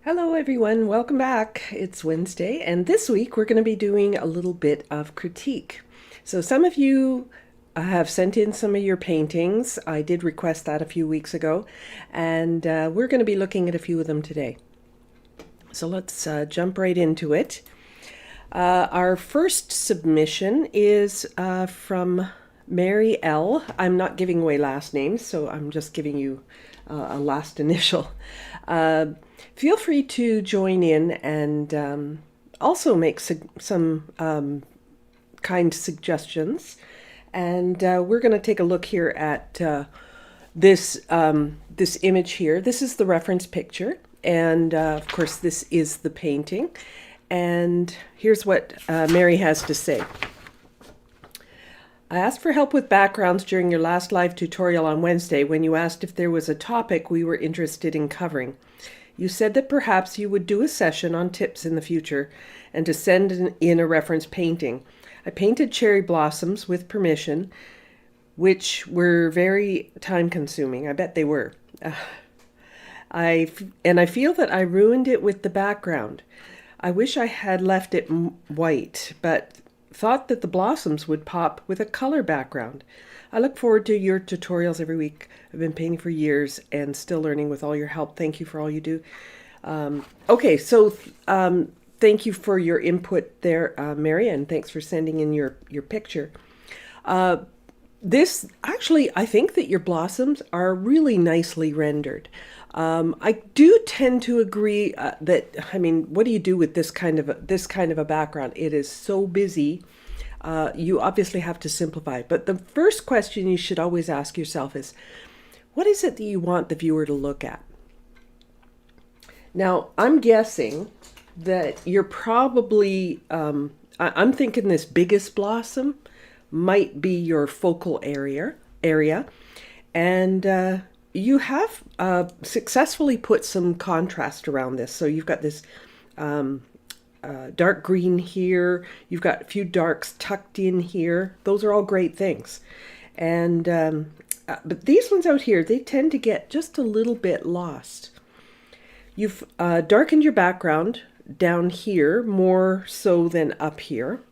Hello everyone, welcome back. It's Wednesday, and this week we're going to be doing a little bit of critique. So some of you have sent in some of your paintings. I did request that a few weeks ago, and we're going to be looking at a few of them today. So let's jump right into it. Our first submission is from Mary L. I'm not giving away last names, so I'm just giving you a last initial. Feel free to join in and also make some kind suggestions. And we're going to take a look here at this image here. This is the reference picture, and of course, this is the painting. And here's what Mary has to say. I asked for help with backgrounds during your last live tutorial on Wednesday when you asked if there was a topic we were interested in covering. You said that perhaps you would do a session on tips in the future and to send in a reference painting. I painted cherry blossoms with permission, which were very time consuming. I bet they were. I feel that I ruined it with the background. I wish I had left it white, but thought that the blossoms would pop with a color background. I look forward to your tutorials every week. I've been painting for years and still learning with all your help. Thank you for all you do. Okay, so thank you for your input there, Mary, and thanks for sending in your picture. This actually, I think that your blossoms are really nicely rendered. I do tend to agree that, I mean, what do you do with this kind of a background? It is so busy. You obviously have to simplify. But the first question you should always ask yourself is, what is it that you want the viewer to look at? Now, I'm guessing that you're probably, I'm thinking this biggest blossom might be your focal area, and you have successfully put some contrast around this. So you've got this dark green here. You've got a few darks tucked in here. Those are all great things. And but these ones out here, they tend to get just a little bit lost. You've darkened your background down here more so than up here.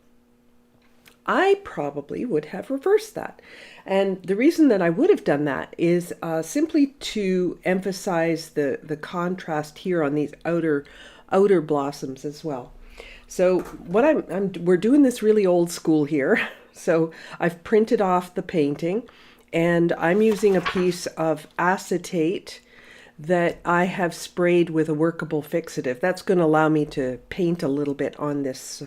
I probably would have reversed that. And the reason that I would have done that is simply to emphasize the contrast here on these outer blossoms as well. So what we're doing this really old school here. So I've printed off the painting and I'm using a piece of acetate that I have sprayed with a workable fixative. That's going to allow me to paint a little bit on this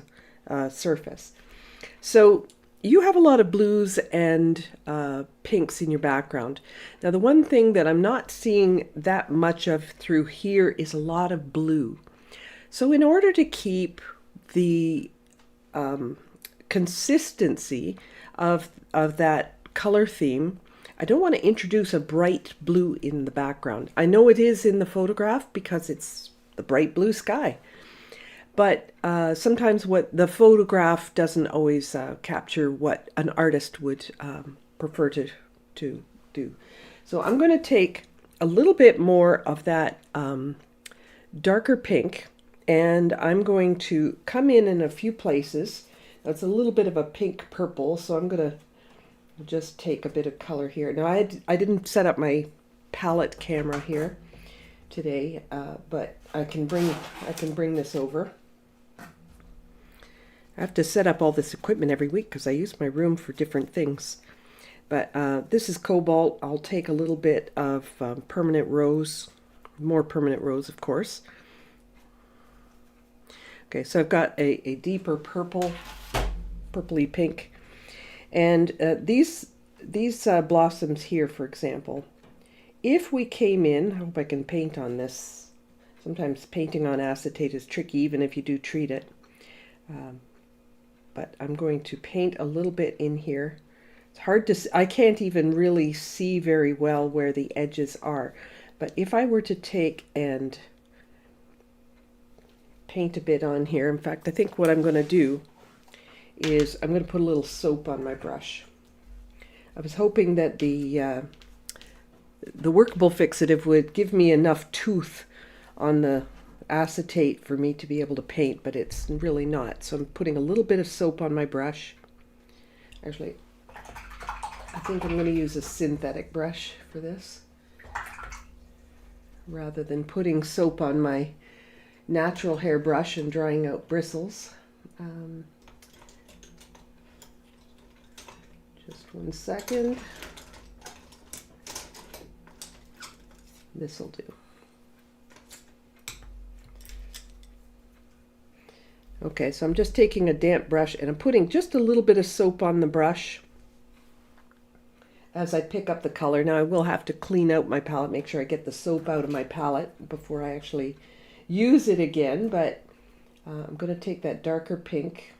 surface. So you have a lot of blues and pinks in your background. Now the one thing that I'm not seeing that much of through here is a lot of blue. So in order to keep the consistency of that color theme, I don't want to introduce a bright blue in the background. I know it is in the photograph because it's the bright blue sky. But sometimes what the photograph doesn't always capture what an artist would prefer to do. So I'm going to take a little bit more of that darker pink, and I'm going to come in a few places. That's a little bit of a pink purple, so I'm going to just take a bit of color here. Now I didn't set up my palette camera here today, but I can bring this over. I have to set up all this equipment every week because I use my room for different things. But this is cobalt. I'll take a little bit of permanent rose, more permanent rose, of course. Okay, so I've got a deeper purple, purpley pink. And these blossoms here, for example, if we came in, I hope I can paint on this. Sometimes painting on acetate is tricky, even if you do treat it. But I'm going to paint a little bit in here. It's hard to, I can't even really see very well where the edges are. But if I were to take and paint a bit on here, in fact, I think what I'm going to do is I'm going to put a little soap on my brush. I was hoping that the workable fixative would give me enough tooth on the acetate for me to be able to paint, but it's really not. So I'm putting a little bit of soap on my brush. Actually, I think I'm going to use a synthetic brush for this, rather than putting soap on my natural hair brush and drying out bristles. Just 1 second. This will do. Okay, so I'm just taking a damp brush and I'm putting just a little bit of soap on the brush as I pick up the color. Now I will have to clean out my palette, make sure I get the soap out of my palette before I actually use it again, but I'm going to take that darker pink.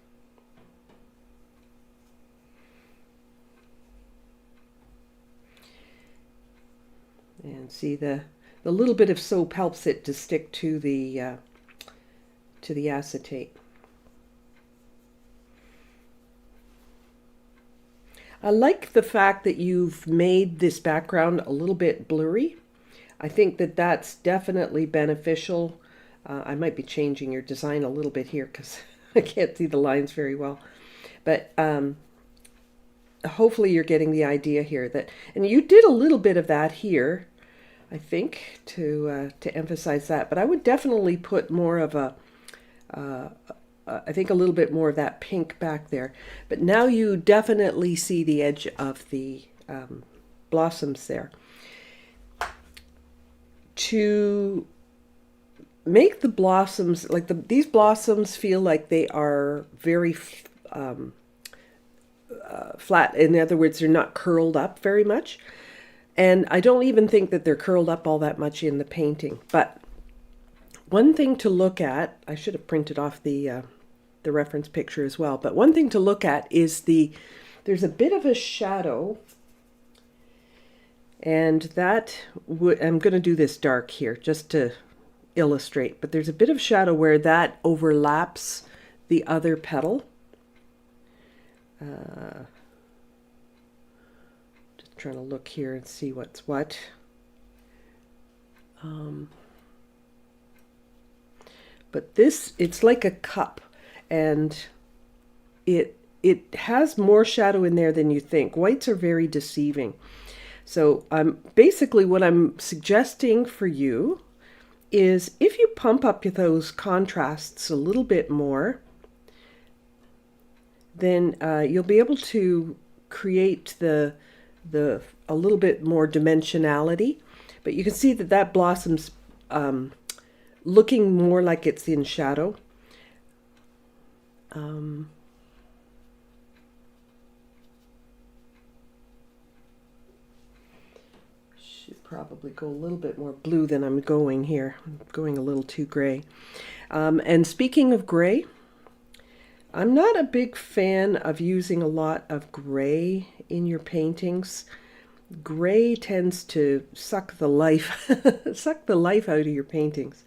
And see, the little bit of soap helps it to stick to the acetate. I like the fact that you've made this background a little bit blurry. I think that that's definitely beneficial. I might be changing your design a little bit here because I can't see the lines very well. But hopefully you're getting the idea here. And you did a little bit of that here, I think, to emphasize that. But I would definitely put more of I think a little bit more of that pink back there. But now you definitely see the edge of the blossoms there. To make the blossoms, like these blossoms feel like they are very flat. In other words, they're not curled up very much. And I don't even think that they're curled up all that much in the painting. But one thing to look at, I should have printed off the reference picture as well, but one thing to look at is there's a bit of a shadow, and that I'm going to do this dark here just to illustrate, but there's a bit of shadow where that overlaps the other petal. Just trying to look here and see what's what. But this, it's like a cup, and it has more shadow in there than you think. Whites are very deceiving. So basically what I'm suggesting for you is if you pump up those contrasts a little bit more, then you'll be able to create a little bit more dimensionality. But you can see that blossom's looking more like it's in shadow. Should probably go a little bit more blue than I'm going here. I'm going a little too gray. And speaking of gray, I'm not a big fan of using a lot of gray in your paintings. Gray tends to suck the life out of your paintings.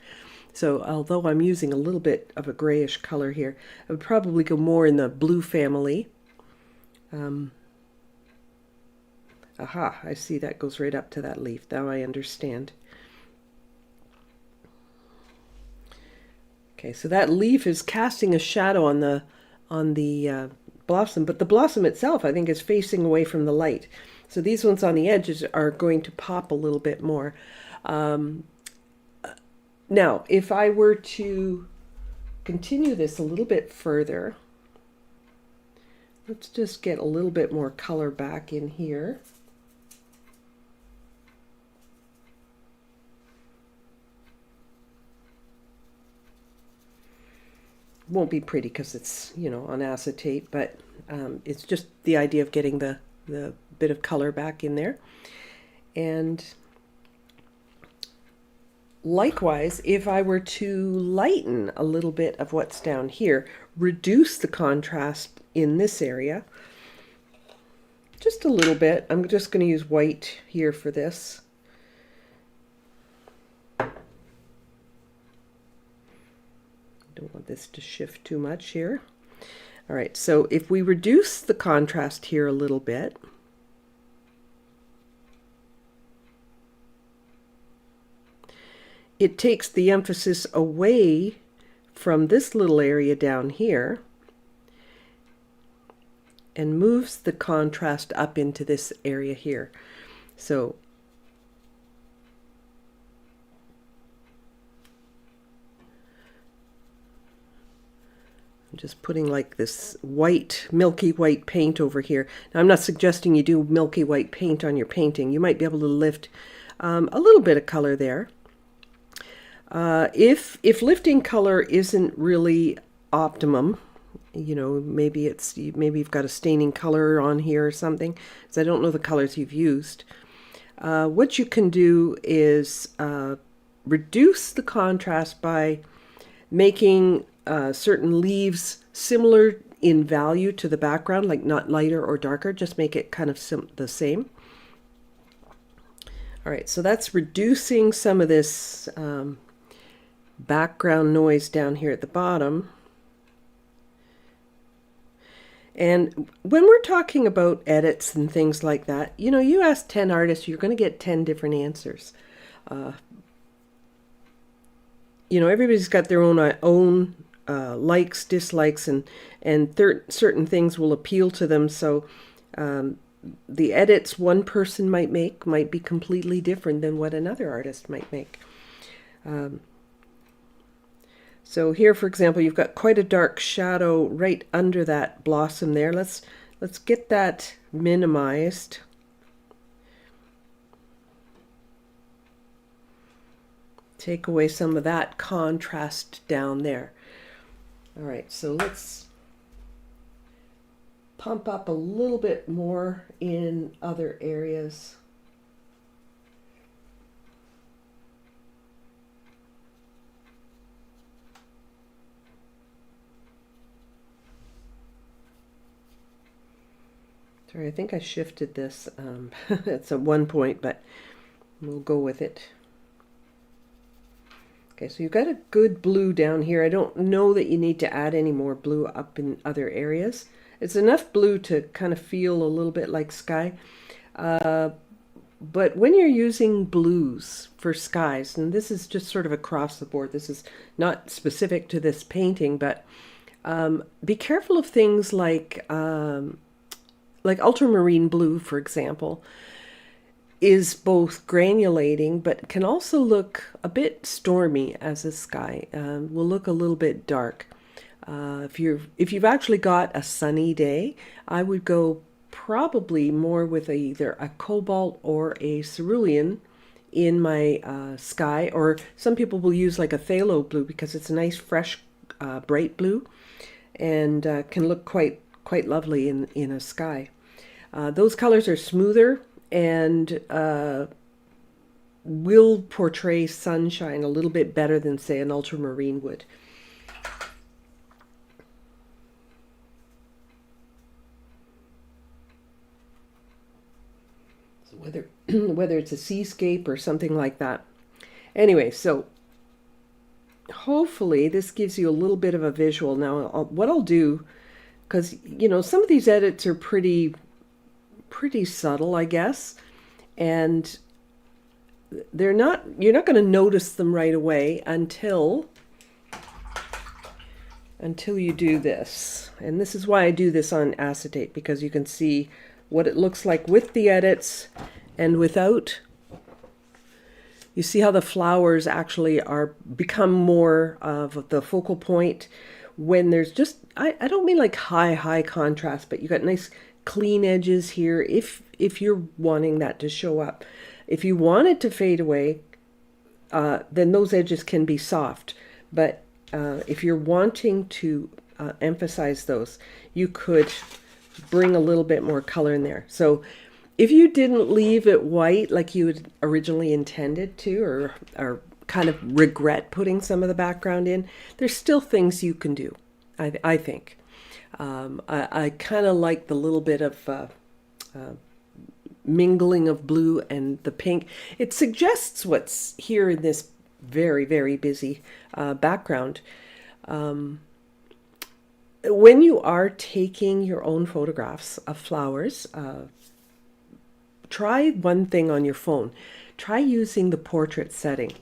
So although I'm using a little bit of a grayish color here, I would probably go more in the blue family. Aha, I see that goes right up to that leaf. Now I understand. Okay, so that leaf is casting a shadow on the blossom, but the blossom itself, I think, is facing away from the light. So these ones on the edges are going to pop a little bit more. Now, if I were to continue this a little bit further, let's just get a little bit more color back in here. Won't be pretty because it's, on acetate, but it's just the idea of getting the bit of color back in there. And likewise, if I were to lighten a little bit of what's down here, reduce the contrast in this area, just a little bit. I'm just going to use white here for this. Don't want this to shift too much here. All right, so if we reduce the contrast here a little bit, it takes the emphasis away from this little area down here and moves the contrast up into this area here. So I'm just putting like this white, milky white paint over here. Now, I'm not suggesting you do milky white paint on your painting. You might be able to lift a little bit of color there. If lifting color isn't really optimum, you know, maybe you've got a staining color on here or something, because I don't know the colors you've used. What you can do is reduce the contrast by making certain leaves similar in value to the background, like not lighter or darker, just make it kind of the same. All right, so that's reducing some of this background noise down here at the bottom. And when we're talking about edits and things like that, you know, you ask 10 artists, you're going to get 10 different answers. You know, everybody's got their own likes, dislikes, and certain things will appeal to them. So the edits one person might make might be completely different than what another artist might make. So here, for example, you've got quite a dark shadow right under that blossom there. Let's get that minimized. Take away some of that contrast down there. All right, so let's pump up a little bit more in other areas. Sorry, I think I shifted this. It's at one point, but we'll go with it. Okay, so you've got a good blue down here. I don't know that you need to add any more blue up in other areas. It's enough blue to kind of feel a little bit like sky. But when you're using blues for skies, and this is just sort of across the board, this is not specific to this painting, but be careful of things like ultramarine blue, for example, is both granulating, but can also look a bit stormy as a sky. Will look a little bit dark. If you've actually got a sunny day, I would go probably more with either a cobalt or a cerulean in my sky, or some people will use like a phthalo blue because it's a nice, fresh, bright blue, and can look quite lovely in a sky. Those colors are smoother and will portray sunshine a little bit better than, say, an ultramarine would. So whether it's a seascape or something like that. Anyway, so hopefully this gives you a little bit of a visual. Now, what I'll do, because, you know, some of these edits are pretty subtle, I guess, and you're not going to notice them right away until you do this. And this is why I do this on acetate, because you can see what it looks like with the edits and without. You see how the flowers actually become more of the focal point when there's just, I don't mean like high contrast, but you got nice clean edges here if you're wanting that to show up. If you want it to fade away, then those edges can be soft. But if you're wanting to emphasize those, you could bring a little bit more color in there. So if you didn't leave it white like you had originally intended to, or kind of regret putting some of the background in, there's still things you can do, I think. I kind of like the little bit of mingling of blue and the pink. It suggests what's here in this very, very busy background. When you are taking your own photographs of flowers, try one thing on your phone. Try using the portrait setting.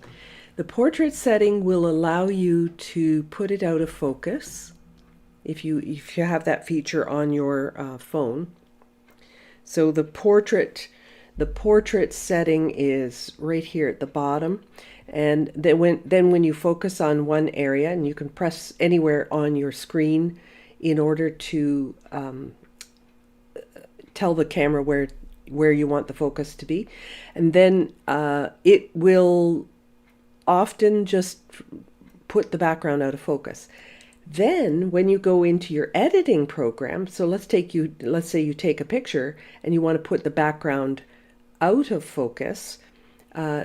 The portrait setting will allow you to put it out of focus if you have that feature on your phone. So the portrait setting is right here at the bottom, and then when you focus on one area, and you can press anywhere on your screen in order to tell the camera where you want the focus to be, and then it will often just put the background out of focus. Then when you go into your editing program, so let's say you take a picture and you want to put the background out of focus,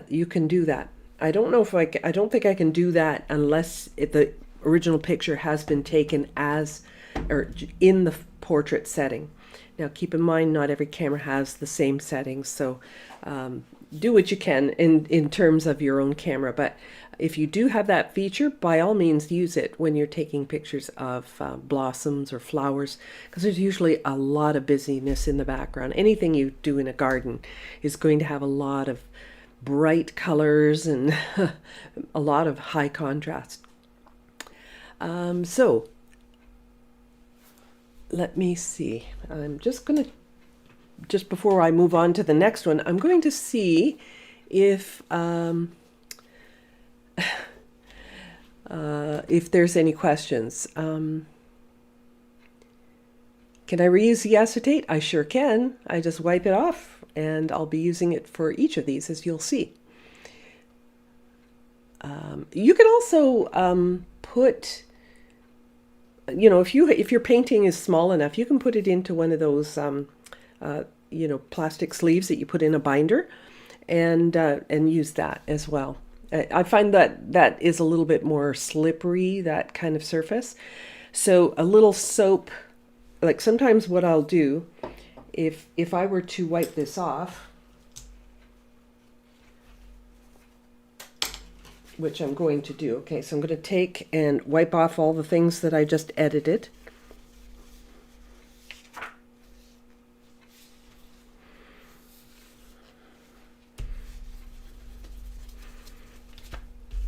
you can do that. I don't think I can do that unless the original picture has been taken or in the portrait setting. Now keep in mind, not every camera has the same settings, so do what you can in terms of your own camera. But if you do have that feature, by all means use it when you're taking pictures of blossoms or flowers, because there's usually a lot of busyness in the background. Anything you do in a garden is going to have a lot of bright colors and a lot of high contrast. So let me see. I'm just before I move on to the next one, I'm going to see if there's any questions. Can I reuse the acetate? I sure can. I just wipe it off, and I'll be using it for each of these, as you'll see. You can also put, if your painting is small enough, you can put it into one of those plastic sleeves that you put in a binder, and use that as well. I find that is a little bit more slippery, that kind of surface. So a little soap, like sometimes what I'll do, if I were to wipe this off, which I'm going to do. Okay, so I'm going to take and wipe off all the things that I just edited.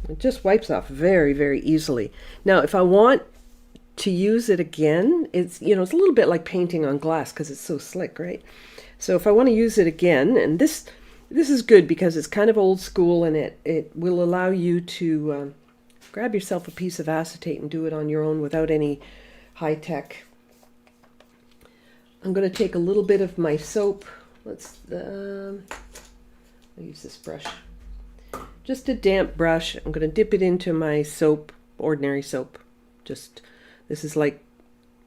It just wipes off very, very easily. Now, if I want to use it again, it's a little bit like painting on glass because it's so slick, right? So if I want to use it again, and this is good because it's kind of old school, and it will allow you to grab yourself a piece of acetate and do it on your own without any high tech. I'm going to take a little bit of my soap. I'll use this brush. Just a damp brush. I'm going to dip it into my soap, ordinary soap. This is like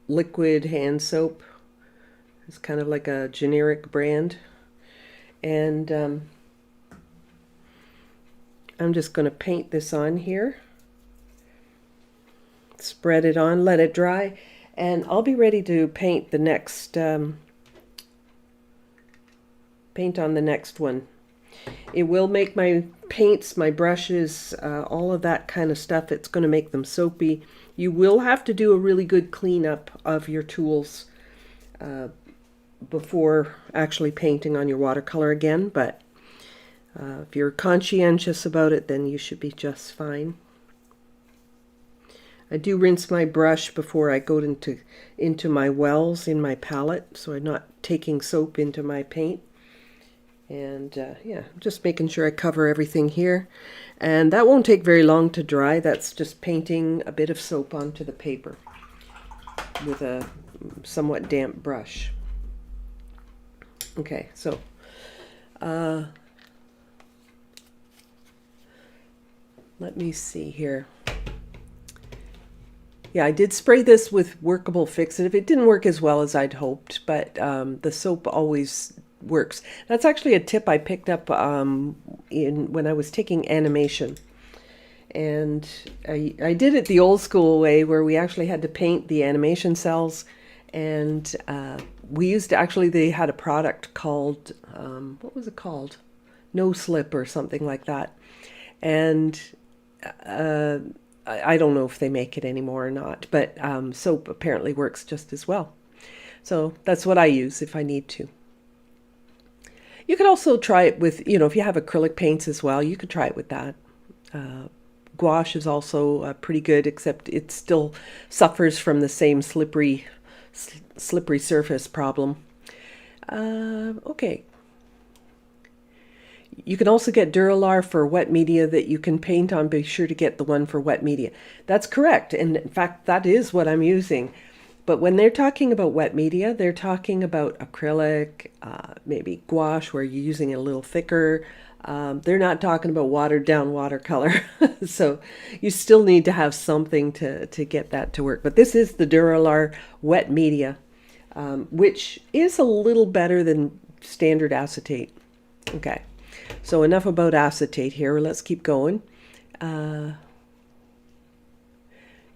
liquid hand soap. It's kind of like a generic brand. And I'm just going to paint this on here. Spread it on, let it dry, and I'll be ready to paint the next, paint on the next one. It will make my paints, my brushes, all of that kind of stuff, it's going to make them soapy. You will have to do a really good cleanup of your tools before actually painting on your watercolor again, but if you're conscientious about it, then you should be just fine. I do rinse my brush before I go into my wells in my palette, so I'm not taking soap into my paint. And yeah, just making sure I cover everything here. And that won't take very long to dry. That's just painting a bit of soap onto the paper with a somewhat damp brush. Okay, so let me see here. Yeah, I did spray this with workable fixative. It didn't work as well as I'd hoped, but the soap always works. That's actually a tip I picked up when I was taking animation. And I did it the old school way, where we actually had to paint the animation cells, and we used to, actually they had a product called, what was it called? No Slip or something like that. And I don't know if they make it anymore or not, but soap apparently works just as well. So that's what I use if I need to. You could also try it with, if you have acrylic paints as well, you could try it with that. Gouache is also pretty good, except it still suffers from the same slippery surface problem. Okay. You can also get Duralar for wet media that you can paint on. Be sure to get the one for wet media. That's correct. And in fact, that is what I'm using. But when they're talking about wet media, they're talking about acrylic, maybe gouache where you're using it a little thicker. They're not talking about watered down watercolor. So you still need to have something to get that to work. But this is the Duralar wet media, which is a little better than standard acetate. Okay. So enough about acetate here. Let's keep going.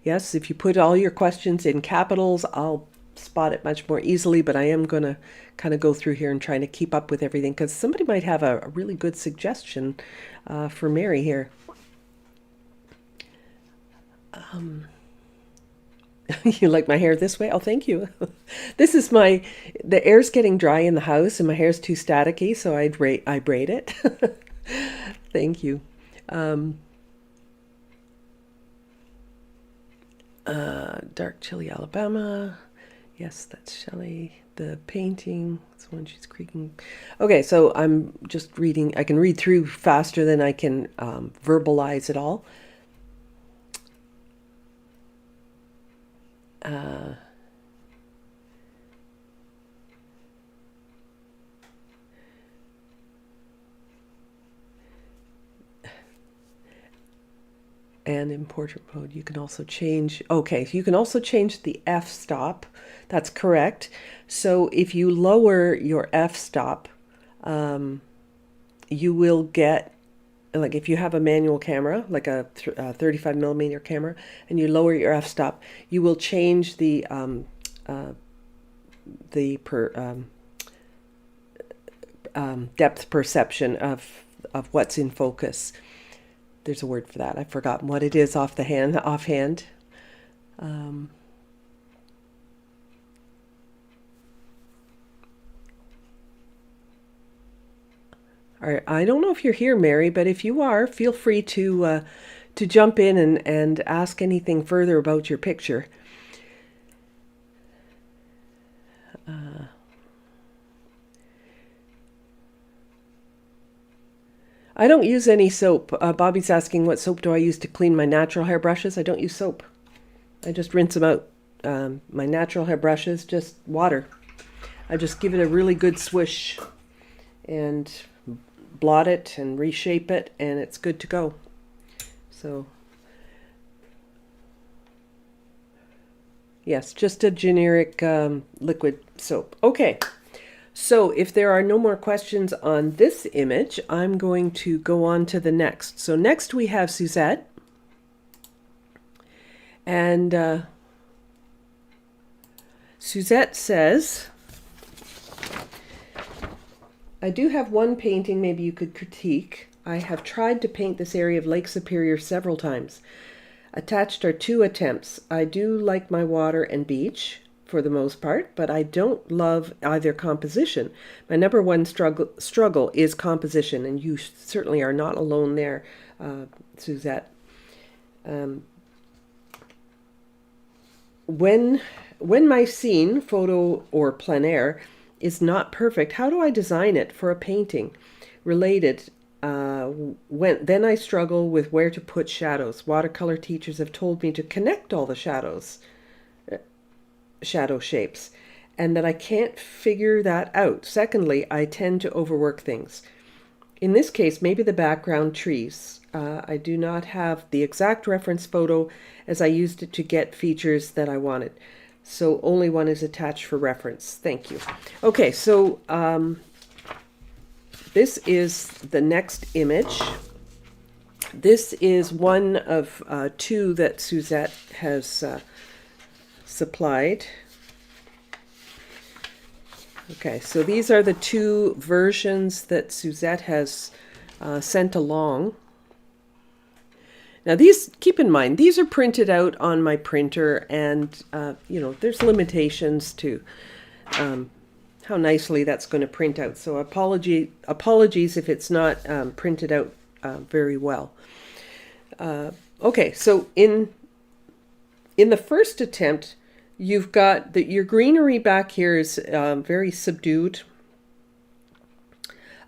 Yes, if you put all your questions in capitals, I'll spot it much more easily, but I am going to kind of go through here and trying to keep up with everything because somebody might have a really good suggestion for Mary here. You like my hair this way? Oh, thank you. This is the air's getting dry in the house and my hair's too staticky, so I braid it. Thank you. Dark Chili, Alabama. Yes, that's Shelley. The painting, it's one she's creaking. Okay, so I'm just reading. I can read through faster than I can verbalize it all. And in portrait mode, you can also change, okay, so you can also change the f-stop. That's correct. So if you lower your f-stop, you will get, like if you have a manual camera, like a 35 millimeter camera, and you lower your f-stop, you will change the depth perception of what's in focus. There's a word for that. I've forgotten what it is offhand. I don't know if you're here, Mary, but if you are, feel free to jump in and ask anything further about your picture. I don't use any soap. Bobby's asking what soap do I use to clean my natural hair brushes. I don't use soap. I just rinse them out. My natural hair brushes, just water. I just give it a really good swish and blot it and reshape it, and it's good to go. So, yes, just a generic liquid soap. Okay. So if there are no more questions on this image, I'm going to go on to the next. So next we have Suzette. And Suzette says, I do have one painting maybe you could critique. I have tried to paint this area of Lake Superior several times. Attached are 2 attempts. I do like my water and beach for the most part, but I don't love either composition. My number one struggle is composition, and you certainly are not alone there, Suzette. When my scene, photo or plein air, is not perfect, how do I design it for a painting? Related, then I struggle with where to put shadows. Watercolor teachers have told me to connect all the shadow shapes, and that I can't figure that out. Secondly, I tend to overwork things. In this case, maybe the background trees. I do not have the exact reference photo as I used it to get features that I wanted. So only one is attached for reference. Thank you. Okay, so this is the next image. This is one of 2 that Suzette has supplied. Okay, so these are the 2 versions that Suzette has sent along. Now these, keep in mind, these are printed out on my printer, and there's limitations to how nicely that's going to print out. So apologies if it's not printed out very well. Okay, so in the first attempt, you've got your greenery back here is very subdued.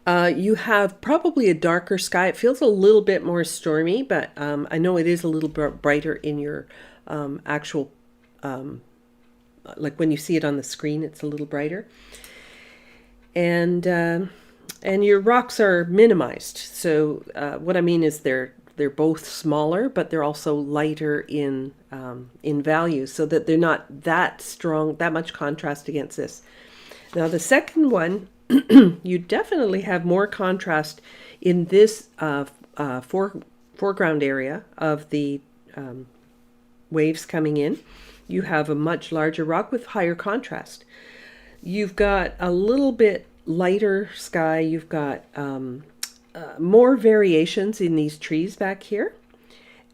You have probably a darker sky. It feels a little bit more stormy, but I know it is a little bit brighter in your actual, like when you see it on the screen, it's a little brighter. And your rocks are minimized. So what I mean is they're both smaller, but they're also lighter in value, so that they're not that strong, that much contrast against this. Now the second one, you definitely have more contrast in this foreground area of the waves coming in. You have a much larger rock with higher contrast. You've got a little bit lighter sky. You've got more variations in these trees back here.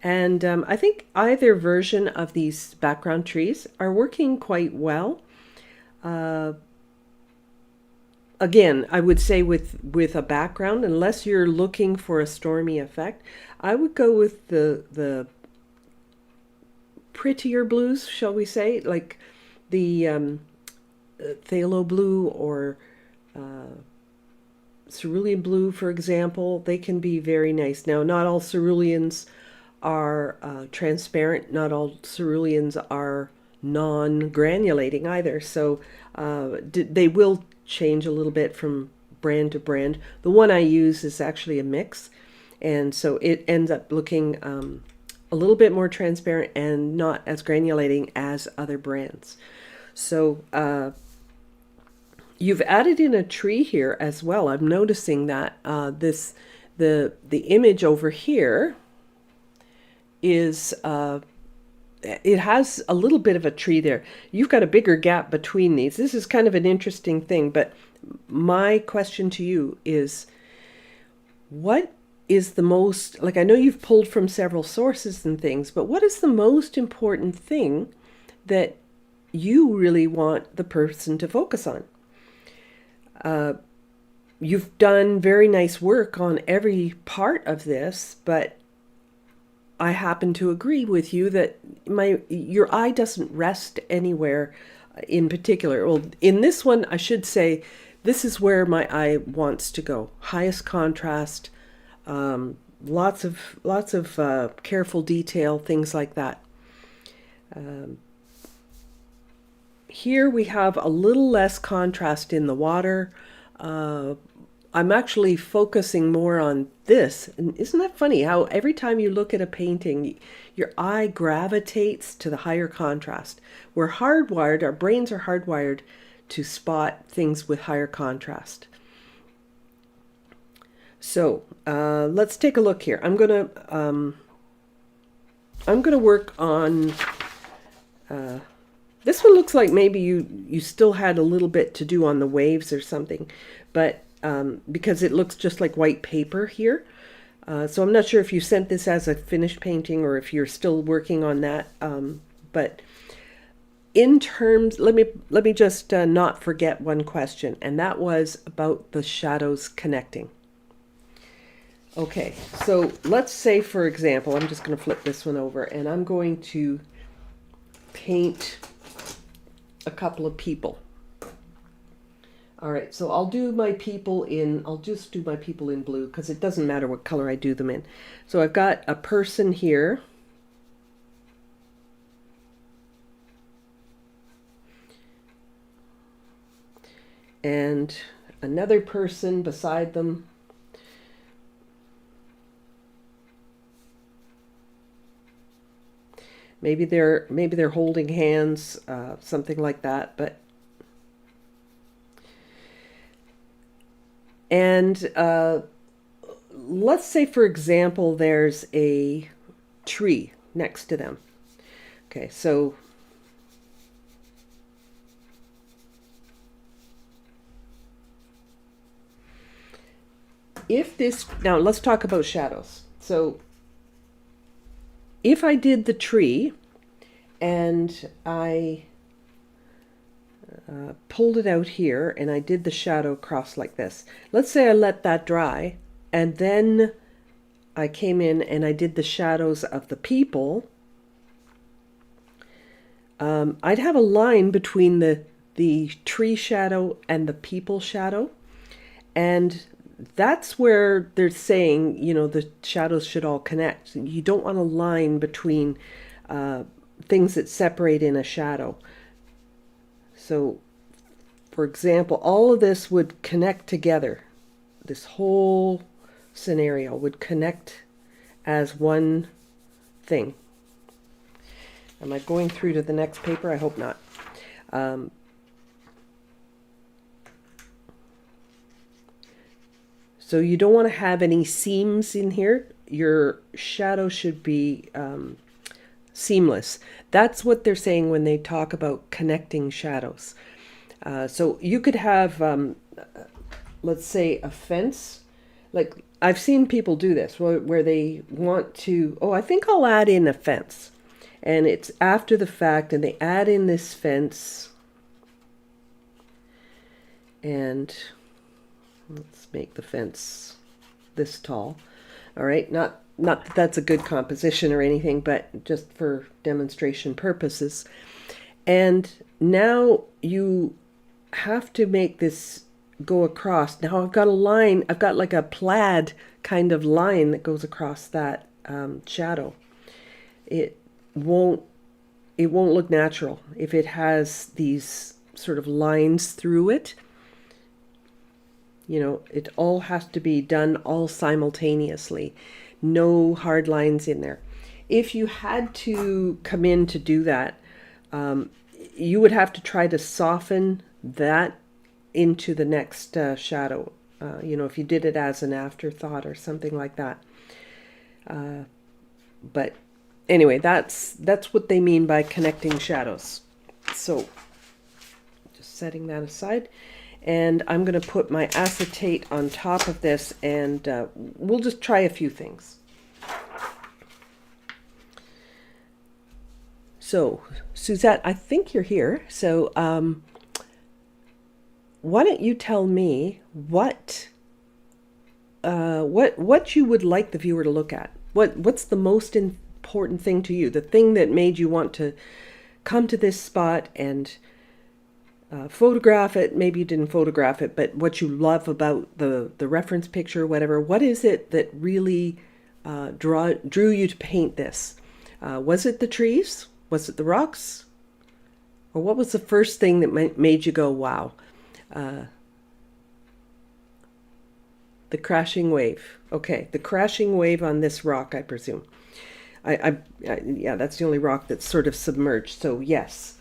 And I think either version of these background trees are working quite well. Again, I would say with a background, unless you're looking for a stormy effect, I would go with the prettier blues, shall we say, like the phthalo blue or cerulean blue, for example. They can be very nice. Now, not all ceruleans are transparent. Not all ceruleans are non-granulating either. So they will change a little bit from brand to brand. The one I use is actually a mix, and so it ends up looking a little bit more transparent and not as granulating as other brands. So you've added in a tree here as well. I'm noticing that the image over here is it has a little bit of a tree there. You've got a bigger gap between these. This is kind of an interesting thing, but my question to you is, what is the most, like, I know you've pulled from several sources and things, but what is the most important thing that you really want the person to focus on? You've done very nice work on every part of this, but I happen to agree with you that your eye doesn't rest anywhere in particular. Well, in this one, I should say, this is where my eye wants to go. Highest contrast, lots of careful detail, things like that. Here we have a little less contrast in the water. I'm actually focusing more on this. And isn't that funny how every time you look at a painting, your eye gravitates to the higher contrast? We're hardwired, our brains are hardwired to spot things with higher contrast. So let's take a look here. I'm gonna work on this one. Looks like maybe you still had a little bit to do on the waves or something, but because it looks just like white paper here. So I'm not sure if you sent this as a finished painting or if you're still working on that. But in terms, let me just not forget one question, and that was about the shadows connecting. Okay, so let's say, for example, I'm just going to flip this one over, and I'm going to paint a couple of people. All right, so I'll just do my people in blue, because it doesn't matter what color I do them in. So I've got a person here. And another person beside them. Maybe they're holding hands, something like that, but and let's say, for example, there's a tree next to them. Okay, so now let's talk about shadows. So if I did the tree and I pulled it out here and I did the shadow across like this, let's say I let that dry and then I came in and I did the shadows of the people, I'd have a line between the tree shadow and the people shadow. And that's where they're saying, you know, the shadows should all connect. You don't want a line between things that separate in a shadow. So, for example, all of this would connect together. This whole scenario would connect as one thing. Am I going through to the next paper? I hope not. So you don't want to have any seams in here. Your shadow should be seamless. That's what they're saying when they talk about connecting shadows. So you could have, let's say, a fence. Like I've seen people do this where they want to, oh, I think I'll add in a fence. And it's after the fact, and they add in this fence. And let's make the fence this tall. All right, not that that's a good composition or anything, but just for demonstration purposes. And now you have to make this go across. Now I've got a line, I've got like a plaid kind of line that goes across that shadow. It won't look natural if it has these sort of lines through it. You know, it all has to be done all simultaneously. No hard lines in there. If you had to come in to do that, you would have to try to soften that into the next shadow. You know, if you did it as an afterthought or something like that. But anyway, that's what they mean by connecting shadows. So just setting that aside. And I'm going to put my acetate on top of this, and we'll just try a few things. So, Suzette, I think you're here. So, why don't you tell me what you would like the viewer to look at? What's the most important thing to you? The thing that made you want to come to this spot and photograph it. Maybe you didn't photograph it, but what you love about the reference picture, whatever. What is it that really drew you to paint this? Was it the trees? Was it the rocks? Or what was the first thing that made you go, wow? The crashing wave. Okay, the crashing wave on this rock, I presume. Yeah, that's the only rock that's sort of submerged. So yes.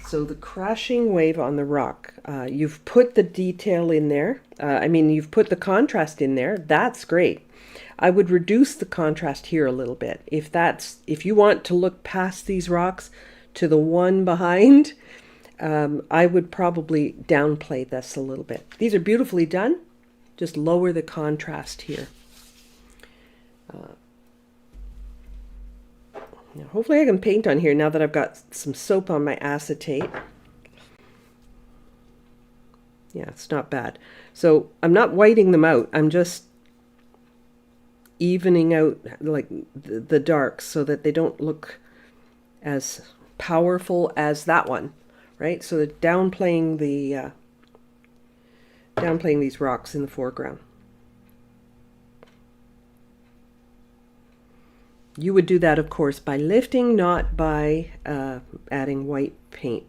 So the crashing wave on the rock, you've put the detail in there. You've put the contrast in there. That's great. I would reduce the contrast here a little bit. If you want to look past these rocks to the one behind, I would probably downplay this a little bit. These are beautifully done. Just lower the contrast here. Now, hopefully I can paint on here now that I've got some soap on my acetate. Yeah, it's not bad. So I'm not whiting them out. I'm just evening out like the darks so that they don't look as powerful as that one, right? So they're downplaying these rocks in the foreground. You would do that, of course, by lifting, not by adding white paint.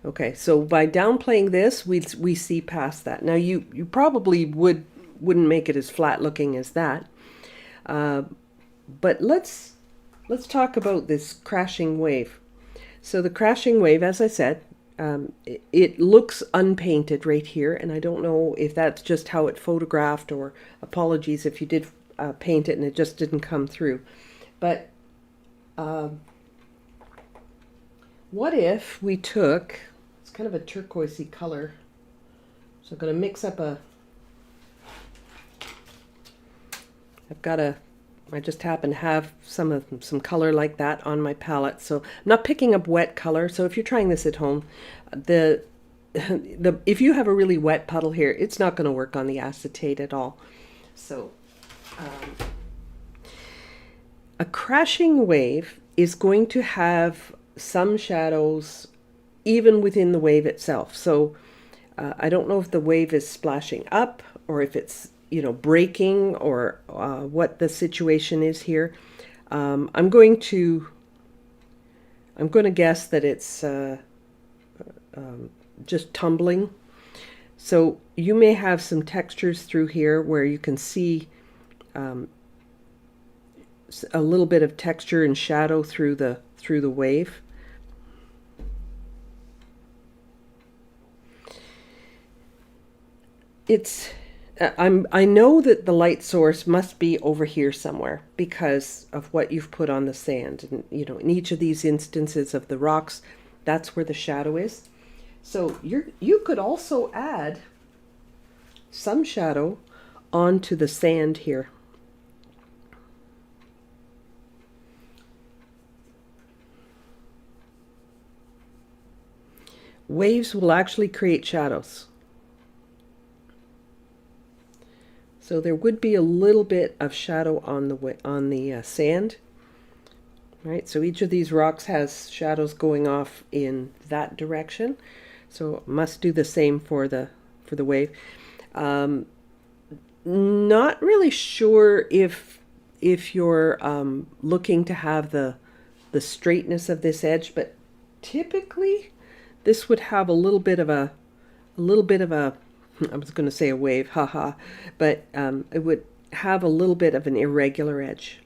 Okay, so by downplaying this, we see past that. Now, you probably wouldn't make it as flat looking as that. But let's talk about this crashing wave. So the crashing wave, as I said, it looks unpainted right here, and I don't know if that's just how it photographed, or apologies if you did paint it and it just didn't come through. But what if we took, it's kind of a turquoisey color, so I'm going to mix up I just happen to have some color like that on my palette, so I'm not picking up wet color. So if you're trying this at home, the if you have a really wet puddle here, it's not going to work on the acetate at all. So a crashing wave is going to have some shadows even within the wave itself. So I don't know if the wave is splashing up or if it's, you know, breaking, or what the situation is here. I'm going to guess that it's just tumbling. So you may have some textures through here where you can see a little bit of texture and shadow through the wave. I know that the light source must be over here somewhere because of what you've put on the sand. And, you know, in each of these instances of the rocks, that's where the shadow is. So you could also add some shadow onto the sand here. Waves will actually create shadows. So there would be a little bit of shadow on the sand, right? So each of these rocks has shadows going off in that direction. So must do the same for the wave. Not really sure if you're looking to have the straightness of this edge, but typically this would have a little bit of a I was going to say a wave, haha, but it would have a little bit of an irregular edge.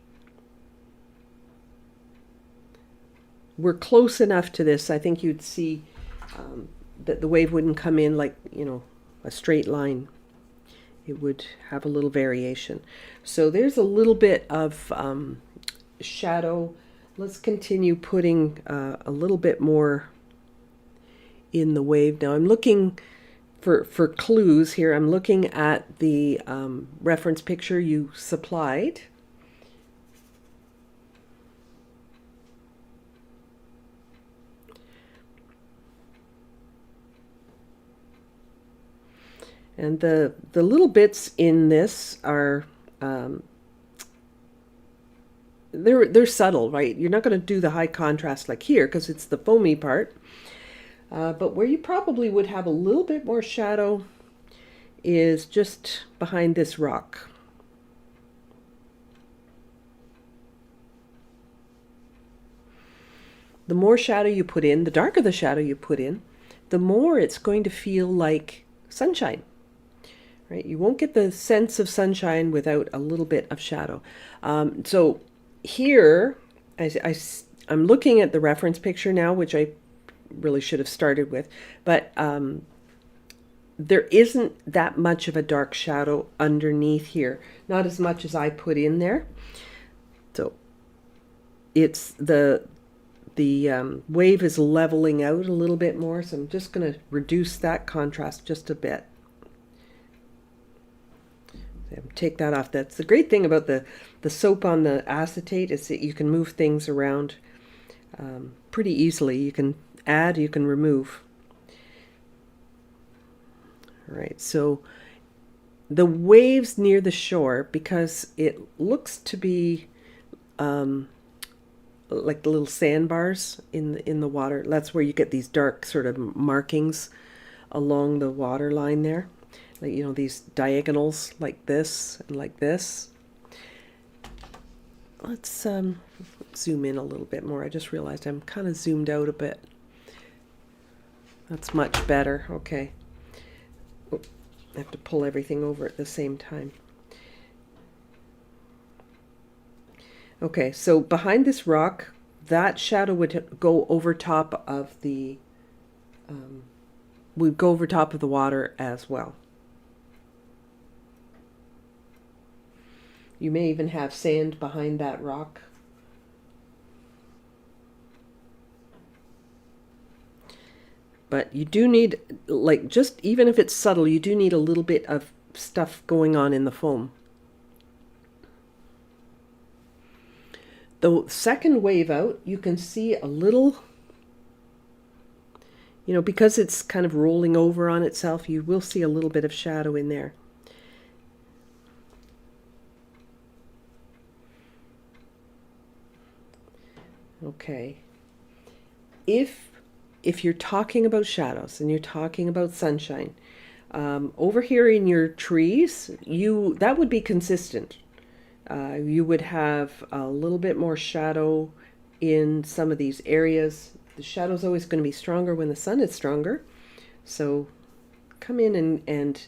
We're close enough to this, I think you'd see that the wave wouldn't come in like, you know, a straight line. It would have a little variation. So there's a little bit of shadow. Let's continue putting a little bit more in the wave. Now I'm looking for clues here. I'm looking at the reference picture you supplied. And the little bits in this are they're subtle, right? You're not going to do the high contrast like here because it's the foamy part. But where you probably would have a little bit more shadow is just behind this rock. The more shadow you put in, the darker the shadow you put in, the more it's going to feel like sunshine. Right? You won't get the sense of sunshine without a little bit of shadow. So here, I'm looking at the reference picture now, which I really should have started with, but there isn't that much of a dark shadow underneath here, not as much as I put in there. So it's the wave is leveling out a little bit more, so I'm just going to reduce that contrast just a bit. Take that off. That's the great thing about the soap on the acetate, is that you can move things around pretty easily. You can add, you can remove. All right, so the waves near the shore, because it looks to be like the little sandbars in the water. That's where you get these dark sort of markings along the water line there. Like, you know, these diagonals like this and like this. Let's zoom in a little bit more. I just realized I'm kind of zoomed out a bit. That's much better. Okay. Oh, I have to pull everything over at the same time. Okay, so behind this rock, that shadow would go over top of the would go over top of the water as well. You may even have sand behind that rock. But you do need, like, just even if it's subtle, you do need a little bit of stuff going on in the foam. The second wave out, you can see a little You know, because it's kind of rolling over on itself, you will see a little bit of shadow in there. Okay. If you're talking about shadows and you're talking about sunshine, over here in your trees, that would be consistent. You would have a little bit more shadow in some of these areas. The shadow's always going to be stronger when the sun is stronger. So come in and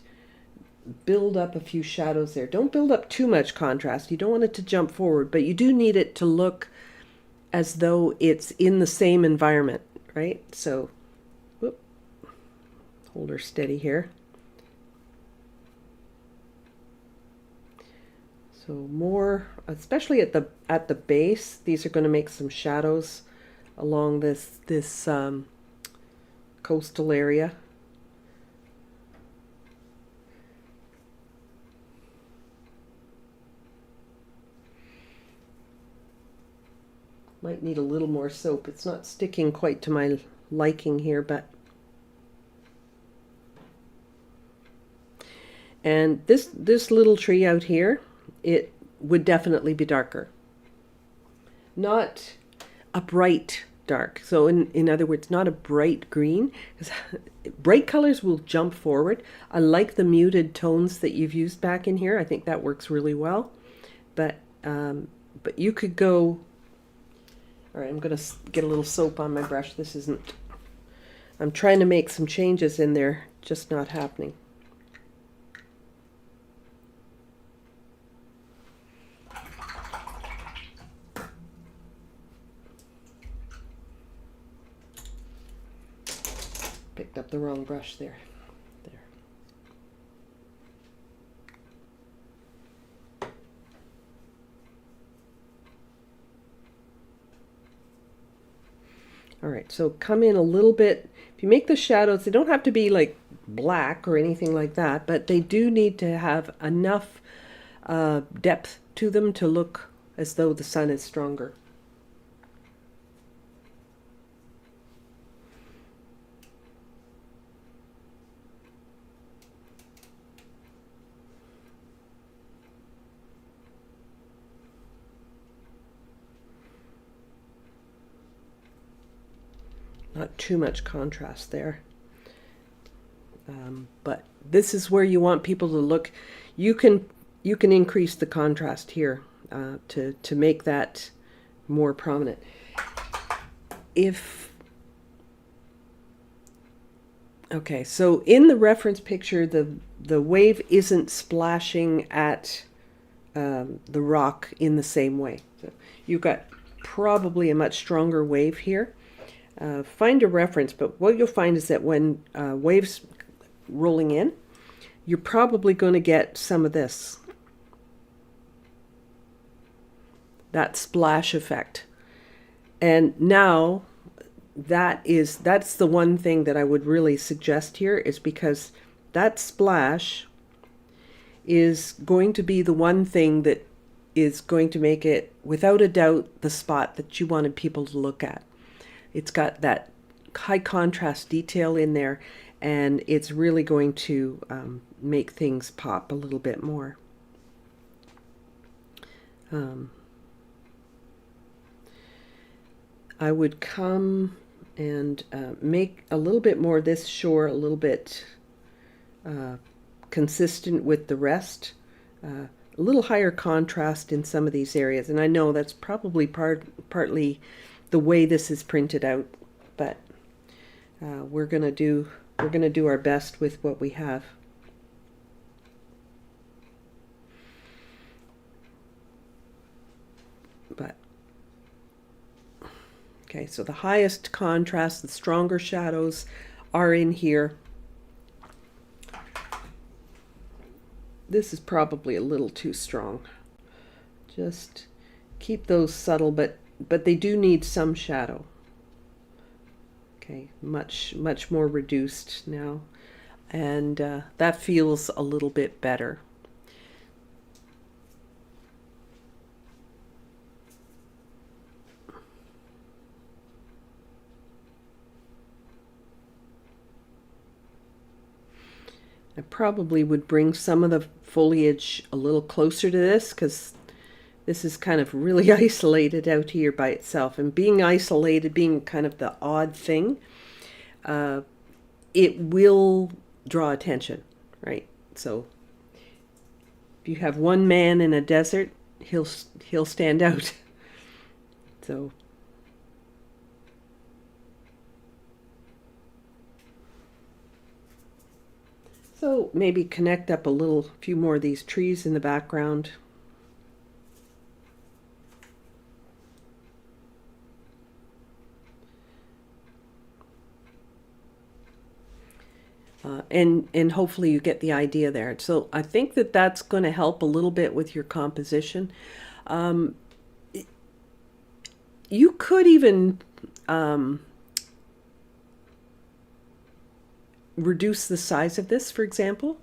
build up a few shadows there. Don't build up too much contrast. You don't want it to jump forward, but you do need it to look as though it's in the same environment, right? So, whoop, hold her steady here. So more, especially at the base, these are going to make some shadows along this coastal area. Might need a little more soap. It's not sticking quite to my liking here, but. And this little tree out here, it would definitely be darker. Not a bright dark. So in other words, not a bright green, because bright colors will jump forward. I like the muted tones that you've used back in here. I think that works really well. But you could go. All right, I'm going to get a little soap on my brush. This isn't. I'm trying to make some changes in there, just not happening. Picked up the wrong brush there. There. All right, so come in a little bit. If you make the shadows, they don't have to be like black or anything like that, but they do need to have enough depth to them to look as though the sun is stronger. Not too much contrast there. But this is where you want people to look. You can increase the contrast here to make that more prominent. Okay, so in the reference picture, the wave isn't splashing at the rock in the same way. So you've got probably a much stronger wave here. Find a reference, but what you'll find is that when waves rolling in, you're probably going to get some of this. That splash effect. And now that's the one thing that I would really suggest here, is because that splash is going to be the one thing that is going to make it, without a doubt, the spot that you wanted people to look at. It's got that high contrast detail in there, and it's really going to make things pop a little bit more. I would come and make a little bit more of this shore, a little bit consistent with the rest. A little higher contrast in some of these areas, and I know that's probably partly the way this is printed out, but we're gonna do our best with what we have. But okay, so the highest contrast, the stronger shadows are in here. This is probably a little too strong. Just keep those subtle, but they do need some shadow. Okay, much more reduced now, and that feels a little bit better. I probably would bring some of the foliage a little closer to this, because this is kind of really isolated out here by itself. And being isolated, being kind of the odd thing, it will draw attention, right? So if you have one man in a desert, he'll stand out. So maybe connect up a few more of these trees in the background. And hopefully you get the idea there. So I think that that's going to help a little bit with your composition. You could even reduce the size of this, for example.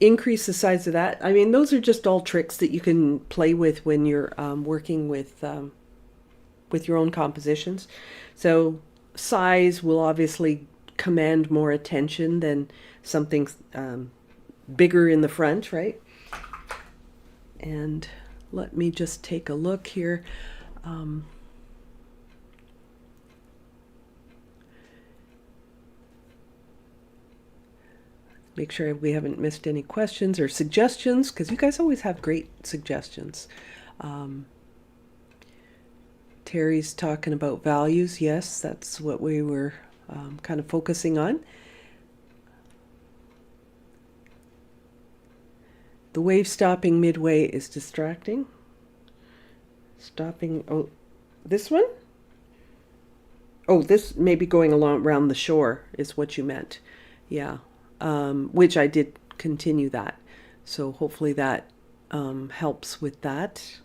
Increase the size of that. I mean, those are just all tricks that you can play with when you're working with your own compositions. So size will obviously command more attention than something bigger in the front, right? And let me just take a look here. Make sure we haven't missed any questions or suggestions, because you guys always have great suggestions. Terry's talking about values. Yes, that's what we were kind of focusing on. The wave stopping midway is distracting. Stopping, oh, this one? Oh, this may be going along around the shore is what you meant. Yeah, which I did continue that. So hopefully that helps with that.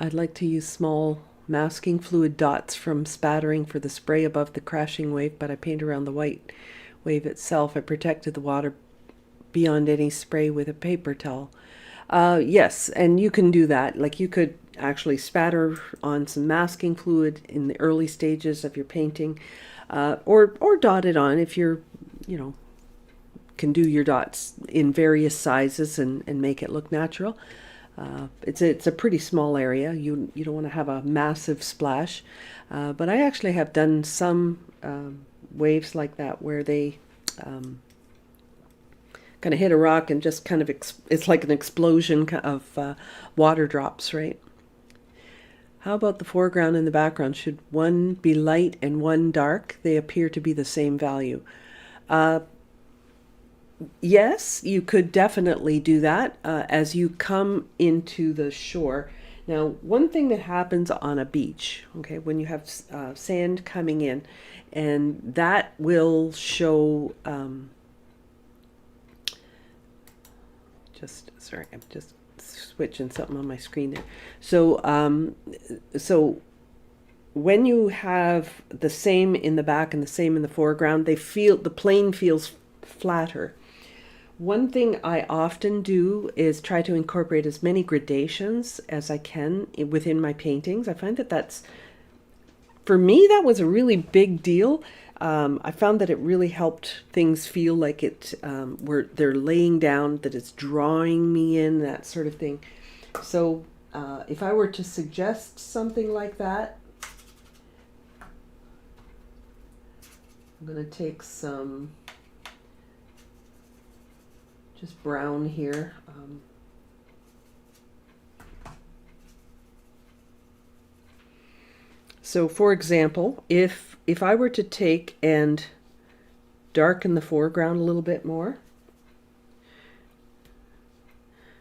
I'd like to use small masking fluid dots from spattering for the spray above the crashing wave, but I paint around the white wave itself. I protected the water beyond any spray with a paper towel. Yes, and you can do that. Like, you could actually spatter on some masking fluid in the early stages of your painting, or dot it on if you're, can do your dots in various sizes and make it look natural. It's a pretty small area. You don't want to have a massive splash, but I actually have done some waves like that where they kind of hit a rock and just kind of it's like an explosion of water drops, right? How about the foreground and the background? Should one be light and one dark? They appear to be the same value. Yes, you could definitely do that as you come into the shore. Now, one thing that happens on a beach, okay, when you have sand coming in, and that will show, sorry, I'm just switching something on my screen there. So, so when you have the same in the back and the same in the foreground, the plane feels flatter. One thing I often do is try to incorporate as many gradations as I can within my paintings. I find that for me, that was a really big deal. I found that it really helped things feel like they're laying down, that it's drawing me in, that sort of thing. So if I were to suggest something like that, I'm going to take some just brown here. So for example, if I were to take and darken the foreground a little bit more,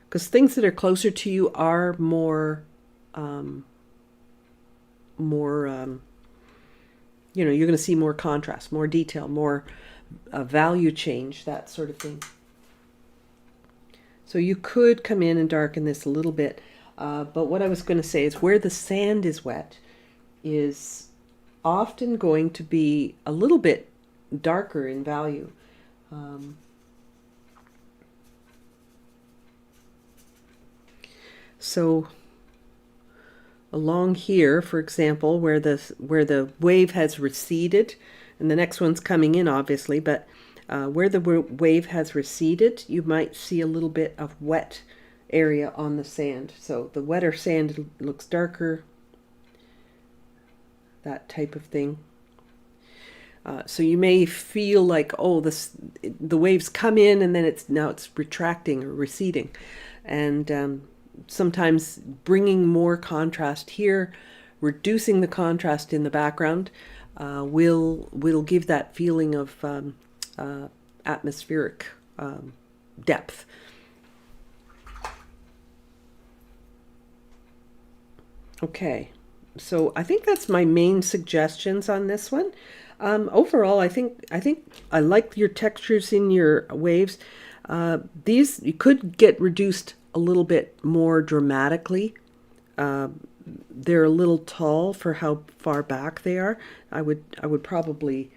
because things that are closer to you are more you're going to see more contrast, more detail, more value change, that sort of thing. So you could come in and darken this a little bit, but what I was going to say is where the sand is wet is often going to be a little bit darker in value. So along here, for example, where the wave has receded, and the next one's coming in obviously, but where the wave has receded, you might see a little bit of wet area on the sand. So the wetter sand looks darker, that type of thing. So you may feel like, oh, the waves come in and then now it's retracting or receding, and sometimes bringing more contrast here, reducing the contrast in the background, will give that feeling of atmospheric depth. Okay, so I think that's my main suggestions on this one. Overall, I think I like your textures in your waves. These you could get reduced a little bit more dramatically. They're a little tall for how far back they are. I would probably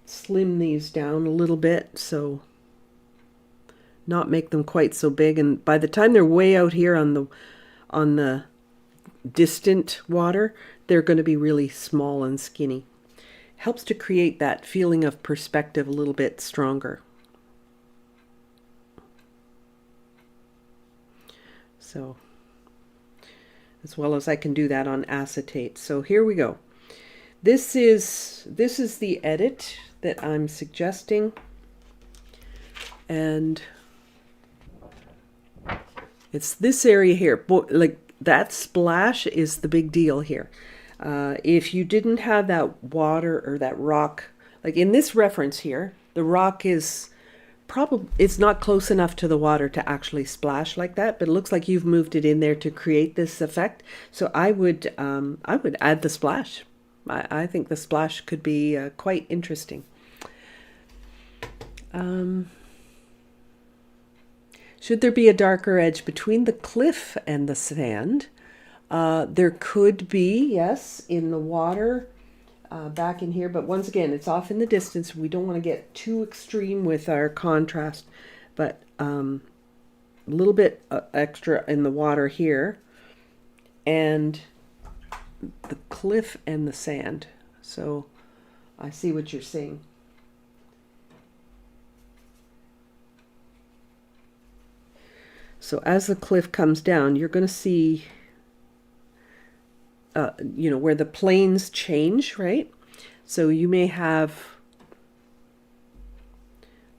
slim these down a little bit, so not make them quite so big. And by the time they're way out here on the distant water, they're going to be really small and skinny. Helps to create that feeling of perspective a little bit stronger. So, as well as I can do that on acetate. So here we go. This is the edit that I'm suggesting, and it's this area here. Like that splash is the big deal here. If you didn't have that water or that rock, like in this reference here, the rock is probably, it's not close enough to the water to actually splash like that, but it looks like you've moved it in there to create this effect. So I would add the splash. I think the splash could be quite interesting. Should there be a darker edge between the cliff and the sand? There could be, yes, in the water back in here, but once again, it's off in the distance. We don't want to get too extreme with our contrast, but a little bit extra in the water here, and the cliff and the sand. So I see what you're saying. So as the cliff comes down, you're going to see where the planes change, right? So you may have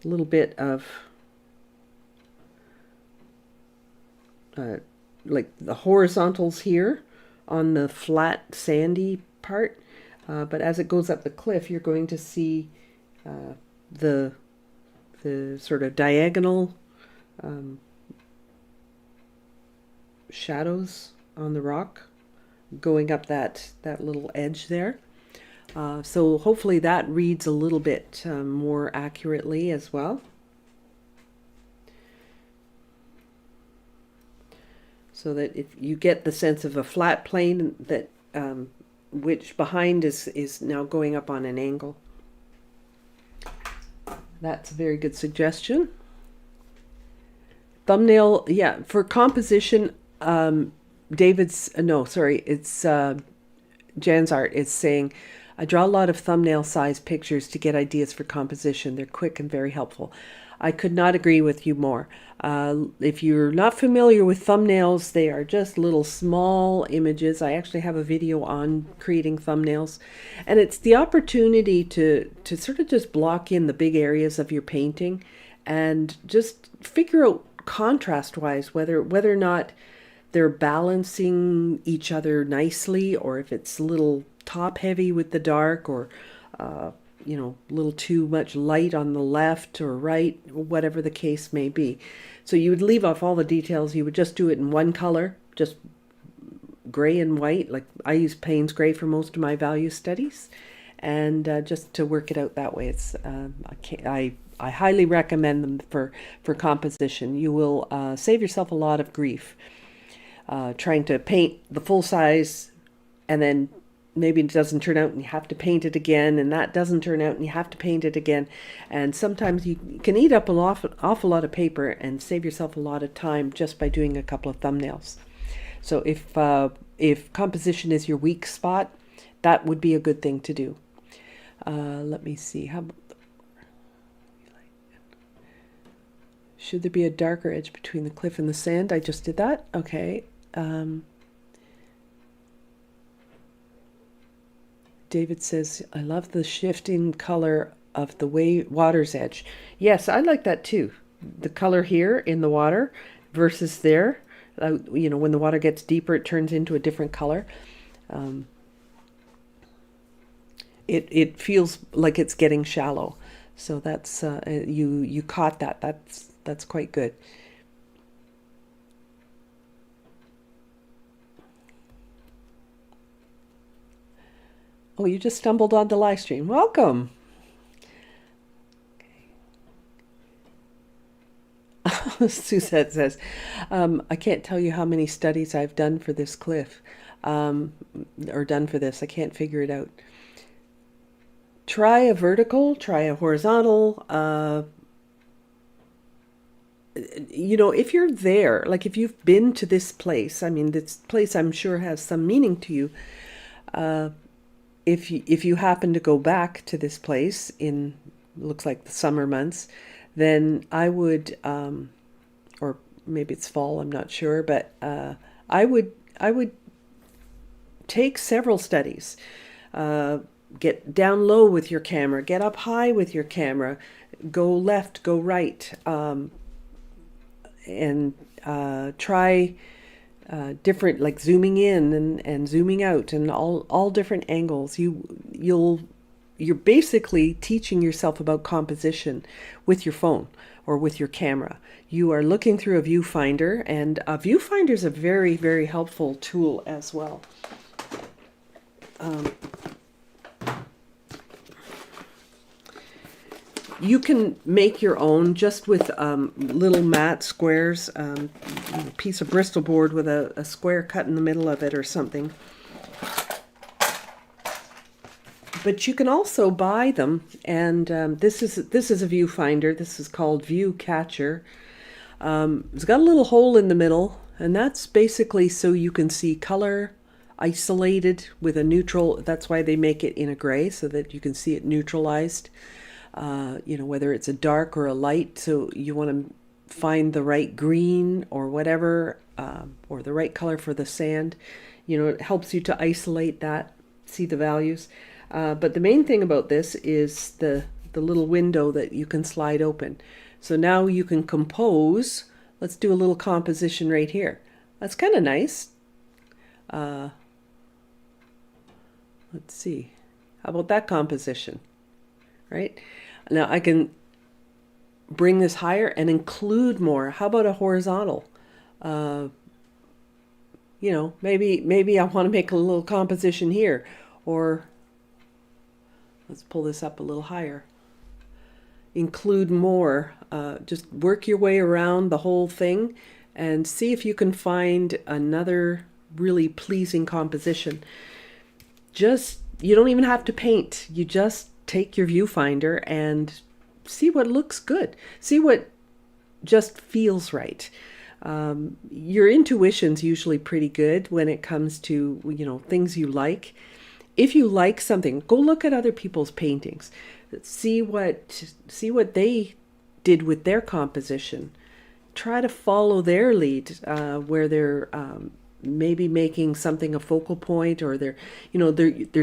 a little bit of like the horizontals here on the flat sandy part, but as it goes up the cliff, you're going to see the sort of diagonal shadows on the rock going up that little edge there. So hopefully that reads a little bit more accurately as well. So that if you get the sense of a flat plane that which behind is now going up on an angle. That's a very good suggestion. Thumbnail, yeah, for composition, Jan's art is saying, I draw a lot of thumbnail size pictures to get ideas for composition. They're quick and very helpful. I could not agree with you more. If you're not familiar with thumbnails, they are just little small images. I actually have a video on creating thumbnails, and it's the opportunity to sort of just block in the big areas of your painting and just figure out contrast-wise whether or not they're balancing each other nicely, or if it's a little top heavy with the dark, or a little too much light on the left or right, whatever the case may be. So you would leave off all the details. You would just do it in one color, just gray and white. Like I use Payne's Gray for most of my value studies, and just to work it out that way. It's I highly recommend them for composition. You will save yourself a lot of grief trying to paint the full size and then maybe it doesn't turn out and you have to paint it again, and that doesn't turn out and you have to paint it again. And sometimes you can eat up an awful lot of paper and save yourself a lot of time just by doing a couple of thumbnails. So if composition is your weak spot, that would be a good thing to do. Let me see. How about should there be a darker edge between the cliff and the sand? I just did that. Okay. David says, I love the shifting color of the water's edge. Yes, I like that too. The color here in the water versus there. You know, when the water gets deeper, it turns into a different color. It feels like it's getting shallow. So that's you caught that. That's quite good. Oh, you just stumbled on the live stream. Welcome. Okay. Suzette says, I can't tell you how many studies I've done for this cliff, or done for this. I can't figure it out. Try a vertical, try a horizontal. You know, if you're there, like if you've been to this place, I mean, this place I'm sure has some meaning to you. If you happen to go back to this place in, looks like the summer months, then I would, or maybe it's fall, I'm not sure, but I would take several studies. Get down low with your camera, get up high with your camera, go left, go right, and try different, like zooming in and zooming out, and all different angles. You're basically teaching yourself about composition with your phone or with your camera. You are looking through a viewfinder, and a viewfinder is a very, very helpful tool as well. You can make your own just with little matte squares, a piece of Bristol board with a square cut in the middle of it or something. But you can also buy them, and this is a viewfinder. This is called View Catcher. It's got a little hole in the middle, and that's basically so you can see color isolated with a neutral. That's why they make it in a gray, so that you can see it neutralized. You know, whether it's a dark or a light, so you want to find the right green or whatever, or the right color for the sand. You know, it helps you to isolate that, see the values. But the main thing about this is the little window that you can slide open. So now you can compose. Let's do a little composition right here. That's kind of nice. Let's see. How about that composition? Right? Now I can bring this higher and include more. How about a horizontal? You know, maybe I want to make a little composition here, or let's pull this up a little higher. Include more. Just work your way around the whole thing and see if you can find another really pleasing composition. You don't even have to paint. You just take your viewfinder and see what looks good. See what just feels right. Your intuition's usually pretty good when it comes to, you know, things you like. If you like something, go look at other people's paintings. See what they did with their composition. Try to follow their lead, where they're maybe making something a focal point, or they're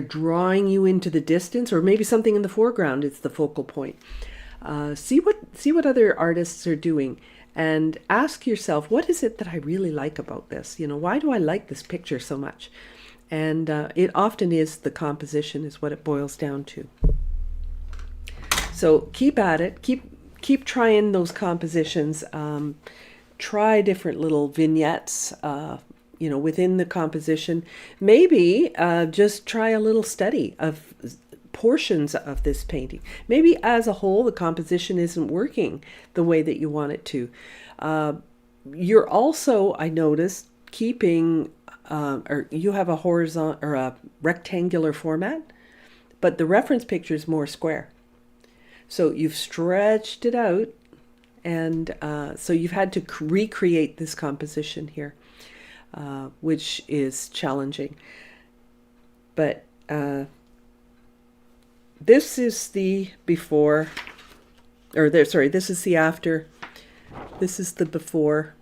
drawing you into the distance, or maybe something in the foreground is the focal point. See what other artists are doing, and ask yourself, what is it that I really like about this? You know, why do I like this picture so much? And it often is the composition is what it boils down to. So keep at it. Keep trying those compositions. Try different little vignettes. You know, within the composition, maybe just try a little study of portions of this painting. Maybe as a whole, the composition isn't working the way that you want it to. You're also, I noticed, keeping or you have a horizontal or a rectangular format, but the reference picture is more square. So you've stretched it out, and so you've had to recreate this composition here, which is challenging. But this is the before, or there, sorry, this is the after. This is the before.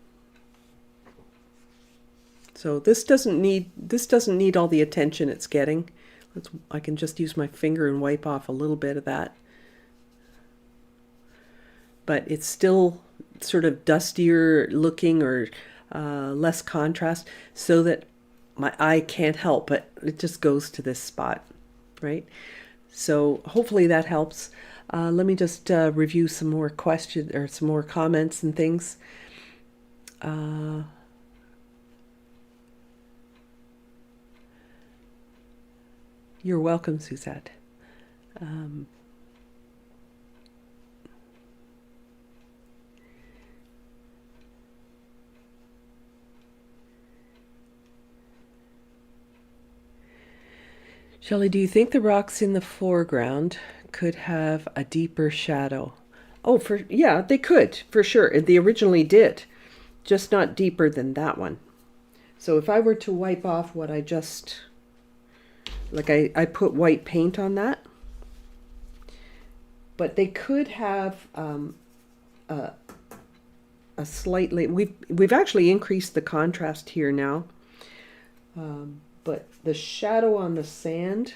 So this doesn't need all the attention it's getting. I can just use my finger and wipe off a little bit of that. But it's still sort of dustier looking, or less contrast, so that my eye can't help but it just goes to this spot, right? So hopefully that helps. Let me just review some more questions or some more comments and things. You're welcome, Suzette. Shelley, do you think the rocks in the foreground could have a deeper shadow? Oh, yeah, they could, for sure. They originally did, just not deeper than that one. So if I were to wipe off what I just, like I put white paint on that, but they could have a slightly, we've actually increased the contrast here now, but the shadow on the sand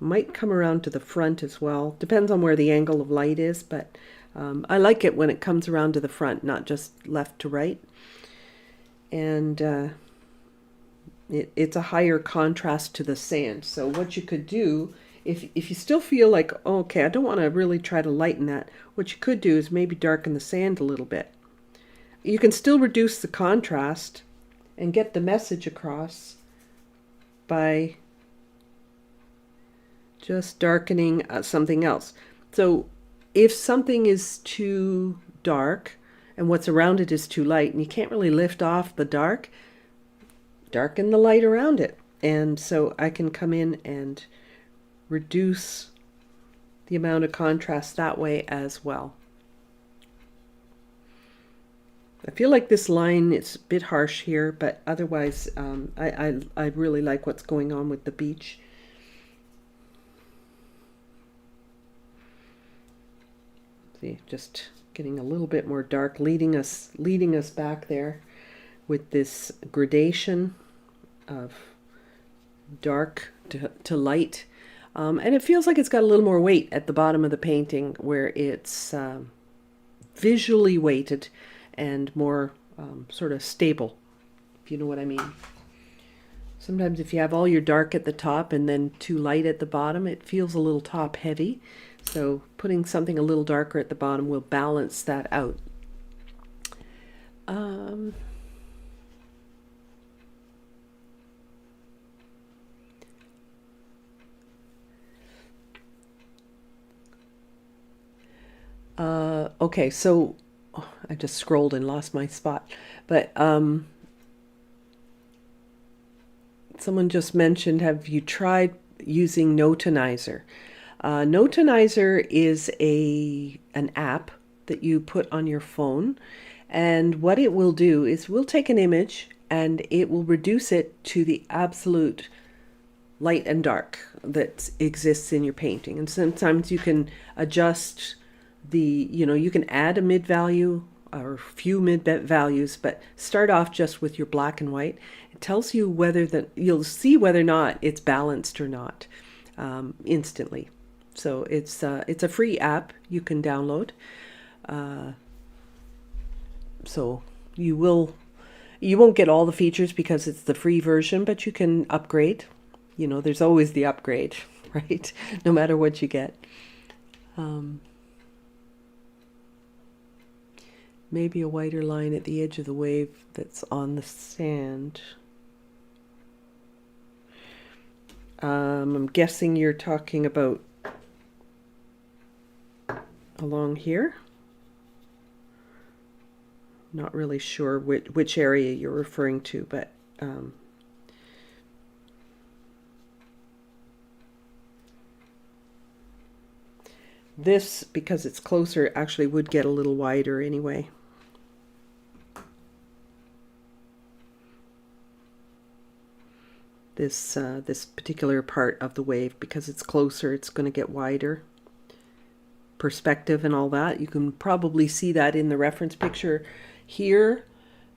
might come around to the front as well. Depends on where the angle of light is, but I like it when it comes around to the front, not just left to right. And it's a higher contrast to the sand. So what you could do, if you still feel like, oh, okay, I don't want to really try to lighten that, what you could do is maybe darken the sand a little bit. You can still reduce the contrast and get the message across by just darkening something else. So if something is too dark and what's around it is too light, and you can't really lift off the dark, darken the light around it. And so I can come in and reduce the amount of contrast that way as well. I feel like this line is a bit harsh here, but otherwise I really like what's going on with the beach. See, just getting a little bit more dark, leading us back there with this gradation of dark to light. And it feels like it's got a little more weight at the bottom of the painting, where it's visually weighted and more sort of stable, if you know what I mean. Sometimes if you have all your dark at the top and then too light at the bottom, it feels a little top heavy. So putting something a little darker at the bottom will balance that out. Okay, so I just scrolled and lost my spot, but someone just mentioned, have you tried using Notanizer? Notanizer is an app that you put on your phone, and what it will do is we'll take an image and it will reduce it to the absolute light and dark that exists in your painting. And sometimes you can adjust you can add a mid value or a few mid values, but start off just with your black and white. It tells you you'll see whether or not it's balanced or not instantly. So it's a free app you can download. So you won't get all the features because it's the free version, but you can upgrade. There's always the upgrade, right? No matter what you get. Maybe a whiter line at the edge of the wave that's on the sand. I'm guessing you're talking about along here. Not really sure which area you're referring to, but this, because it's closer, actually would get a little wider anyway. This particular part of the wave, because it's closer, it's going to get wider. Perspective and all that. You can probably see that in the reference picture here,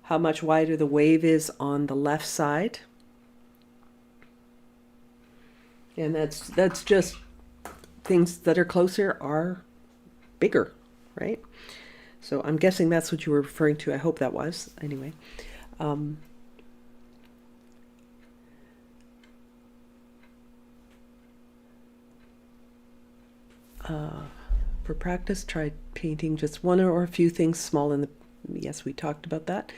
how much wider the wave is on the left side. And that's just things that are closer are bigger, right? So I'm guessing that's what you were referring to. I hope that was. Anyway. For practice, try painting just one or a few things small in the, yes, we talked about that.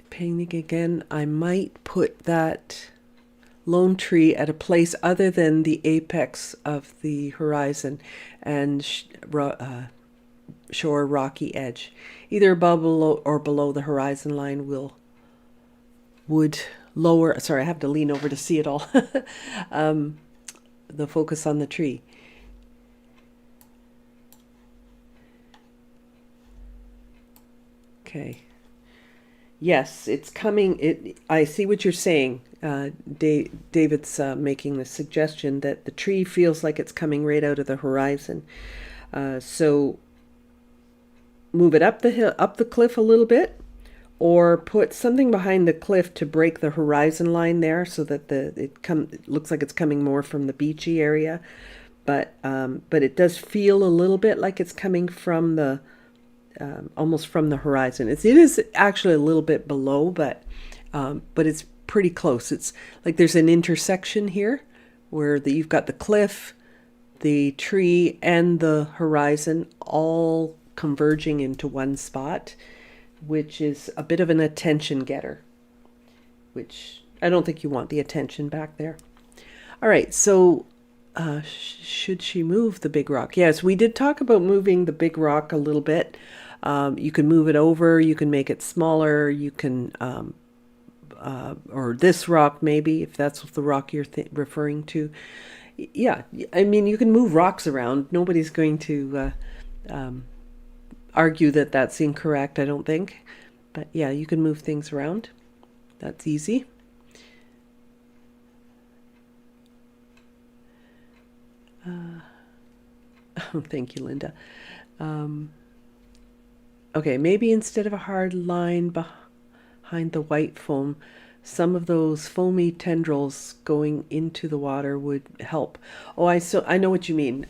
Painting again, I might put that lone tree at a place other than the apex of the horizon and shore rocky edge. Either above or below the horizon line would lower, sorry, I have to lean over to see it all, the focus on the tree. Okay. Yes, it's coming. I see what you're saying. David's making the suggestion that the tree feels like it's coming right out of the horizon. So move it up the hill, up the cliff a little bit, or put something behind the cliff to break the horizon line there, so that it looks like it's coming more from the beachy area. But it does feel a little bit like it's coming from the almost from the horizon. It is actually a little bit below, but it's pretty close. It's like there's an intersection here where you've got the cliff, the tree, and the horizon all converging into one spot, which is a bit of an attention getter, which I don't think you want the attention back there. All right, so should she move the big rock? Yes, we did talk about moving the big rock a little bit. You can move it over, you can make it smaller, you can, or this rock maybe, if that's the rock you're referring to. Yeah, I mean, you can move rocks around. Nobody's going to argue that that's incorrect, I don't think. But yeah, you can move things around. That's easy. Thank you, Linda. Okay, maybe instead of a hard line behind the white foam, some of those foamy tendrils going into the water would help. Oh, I know what you mean.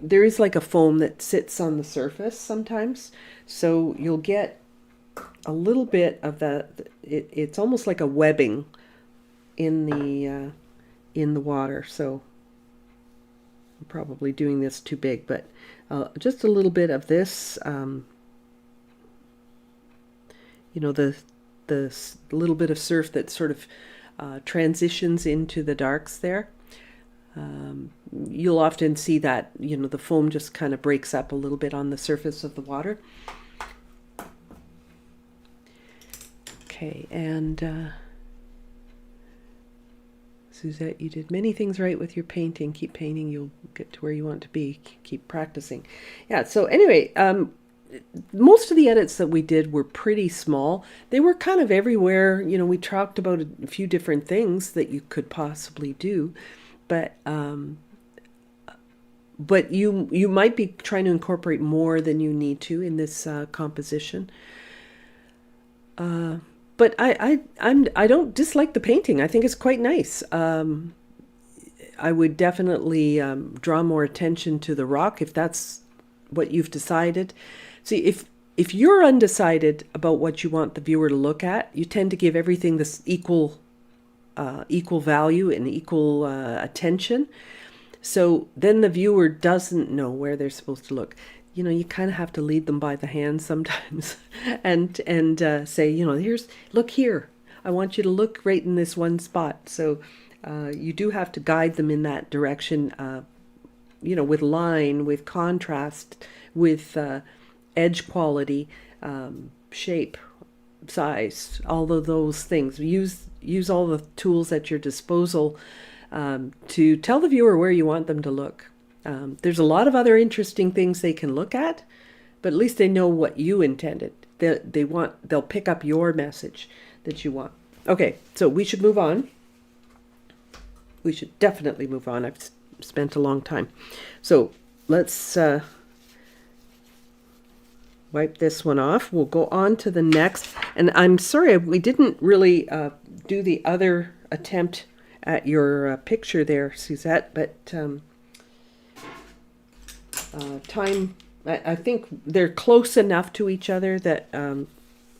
There is like a foam that sits on the surface sometimes, so you'll get a little bit of that. It's almost like a webbing in the water. So I'm probably doing this too big, but just a little bit of this. The little bit of surf that sort of transitions into the darks there. You'll often see that, the foam just kind of breaks up a little bit on the surface of the water. Okay, and Suzette, you did many things right with your painting. Keep painting, you'll get to where you want to be. Keep practicing. Yeah, so anyway, most of the edits that we did were pretty small. They were kind of everywhere. We talked about a few different things that you could possibly do, but you might be trying to incorporate more than you need to in this composition. But I don't dislike the painting. I think it's quite nice. I would definitely draw more attention to the rock if that's what you've decided. See, if you're undecided about what you want the viewer to look at, you tend to give everything this equal value and equal attention. So then the viewer doesn't know where they're supposed to look. You kind of have to lead them by the hand sometimes and say, look here. I want you to look right in this one spot. So you do have to guide them in that direction, with line, with contrast, with edge quality, shape, size, all of those things. Use all the tools at your disposal to tell the viewer where you want them to look. There's a lot of other interesting things they can look at, but at least they know what you intended. They'll pick up your message that you want. Okay, so we should move on. We should definitely move on. I've spent a long time. So let's wipe this one off. We'll go on to the next. And I'm sorry, we didn't really do the other attempt at your picture there, Suzette, but time, I think they're close enough to each other that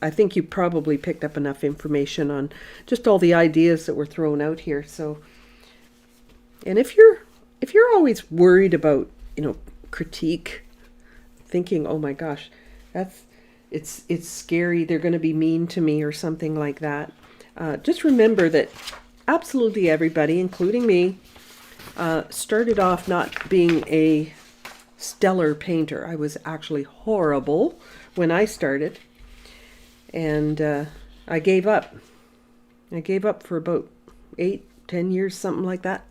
I think you probably picked up enough information on just all the ideas that were thrown out here. So, and if you're always worried about, critique, thinking, oh my gosh, it's scary, they're going to be mean to me or something like that, just remember that absolutely everybody, including me, started off not being a stellar painter. I was actually horrible when I started, and I gave up. I gave up for about 8-10 years, something like that,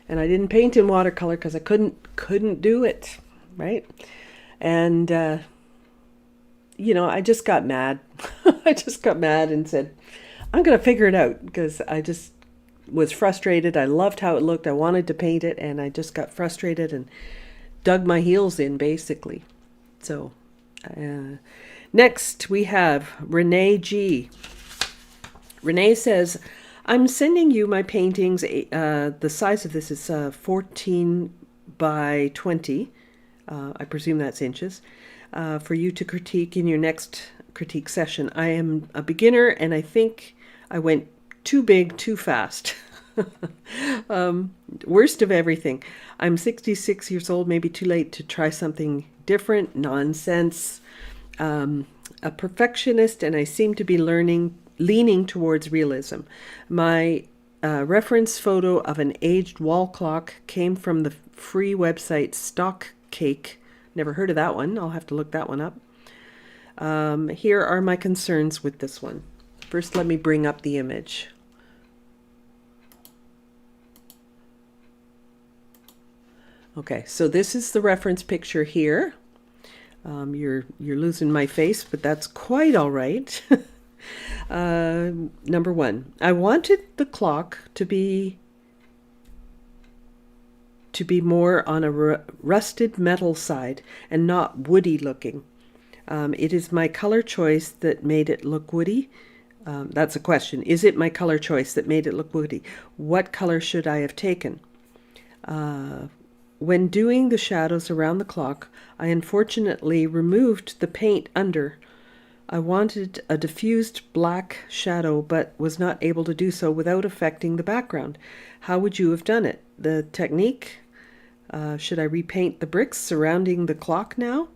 and I didn't paint in watercolor because I couldn't do it, right? And I just got mad. I just got mad and said, I'm going to figure it out, because I just was frustrated. I loved how it looked. I wanted to paint it, and I just got frustrated and dug my heels in, basically. So next we have Renee G. Renee says, I'm sending you my paintings. The size of this is 14 by 20. I presume that's inches. For you to critique in your next critique session. I am a beginner, and I think I went too big too fast. Worst of everything. I'm 66 years old, maybe too late to try something different. Nonsense. A perfectionist, and I seem to be leaning towards realism. My reference photo of an aged wall clock came from the free website Stock Cake. Never heard of that one. I'll have to look that one up. Here are my concerns with this one. First, let me bring up the image. Okay, so this is the reference picture here. You're losing my face, but that's quite all right. Number one, I wanted the clock to be more on a rusted metal side and not woody looking. It is my color choice that made it look woody. That's a question. Is it my color choice that made it look woody? What color should I have taken? When doing the shadows around the clock, I unfortunately removed the paint under. I wanted a diffused black shadow, but was not able to do so without affecting the background. How would you have done it? The technique? Should I repaint the bricks surrounding the clock now?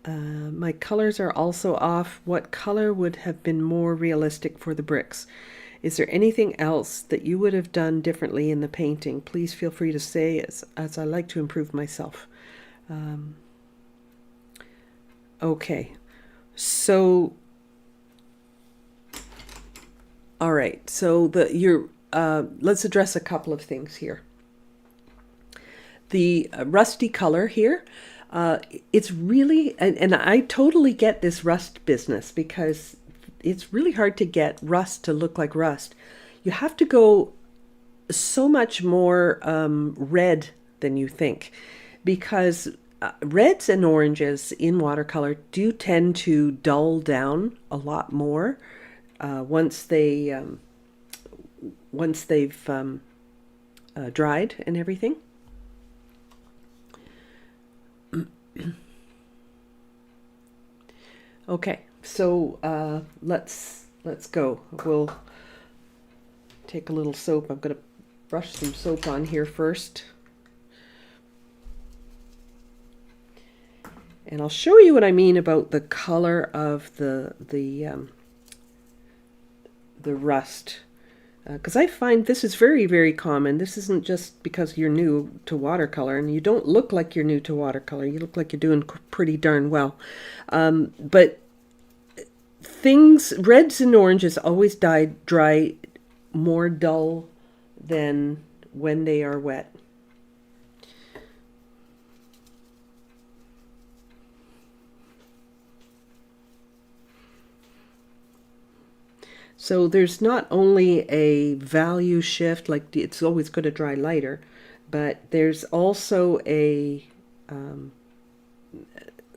My colors are also off. What color would have been more realistic for the bricks? Is there anything else that you would have done differently in the painting? Please feel free to say, as I like to improve myself. Okay, so all right. So let's address a couple of things here. The rusty color here. It's really, and I totally get this rust business, because it's really hard to get rust to look like rust. You have to go so much more red than you think, because reds and oranges in watercolor do tend to dull down a lot more once they've dried and everything. Okay, so let's go. We'll take a little soap. I'm going to brush some soap on here first. And I'll show you what I mean about the color of the rust. Because I find this is very, very common. This isn't just because you're new to watercolor, and you don't look like you're new to watercolor. You look like you're doing pretty darn well. But things, reds and oranges always dry more dull than when they are wet. So there's not only a value shift, like it's always going to dry lighter, but there's also a,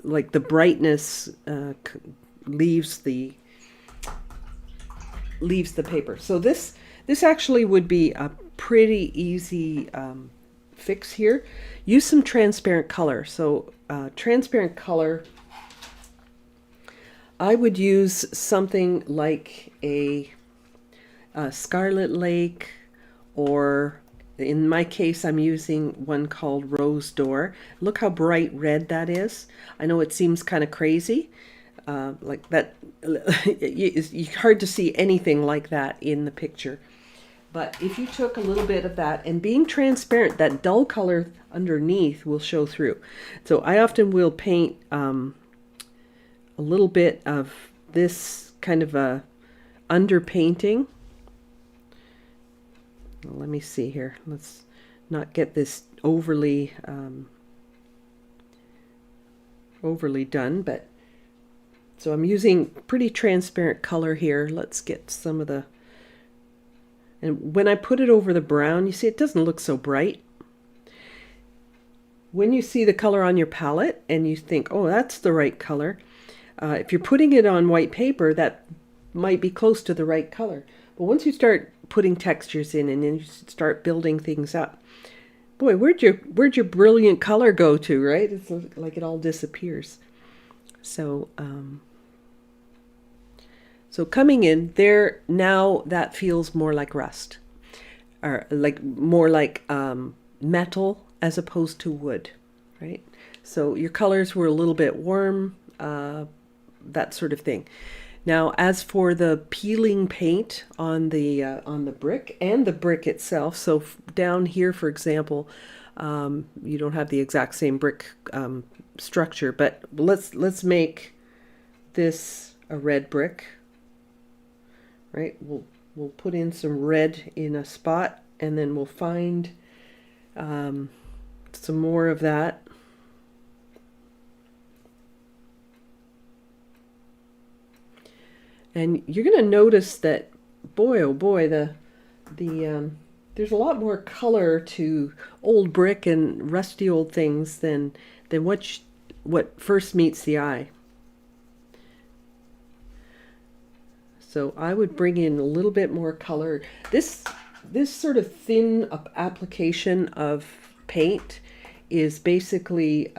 like the brightness leaves the paper. So this actually would be a pretty easy fix here. Use some transparent color. So transparent color, I would use something like a Scarlet Lake, or in my case, I'm using one called Rose D'Or. Look how bright red that is. I know it seems kind of crazy, like that. It's hard to see anything like that in the picture. But if you took a little bit of that, and being transparent, that dull color underneath will show through. So I often will paint a little bit of this kind of a underpainting. Let me see here. Let's not get this overly done, but so I'm using pretty transparent color here. Let's get some of the, and when I put it over the brown, you see it doesn't look so bright. When you see the color on your palette and you think, oh, that's the right color, if you're putting it on white paper, that might be close to the right color. But once you start putting textures in and then you start building things up, boy, where'd your brilliant color go to, right? It's like it all disappears. So, so coming in there, now that feels more like rust, or like more like metal as opposed to wood, right? So your colors were a little bit warm, that sort of thing. Now, as for the peeling paint on the brick and the brick itself, so down here, for example, you don't have the exact same brick structure, but let's make this a red brick, right? We'll put in some red in a spot, and then we'll find some more of that. And you're going to notice that, boy, oh boy, there's a lot more color to old brick and rusty old things than what first meets the eye. So I would bring in a little bit more color. This sort of thin application of paint is basically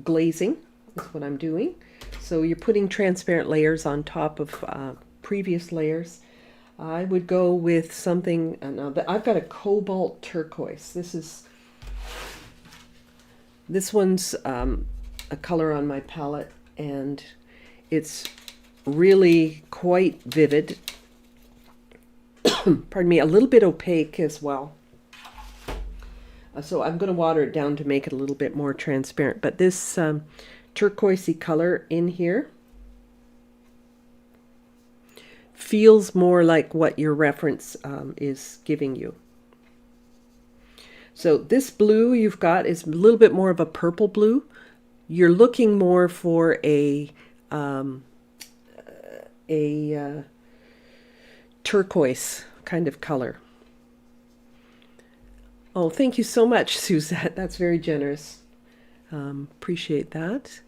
glazing. That's what I'm doing. So you're putting transparent layers on top of previous layers. I would go with something, now I've got a cobalt turquoise. This one's a color on my palette, and it's really quite vivid. Pardon me, a little bit opaque as well. So I'm going to water it down to make it a little bit more transparent. But this turquoisey color in here feels more like what your reference is giving you. So this blue you've got is a little bit more of a purple blue. You're looking more for a turquoise kind of color. Oh, thank you so much, Suzette. That's very generous. Appreciate that.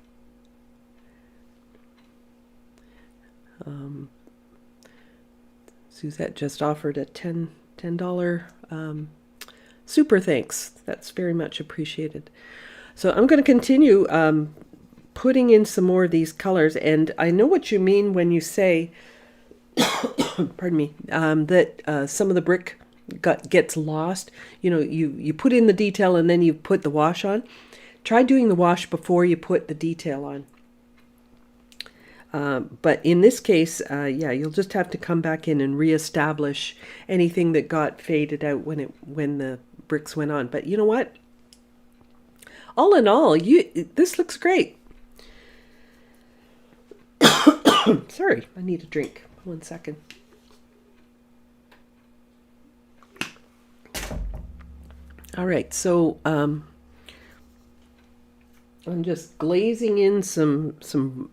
Suzette just offered a $10 super thanks. That's very much appreciated. So I'm going to continue putting in some more of these colors, and I know what you mean when you say, pardon me, that some of the brick gets lost. You know, you put in the detail and then you put the wash on. Try doing the wash before you put the detail on. But in this case, yeah, you'll just have to come back in and reestablish anything that got faded out when the bricks went on. But you know what? All in all, this looks great. Sorry, I need a drink. 1 second. All right, so I'm just glazing in some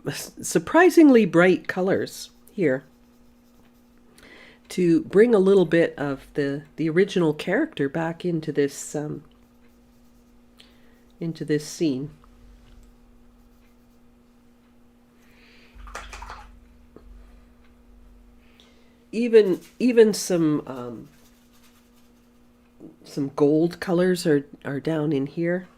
surprisingly bright colors here to bring a little bit of the original character back into this scene. Even some gold colors are down in here.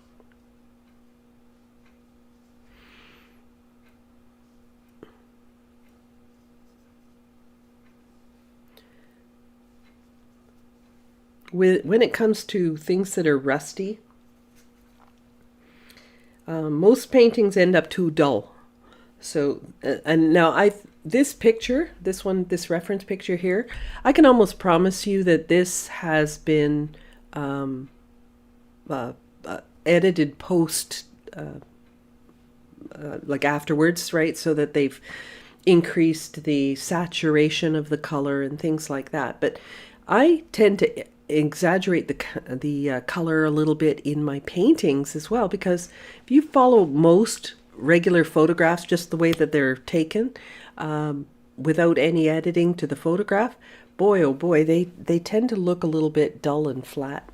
When it comes to things that are rusty, most paintings end up too dull. So, and now this picture, this reference picture here, I can almost promise you that this has been edited post, like afterwards, right? So that they've increased the saturation of the color and things like that. But I tend to exaggerate the color a little bit in my paintings as well, because if you follow most regular photographs just the way that they're taken, without any editing to the photograph, boy oh boy, they tend to look a little bit dull and flat.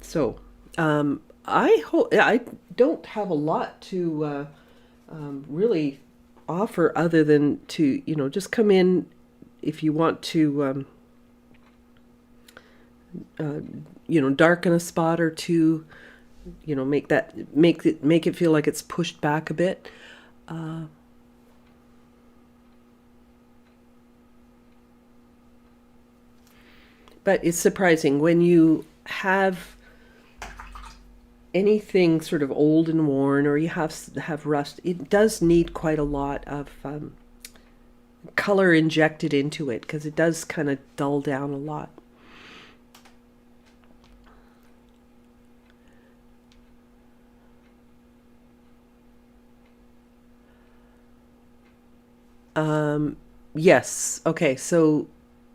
So I don't have a lot to really offer other than to, you know, just come in if you want to you know, darken a spot or two, you know, make it feel like it's pushed back a bit. But it's surprising when you have anything sort of old and worn, or you have rust, it does need quite a lot of color injected into it, because it does kind of dull down a lot. Yes. Okay. So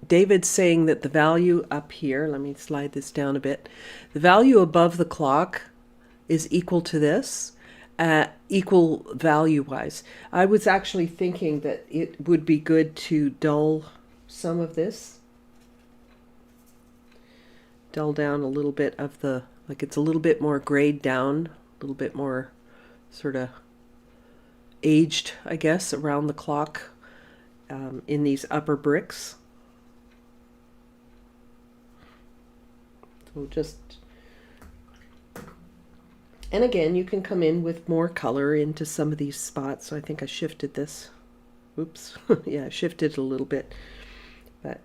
David's saying that the value up here, let me slide this down a bit. The value above the clock is equal to this, equal value wise. I was actually thinking that it would be good to dull some of this. Dull down a little bit of the, like it's a little bit more grayed down, a little bit more sort of aged, I guess, around the clock. In these upper bricks. So just, and again, you can come in with more color into some of these spots. So I think I shifted this. Oops. Yeah, I shifted a little bit. But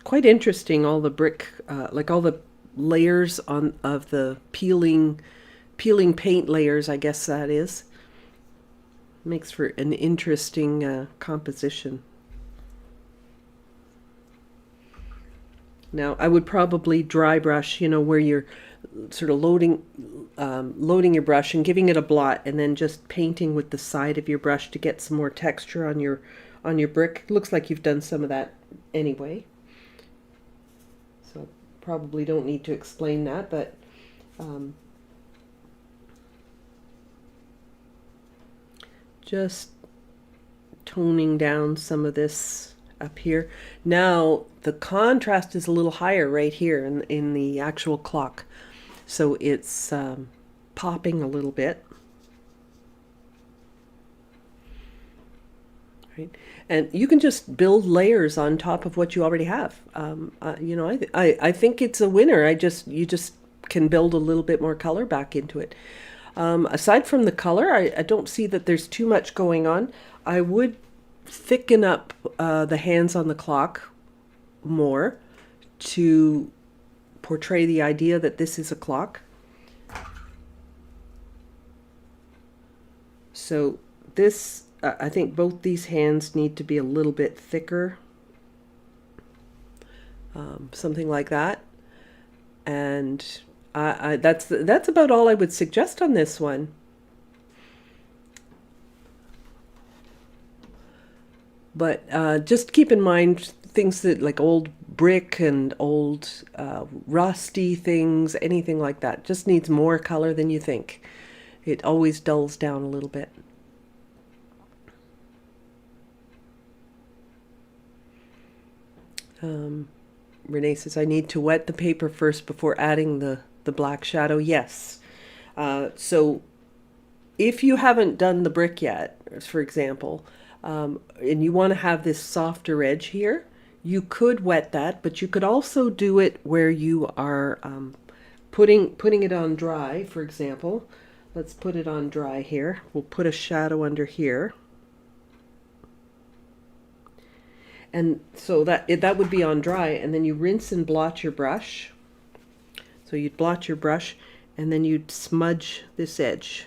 quite interesting, all the brick, like all the layers of the peeling paint layers, I guess that is. Makes for an interesting composition. Now, I would probably dry brush, you know, where you're sort of loading your brush and giving it a blot, and then just painting with the side of your brush to get some more texture on your brick. It looks like you've done some of that anyway. So probably don't need to explain that, but just toning down some of this up here. Now the contrast is a little higher right here in the actual clock, so it's popping a little bit. Right. And you can just build layers on top of what you already have. You know, I think it's a winner. You just can build a little bit more color back into it. Aside from the color, I don't see that there's too much going on. I would thicken up the hands on the clock more to portray the idea that this is a clock. So this, I think both these hands need to be a little bit thicker, something like that. And that's about all I would suggest on this one. But just keep in mind things that like old brick and old rusty things, anything like that, just needs more color than you think. It always dulls down a little bit. Renee says, I need to wet the paper first before adding the black shadow. Yes. So if you haven't done the brick yet, for example, and you want to have this softer edge here, you could wet that, but you could also do it where you are putting it on dry, for example. Let's put it on dry here. We'll put a shadow under here. And so that would be on dry, and then you rinse and blot your brush. So you'd blot your brush, and then you'd smudge this edge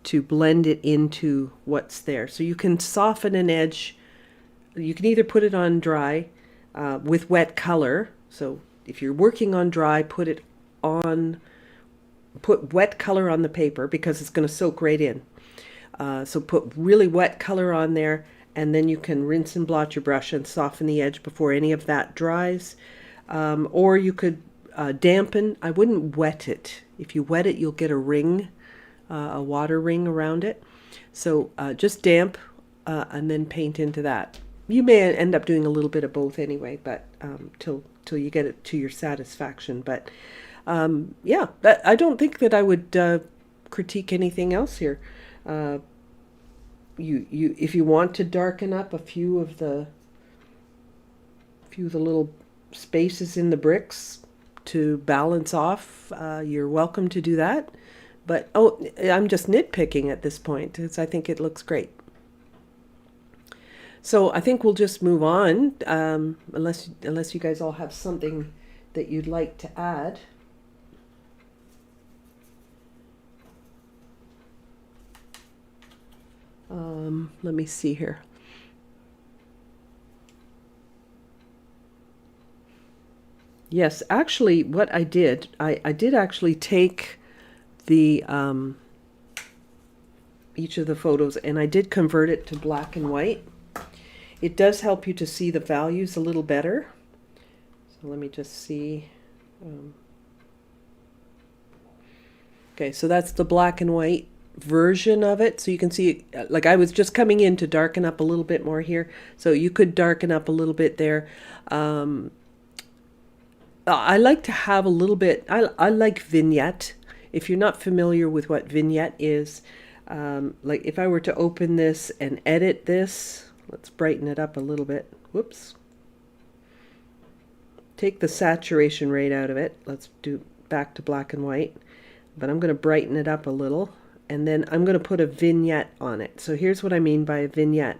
to blend it into what's there. So you can soften an edge. You can either put it on dry with wet color. So if you're working on dry, put wet color on the paper because it's going to soak right in. So put really wet color on there, and then you can rinse and blot your brush and soften the edge before any of that dries. Or you could dampen. I wouldn't wet it. If you wet it, you'll get a ring, a water ring around it. So just damp and then paint into that. You may end up doing a little bit of both anyway, but till you get it to your satisfaction. But yeah, I don't think that I would critique anything else here. If you want to darken up a few of the little spaces in the bricks to balance off, you're welcome to do that. But I'm just nitpicking at this point because I think it looks great. So I think we'll just move on, unless you guys all have something that you'd like to add. Let me see here. Yes, actually, what I did actually take the each of the photos and I did convert it to black and white. It does help you to see the values a little better. So let me just see. Okay, so that's the black and white version of it. So you can see, like I was just coming in to darken up a little bit more here. So you could darken up a little bit there. I like to have a little bit, I like vignette. If you're not familiar with what vignette is, like if I were to open this and edit this, let's brighten it up a little bit. Whoops. Take the saturation rate out of it. Let's do back to black and white. But I'm going to brighten it up a little. And then I'm going to put a vignette on it. So here's what I mean by a vignette.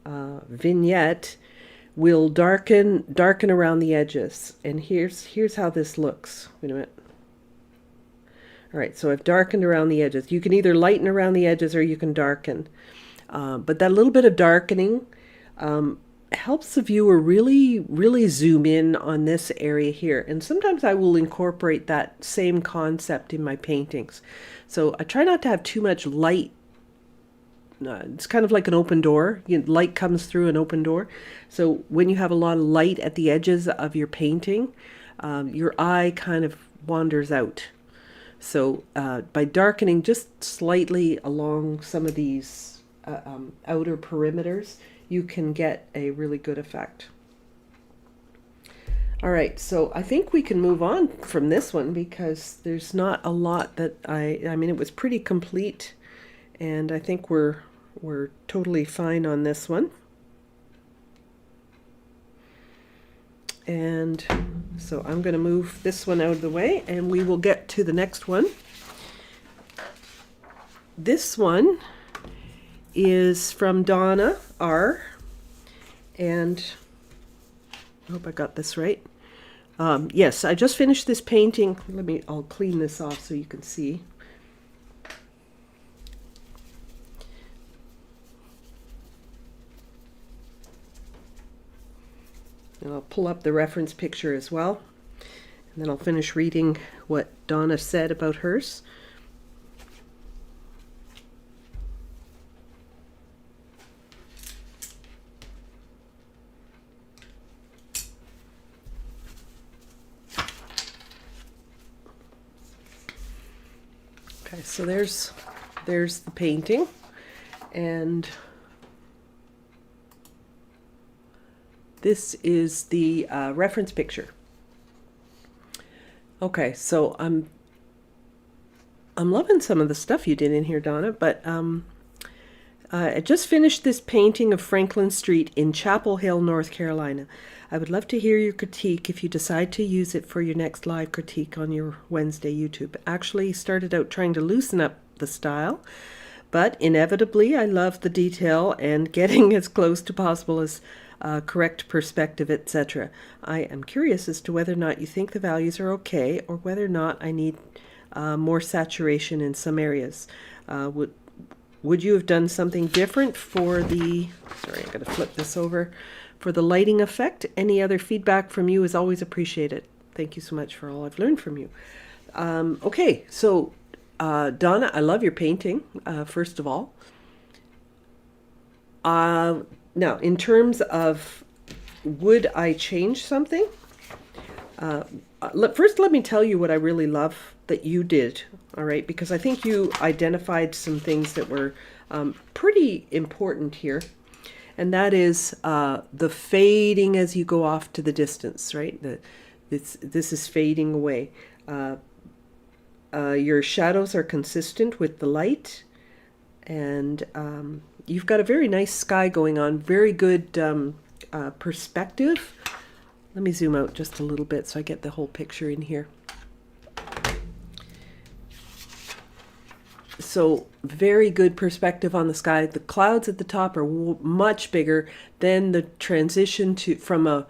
Vignette will darken around the edges. And here's how this looks. Wait a minute. All right, so I've darkened around the edges. You can either lighten around the edges or you can darken. But that little bit of darkening helps the viewer really zoom in on this area here. And sometimes I will incorporate that same concept in my paintings. So I try not to have too much light. It's kind of like an open door. Light comes through an open door. So when you have a lot of light at the edges of your painting, your eye kind of wanders out. So by darkening just slightly along some of these outer perimeters, you can get a really good effect. All right, so I think we can move on from this one because there's not a lot that I mean, it was pretty complete, and I think we're totally fine on this one. And so I'm going to move this one out of the way and we will get to the next one. This one is from Donna R. And I hope I got this right. Yes, I just finished this painting. I'll clean this off so you can see. And I'll pull up the reference picture as well. And then I'll finish reading what Donna said about hers. Okay, so there's the painting, and this is the reference picture. Okay, so I'm loving some of the stuff you did in here, Donna, but I just finished this painting of Franklin Street in Chapel Hill, North Carolina. I would love to hear your critique if you decide to use it for your next live critique on your Wednesday YouTube. Actually started out trying to loosen up the style, but inevitably I love the detail and getting as close to possible as correct perspective, etc. I am curious as to whether or not you think the values are okay, or whether or not I need more saturation in some areas. Would you have done something different for the, sorry, I gotta flip this over, for the lighting effect? Any other feedback from you is always appreciated. Thank you so much for all I've learned from you. Okay, so Donna, I love your painting, first of all. Now, in terms of would I change something? First, let me tell you what I really love that you did, all right? Because I think you identified some things that were pretty important here. And that is the fading as you go off to the distance, right? This is fading away. Your shadows are consistent with the light. And you've got a very nice sky going on, very good perspective. Let me zoom out just a little bit so I get the whole picture in here. So very good perspective on the sky. The clouds at the top are much bigger. Then the transition from a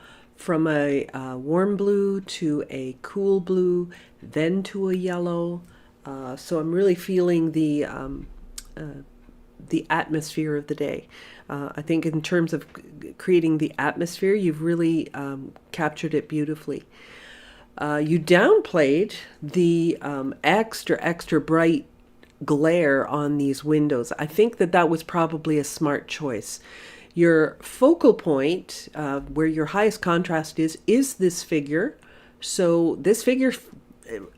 warm blue to a cool blue, then to a yellow. So I'm really feeling the atmosphere of the day. I think in terms of creating the atmosphere, you've really captured it beautifully. You downplayed the extra bright glare on these windows. I think that was probably a smart choice. Your focal point, where your highest contrast is this figure. So this figure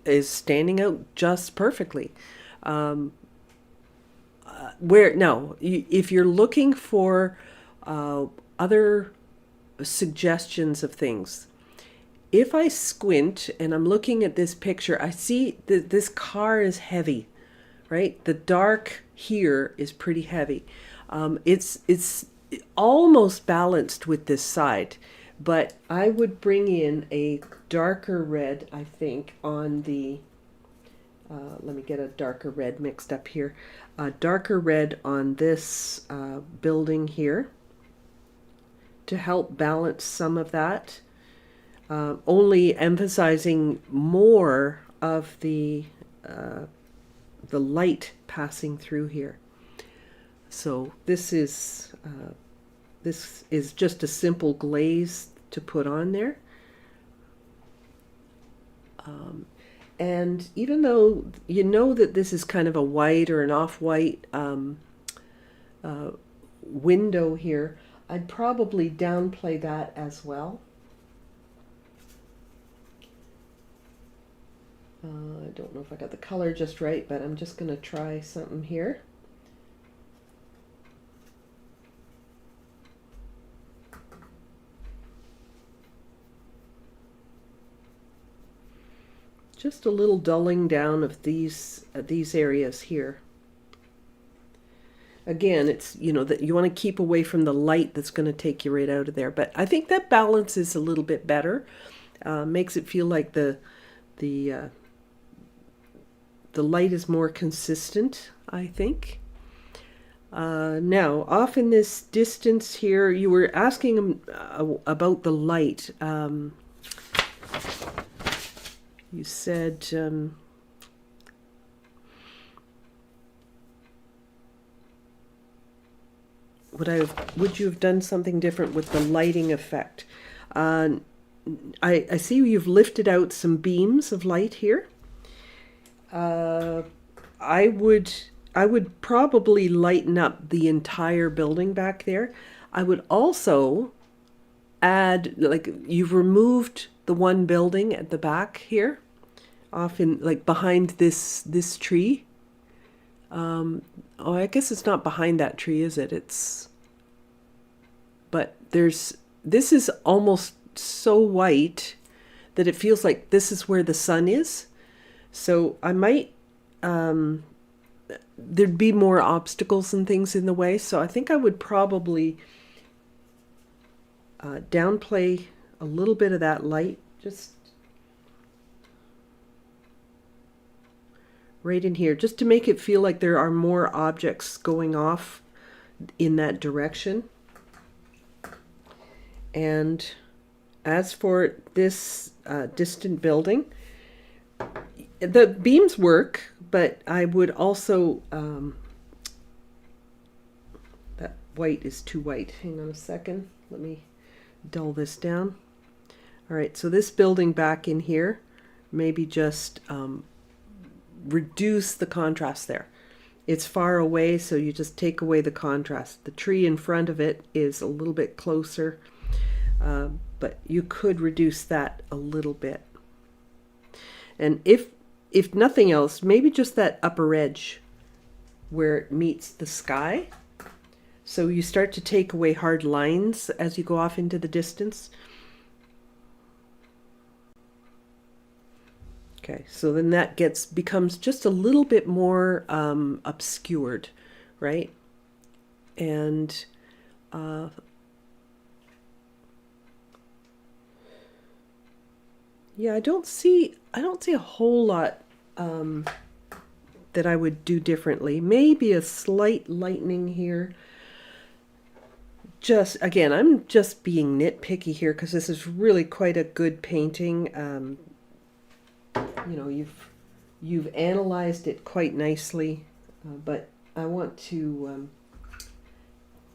is standing out just perfectly. If you're looking for other suggestions of things, if I squint and I'm looking at this picture, I see that this car is heavy, right? The dark here is pretty heavy. It's almost balanced with this side, but I would bring in a darker red, I think, on the let me get a darker red mixed up here. A darker red on this building here to help balance some of that. Only emphasizing more of the light passing through here. So this is just a simple glaze to put on there. And even though you know that this is kind of a white or an off-white window here, I'd probably downplay that as well. I don't know if I got the color just right, but I'm just going to try something here. Just a little dulling down of these areas here. Again, it's, you know, that you want to keep away from the light that's going to take you right out of there. But I think that balance is a little bit better. Makes it feel like the uh, the light is more consistent, I think. Now, off in this distance here, you were asking about the light. You said would you have done something different with the lighting effect? I see you've lifted out some beams of light here. I would probably lighten up the entire building back there. I would also add, like, you've removed the one building at the back here, off in, like, behind this tree. Oh, I guess it's not behind that tree, is it? But this is almost so white that it feels like this is where the sun is. So I might, there'd be more obstacles and things in the way. So I think I would probably downplay a little bit of that light, just right in here, just to make it feel like there are more objects going off in that direction. And as for this distant building, the beams work, but I would also, that white is too white. Hang on a second. Let me dull this down. All right, so this building back in here, maybe just reduce the contrast there. It's far away, so you just take away the contrast. The tree in front of it is a little bit closer, but you could reduce that a little bit. And if nothing else, maybe just that upper edge where it meets the sky. So you start to take away hard lines as you go off into the distance. Okay, so then that becomes just a little bit more obscured, right? And yeah, I don't see a whole lot that I would do differently. Maybe a slight lightening here. Just, again, I'm just being nitpicky here because this is really quite a good painting. You know, you've analyzed it quite nicely, but I want to,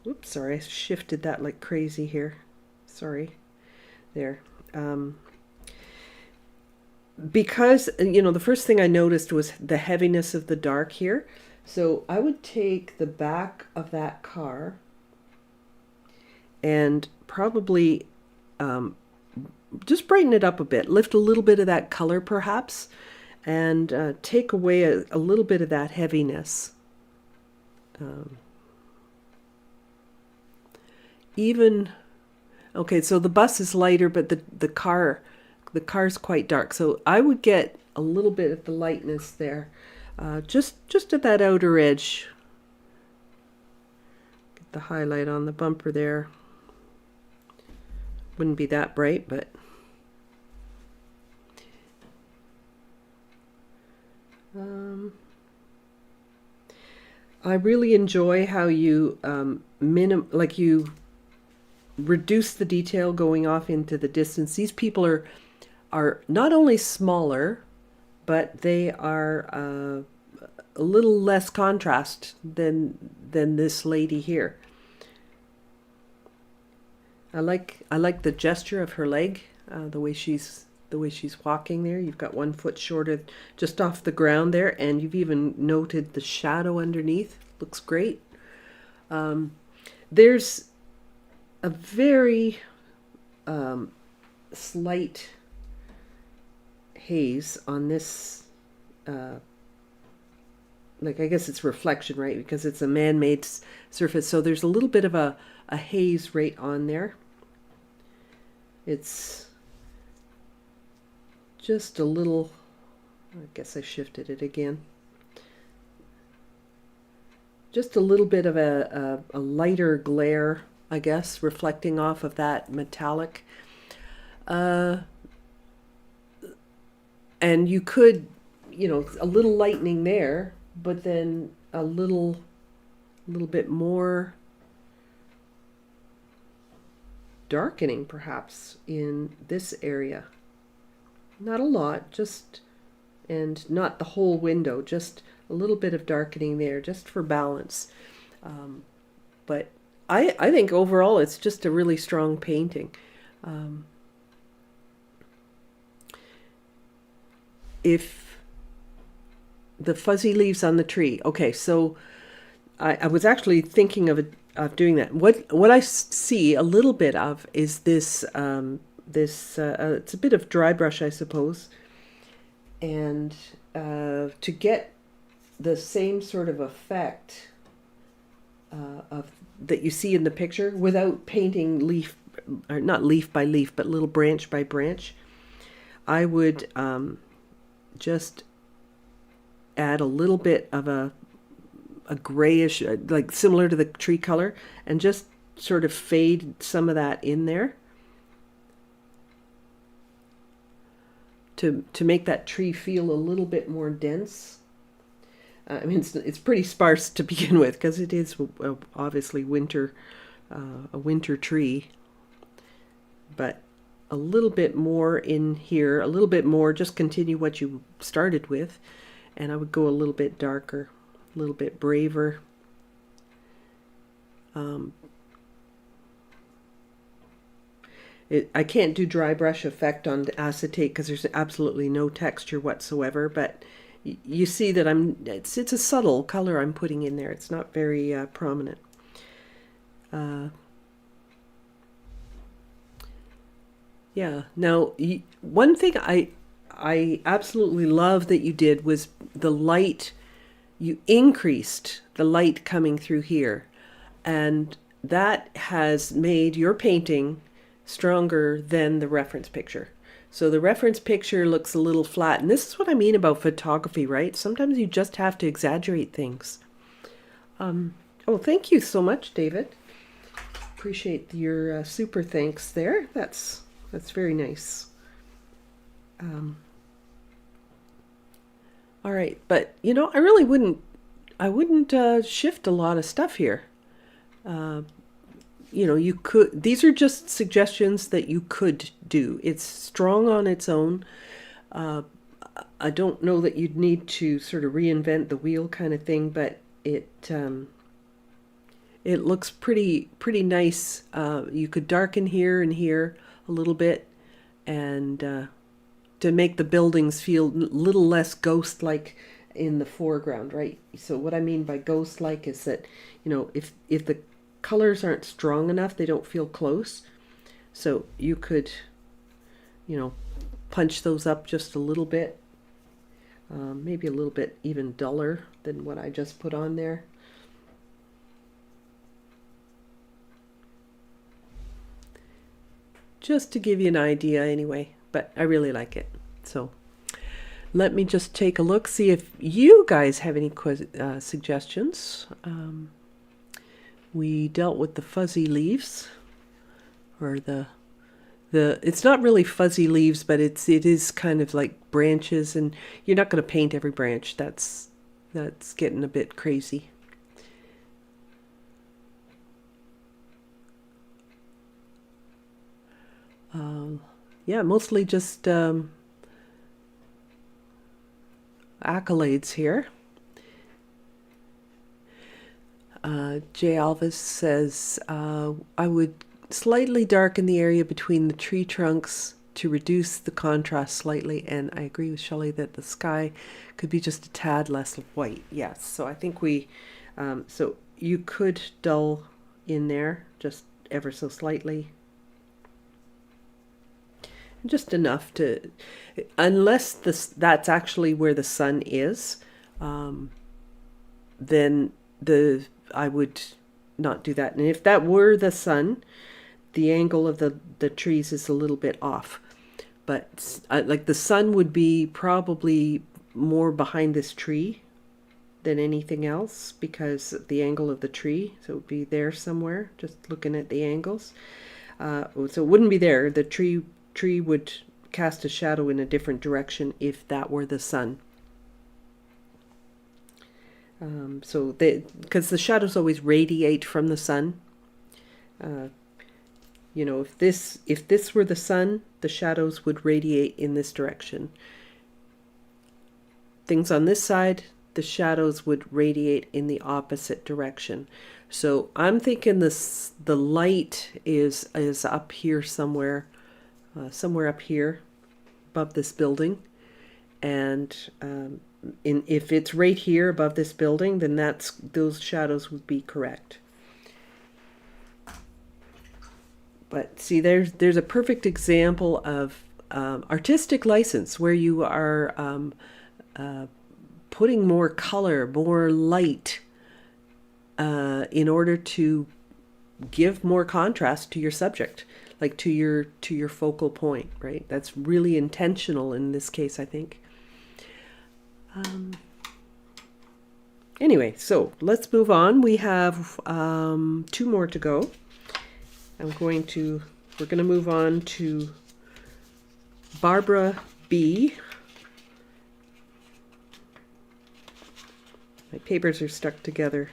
oops, sorry, I shifted that like crazy here. Sorry, there. Because, you know, the first thing I noticed was the heaviness of the dark here. So I would take the back of that car and probably just brighten it up a bit, lift a little bit of that color perhaps, and take away a little bit of that heaviness. Okay, so the bus is lighter, but the car's quite dark. So I would get a little bit of the lightness there, just at that outer edge. Get the highlight on the bumper there. Wouldn't be that bright, but I really enjoy how you you reduce the detail going off into the distance. These people are not only smaller, but they are a little less contrast than this lady here. I like the gesture of her leg, the way she's walking there. You've got one foot shorter, just off the ground there, and you've even noted the shadow underneath. Looks great. There's a very slight haze on this. Like, I guess it's reflection, right? Because it's a man-made surface, so there's a little bit of a haze right on there. It's just a little, I guess I shifted it again. just a little bit of a lighter glare, I guess, reflecting off of that metallic. And you could, you know, a little lightening there, but then a little bit more darkening perhaps in this area. Not a lot, just, and not the whole window, just a little bit of darkening there, just for balance. But I think overall it's just a really strong painting. If the fuzzy leaves on the tree, okay, so I was actually thinking of doing that. What I see a little bit of is this it's a bit of dry brush, I suppose, and to get the same sort of effect of that you see in the picture without painting leaf, or not leaf by leaf, but little branch by branch, I would just add a little bit of a grayish, like similar to the tree color, and just sort of fade some of that in there to make that tree feel a little bit more dense. I mean, it's pretty sparse to begin with because it is obviously winter, a winter tree, but a little bit more in here, a little bit more, just continue what you started with, and I would go a little bit darker, a little bit braver. I can't do dry brush effect on acetate because there's absolutely no texture whatsoever, but you see that it's a subtle color I'm putting in there. It's not very prominent. Yeah. Now, one thing I absolutely love that you did was the light. You increased the light coming through here, and that has made your painting stronger than the reference picture. So the reference picture looks a little flat, and this is what I mean about photography, right? Sometimes you just have to exaggerate things. Oh, thank you so much, David. Appreciate your super thanks there. That's very nice. All right, but you know, I wouldn't shift a lot of stuff here. You know, you could, these are just suggestions that you could do. It's strong on its own. I don't know that you'd need to sort of reinvent the wheel kind of thing, but it looks pretty nice. You could darken here and here a little bit, and to make the buildings feel a little less ghost-like in the foreground, right? So what I mean by ghost-like is that, you know, if the colors aren't strong enough, they don't feel close. So you could, you know, punch those up just a little bit, maybe a little bit even duller than what I just put on there. Just to give you an idea anyway, but I really like it. So let me just take a look, see if you guys have any suggestions. We dealt with the fuzzy leaves, or it's not really fuzzy leaves, but it is kind of like branches, and you're not going to paint every branch. That's getting a bit crazy. Yeah, mostly just accolades here. J. Alvis says, I would slightly darken the area between the tree trunks to reduce the contrast slightly, and I agree with Shelley that the sky could be just a tad less white. Yes, so I think so you could dull in there just ever so slightly. Just enough to, unless that's actually where the sun is, then I would not do that. And if that were the sun, the angle of the trees is a little bit off. But like the sun would be probably more behind this tree than anything else because of the angle of the tree. So it would be there somewhere, just looking at the angles. So it wouldn't be there. The tree would cast a shadow in a different direction if that were the sun. Because the shadows always radiate from the sun. You know, if this were the sun, the shadows would radiate in this direction. Things on this side, the shadows would radiate in the opposite direction. So I'm thinking the light is up here somewhere, somewhere up here above this building, and if it's right here above this building, then those shadows would be correct. But see, there's a perfect example of artistic license where you are putting more color, more light in order to give more contrast to your subject, like to your focal point, right? That's really intentional in this case, I think. Anyway, so let's move on. We have 2 more to go. We're going to move on to Barbara B. My papers are stuck together.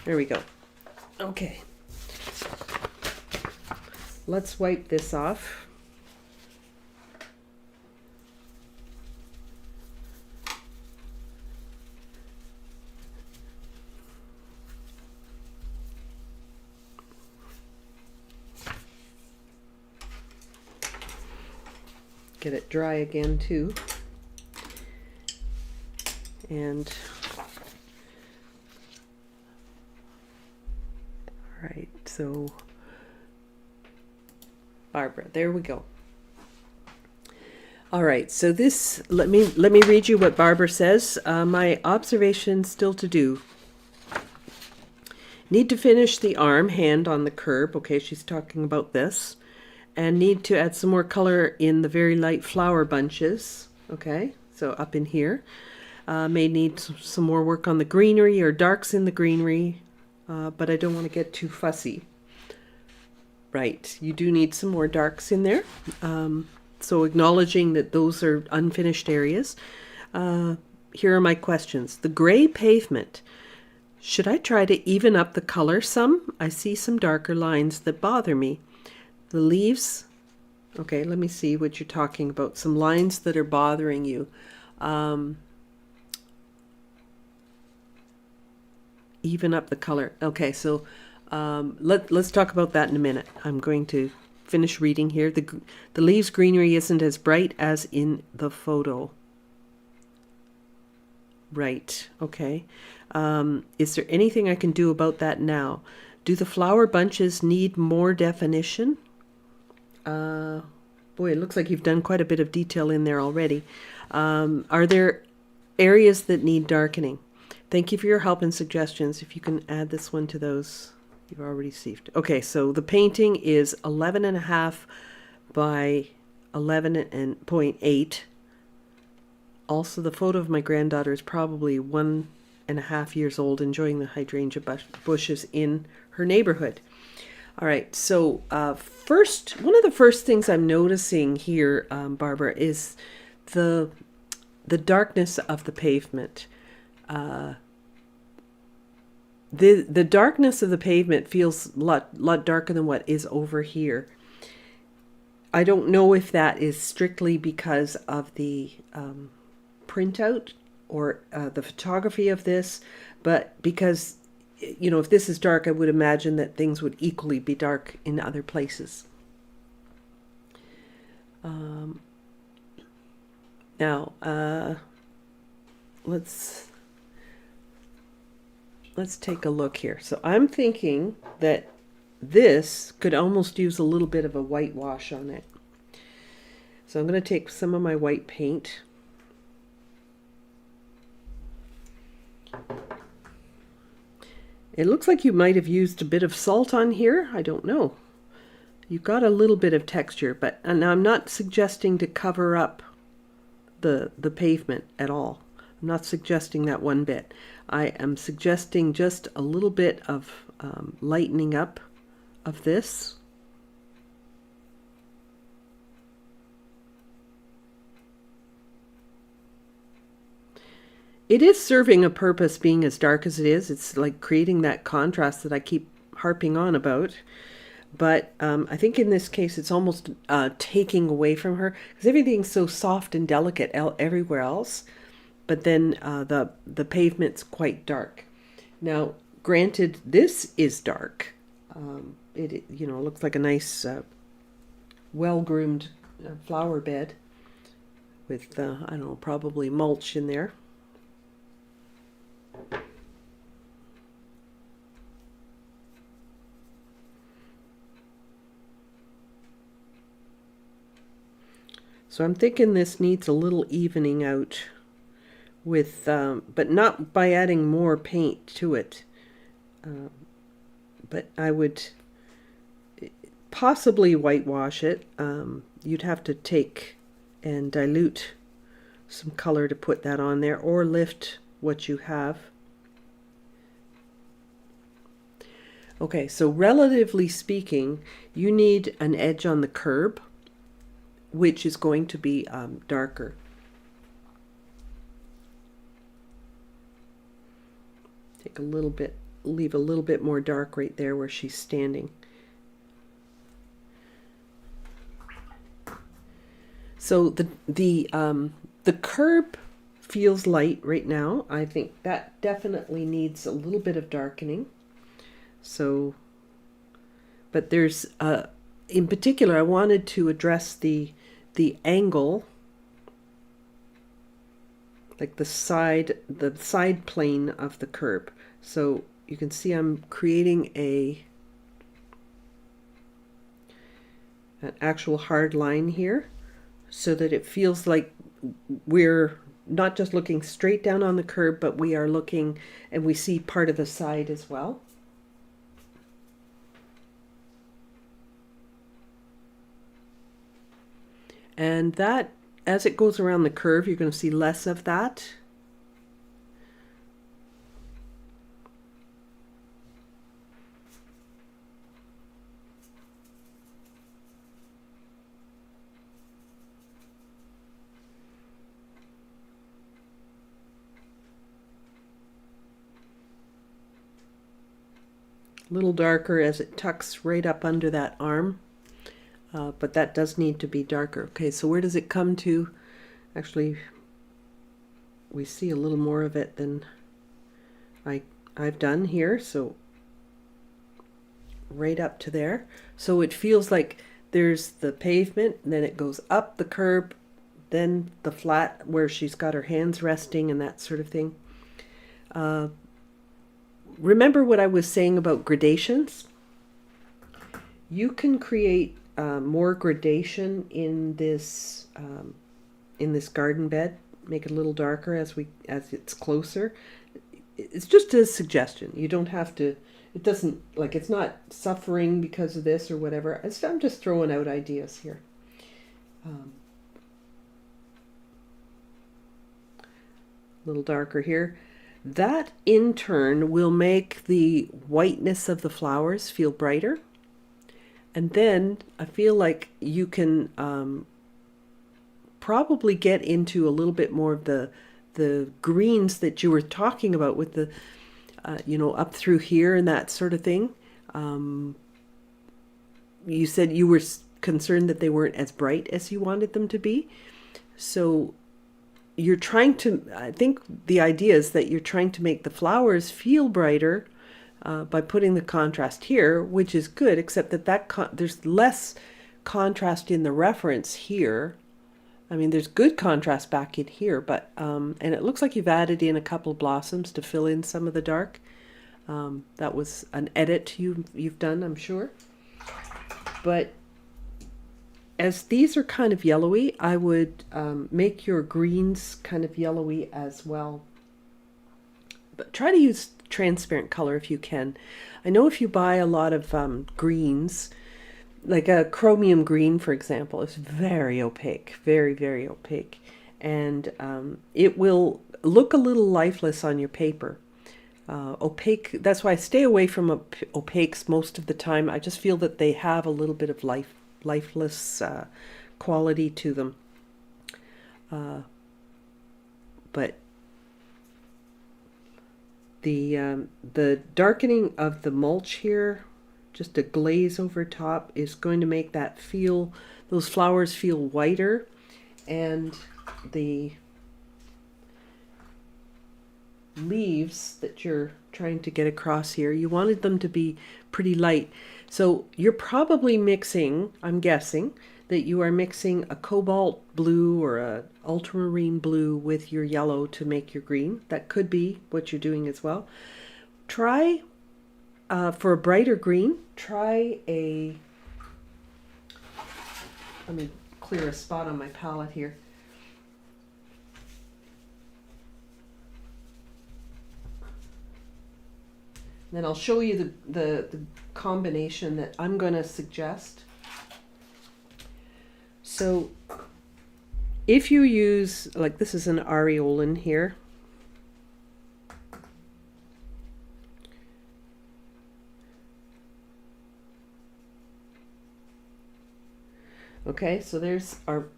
There we go. Okay. Let's wipe this off. Get it dry again too. And all right, so Barbara, there we go. All right, so this, let me read you what Barbara says. My observation still to do. Need to finish the arm, hand on the curb. Okay, she's talking about this. And need to add some more color in the very light flower bunches. Okay, so up in here. May need some more work on the greenery or darks in the greenery, but I don't want to get too fussy. Right, you do need some more darks in there. So acknowledging that those are unfinished areas. Here are my questions. The gray pavement. Should I try to even up the color some? I see some darker lines that bother me. The leaves, okay, let me see what you're talking about. Some lines that are bothering you. Even up the color. Okay, so let's talk about that in a minute. I'm going to finish reading here. The leaves greenery isn't as bright as in the photo. Right, okay. Is there anything I can do about that now? Do the flower bunches need more definition? Boy, it looks like you've done quite a bit of detail in there already. Are there areas that need darkening? Thank you for your help and suggestions. If you can add this one to those you've already received. Okay, so the painting is 11.5 by 11.8. Also, the photo of my granddaughter is probably 1.5 years old, enjoying the hydrangea bushes in her neighborhood. All right, so one of the first things I'm noticing here, Barbara, is the darkness of the pavement. The darkness of the pavement feels a lot darker than what is over here. I don't know if that is strictly because of the printout or the photography of this, but because, you know, if this is dark, I would imagine that things would equally be dark in other places. Now, let's take a look here. So I'm thinking that this could almost use a little bit of a whitewash on it. So I'm going to take some of my white paint. It looks like you might have used a bit of salt on here. I don't know. you've got a little bit of texture, but and I'm not suggesting to cover up the pavement at all. I'm not suggesting that one bit. I am suggesting just a little bit of lightening up of this. It is serving a purpose being as dark as it is. It's like creating that contrast that I keep harping on about. But I think in this case it's almost taking away from her, because everything's so soft and delicate everywhere else. But then the pavement's quite dark. Now, granted, this is dark. It looks like a nice, well-groomed flower bed with I don't know, probably mulch in there. So I'm thinking this needs a little evening out with, but not by adding more paint to it. But I would possibly whitewash it. You'd have to take and dilute some color to put that on there, or lift what you have. Okay, so relatively speaking, you need an edge on the curb, which is going to be darker. Take a little bit, leave a little bit more dark right there where she's standing. So the curb feels light right now. I think that definitely needs a little bit of darkening. So, but there's in particular, I wanted to address the angle, like the side plane of the curb. So you can see I'm creating an actual hard line here, so that it feels like we're not just looking straight down on the curb, but we are looking and we see part of the side as well. And that, as it goes around the curve, you're going to see less of that. A little darker as it tucks right up under that arm. But that does need to be darker. Okay, so where does it come to? Actually, we see a little more of it than I've done here. So right up to there. So it feels like there's the pavement, and then it goes up the curb, then the flat where she's got her hands resting and that sort of thing. Remember what I was saying about gradations? You can create more gradation in this garden bed. Make it a little darker as it's closer. It's just a suggestion. You don't have to. It doesn't, like, it's not suffering because of this or whatever. I'm just throwing out ideas here. A little darker here. That in turn will make the whiteness of the flowers feel brighter. And then I feel like you can probably get into a little bit more of the greens that you were talking about with the, up through here and that sort of thing. You said you were concerned that they weren't as bright as you wanted them to be. So you're trying to, I think the idea is that you're trying to make the flowers feel brighter by putting the contrast here, which is good, except that there's less contrast in the reference here. I mean, there's good contrast back in here, but and it looks like you've added in a couple of blossoms to fill in some of the dark. That was an edit you've done, I'm sure. But as these are kind of yellowy, I would make your greens kind of yellowy as well. But try to use transparent color if you can. I know if you buy a lot of greens, like a chromium green, for example, is very opaque, very, very opaque. And it will look a little lifeless on your paper. Opaque, that's why I stay away from opaques most of the time. I just feel that they have a little bit of lifeless quality to them. But the darkening of the mulch here, just a glaze over top, is going to make that feel, those flowers feel whiter, and the leaves that you're trying to get across here, you wanted them to be pretty light. So you're probably mixing, I'm guessing, that you are mixing a cobalt blue or a ultramarine blue with your yellow to make your green. That could be what you're doing as well. Try, for a brighter green, try a, let me clear a spot on my palette here. Then I'll show you the combination that I'm going to suggest. So if you use, like this is an areolan here. Okay, so there's our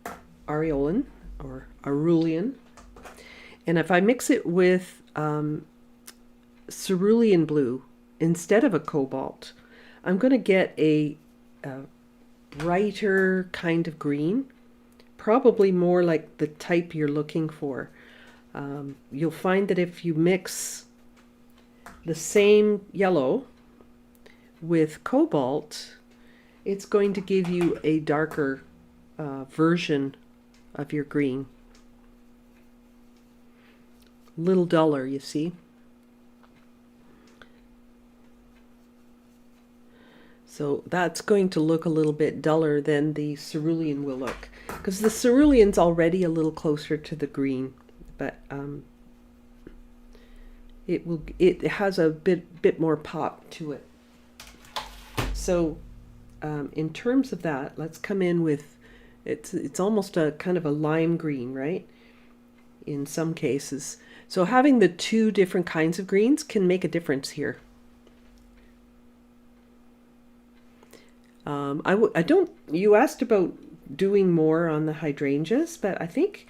areolan or cerulean. And if I mix it with cerulean blue instead of a cobalt, I'm going to get a brighter kind of green, probably more like the type you're looking for. You'll find that if you mix the same yellow with cobalt, it's going to give you a darker version of your green. A little duller, you see. So that's going to look a little bit duller than the cerulean will look, because the cerulean's already a little closer to the green, but it has a bit more pop to it. So in terms of that, let's come in with, it's almost a kind of a lime green, right? In some cases. So having the two different kinds of greens can make a difference here. You asked about doing more on the hydrangeas, but I think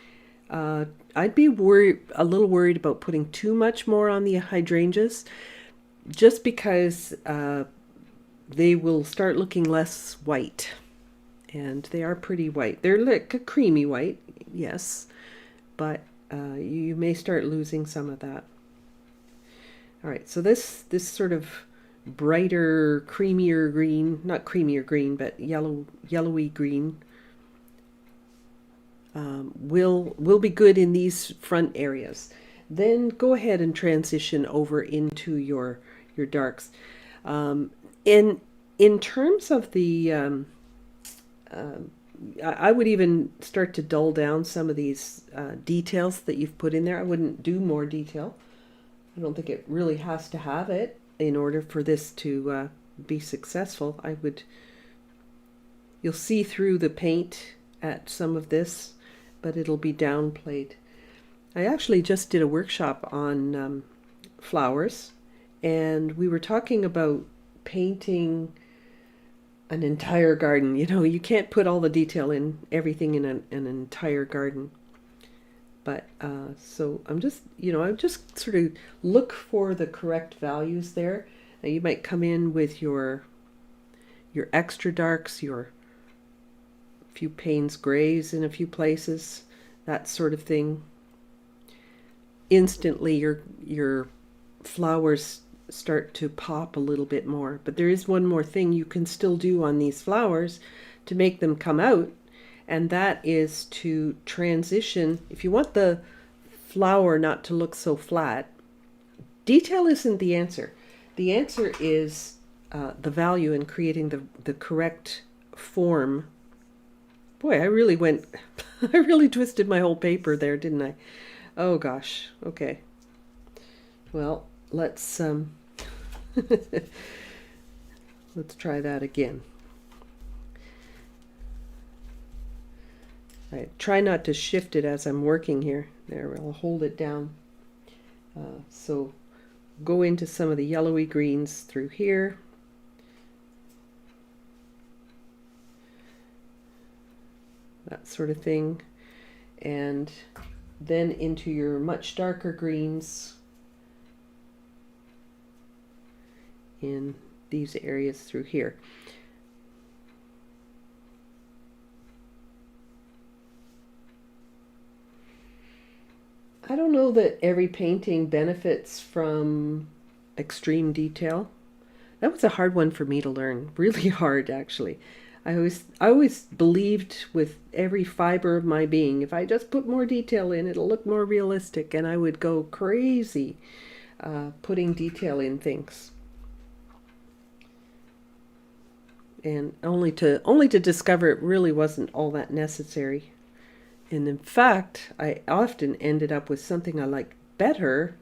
I'd be a little worried about putting too much more on the hydrangeas, just because they will start looking less white, and they are pretty white. They're like a creamy white, yes, but you may start losing some of that. All right, so this sort of brighter, creamier green, not creamier green, but yellowy green, will be good in these front areas. Then go ahead and transition over into your darks. In terms of the, I would even start to dull down some of these details that you've put in there. I wouldn't do more detail. I don't think it really has to have it in order for this to be successful. You'll see through the paint at some of this, but it'll be downplayed. I actually just did a workshop on flowers, and we were talking about painting an entire garden. You know, you can't put all the detail in everything in an entire garden. But so I'm just sort of look for the correct values there. Now you might come in with your extra darks, your few Payne's grays in a few places, that sort of thing. Instantly your flowers start to pop a little bit more. But there is one more thing you can still do on these flowers to make them come out, and that is to transition. If you want the flower not to look so flat, detail isn't the answer. The answer is the value in creating the correct form. Boy, I really I really twisted my whole paper there, didn't I? Oh gosh, okay. Well, let's let's try that again. I try not to shift it as I'm working here. There, I'll hold it down. So go into some of the yellowy greens through here. That sort of thing. And then into your much darker greens in these areas through here. I don't know that every painting benefits from extreme detail. That was a hard one for me to learn, really hard actually. I always believed with every fiber of my being, if I just put more detail in, it'll look more realistic, and I would go crazy putting detail in things. And only to discover it really wasn't all that necessary. And in fact, I often ended up with something I liked better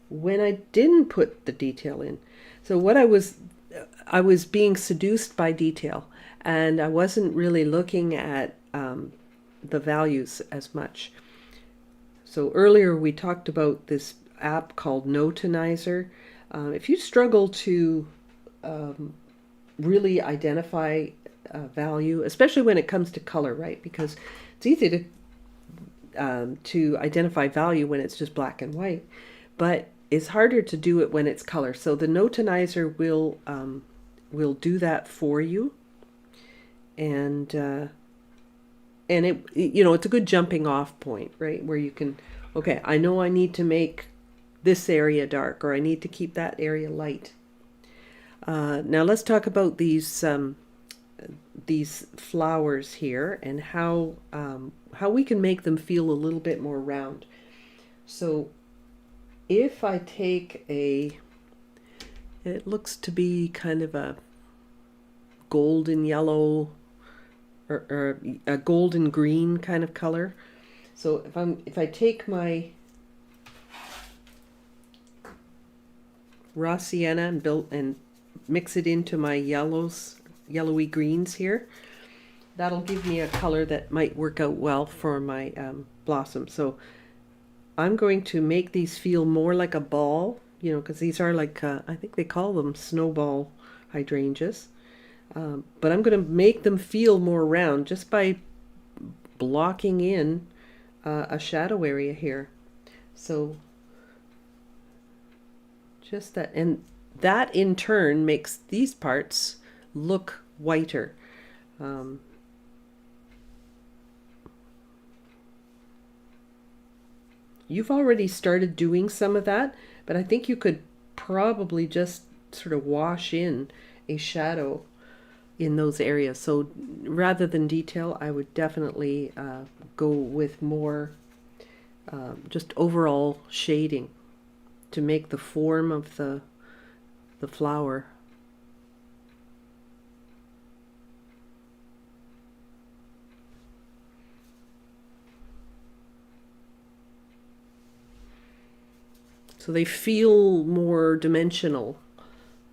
when I didn't put the detail in. So I was being seduced by detail, and I wasn't really looking at the values as much. So earlier we talked about this app called Notonizer. If you struggle to really identify value, especially when it comes to color, right? Because it's easy to identify value when it's just black and white, but it's harder to do it when it's color. So the Notonizer will do that for you, and it, you know, it's a good jumping off point, right? Where you can, okay, I know I need to make this area dark, or I need to keep that area light. Now let's talk about these flowers here and how we can make them feel a little bit more round. So if I take it looks to be kind of a golden yellow or a golden green kind of color. So if I take my raw sienna and mix it into my yellowy greens here, that'll give me a color that might work out well for my blossom. So I'm going to make these feel more like a ball, you know, because these are like, I think they call them snowball hydrangeas. But I'm going to make them feel more round just by blocking in a shadow area here. So just that, and that in turn makes these parts look whiter. You've already started doing some of that, but I think you could probably just sort of wash in a shadow in those areas. So rather than detail, I would definitely go with more just overall shading to make the form of the flower. So they feel more dimensional.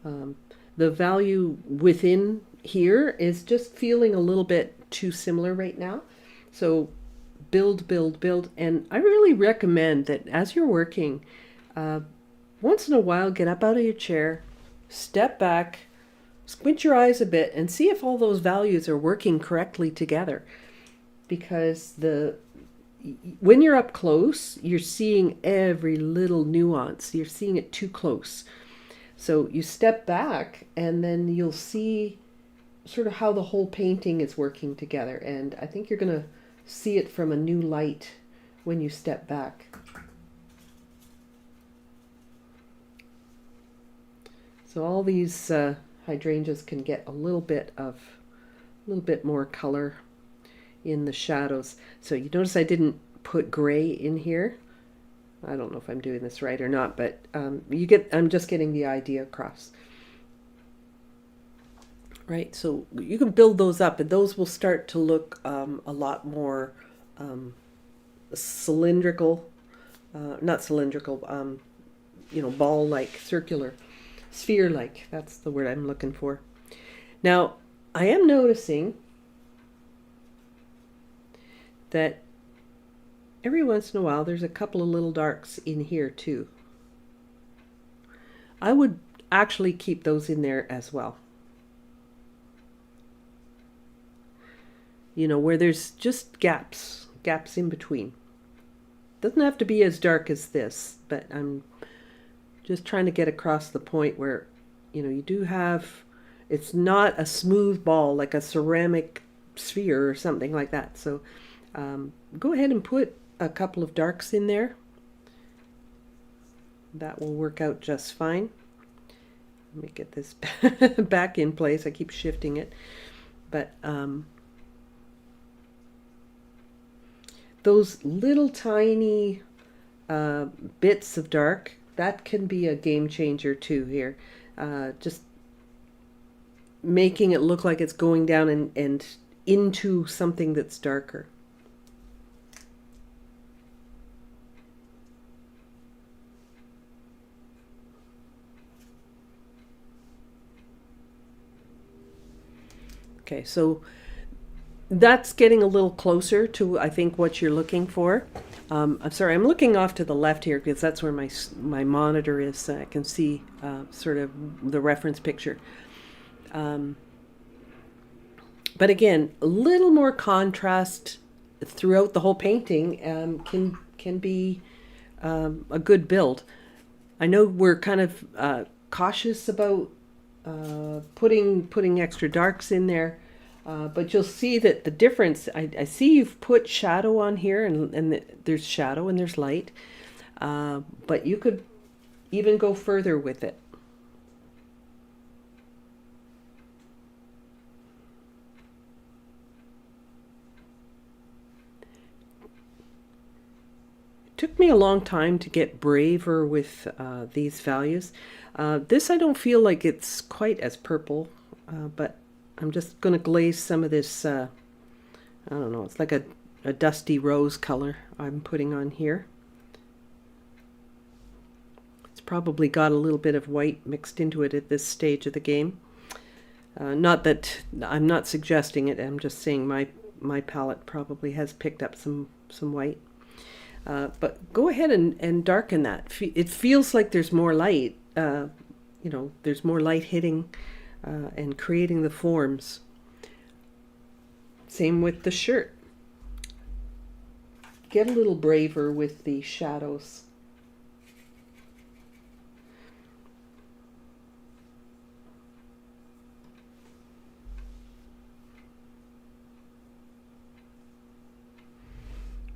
The value within here is just feeling a little bit too similar right now. So build, build, build. And I really recommend that as you're working, once in a while, get up out of your chair, step back, squint your eyes a bit, and see if all those values are working correctly together. Because when you're up close, you're seeing every little nuance. You're seeing it too close. So you step back, and then you'll see sort of how the whole painting is working together. And I think you're going to see it from a new light when you step back. So all these hydrangeas can get a little bit more color in the shadows. So you notice I didn't put gray in here. I don't know if I'm doing this right or not, but I'm just getting the idea across. Right, so you can build those up, and those will start to look a lot more cylindrical, not cylindrical, you know, ball-like, circular, sphere-like. That's the word I'm looking for. Now, I am noticing that every once in a while there's a couple of little darks in here too. I would actually keep those in there as well. You know, where there's just gaps in between. Doesn't have to be as dark as this, but I'm just trying to get across the point where, you know, you do have, it's not a smooth ball like a ceramic sphere or something like that. So go ahead and put a couple of darks in there. That will work out just fine. Let me get this back in place. I keep shifting it. But those little tiny bits of dark, that can be a game changer too here. Just making it look like it's going down and into something that's darker. Okay, so that's getting a little closer to, I think, what you're looking for. I'm sorry, I'm looking off to the left here because that's where my monitor is. So I can see sort of the reference picture. But again, a little more contrast throughout the whole painting can be a good build. I know we're kind of cautious about putting extra darks in there. But you'll see that the difference, I see you've put shadow on here, and there's shadow and there's light, but you could even go further with it. It took me a long time to get braver with these values. This I don't feel like it's quite as purple, but I'm just going to glaze some of this, I don't know, it's like a dusty rose color I'm putting on here. It's probably got a little bit of white mixed into it at this stage of the game. Not that I'm not suggesting it, I'm just saying my palette probably has picked up some white. But go ahead and darken that. It feels like there's more light, you know, there's more light hitting and creating the forms. Same with the shirt. Get a little braver with the shadows.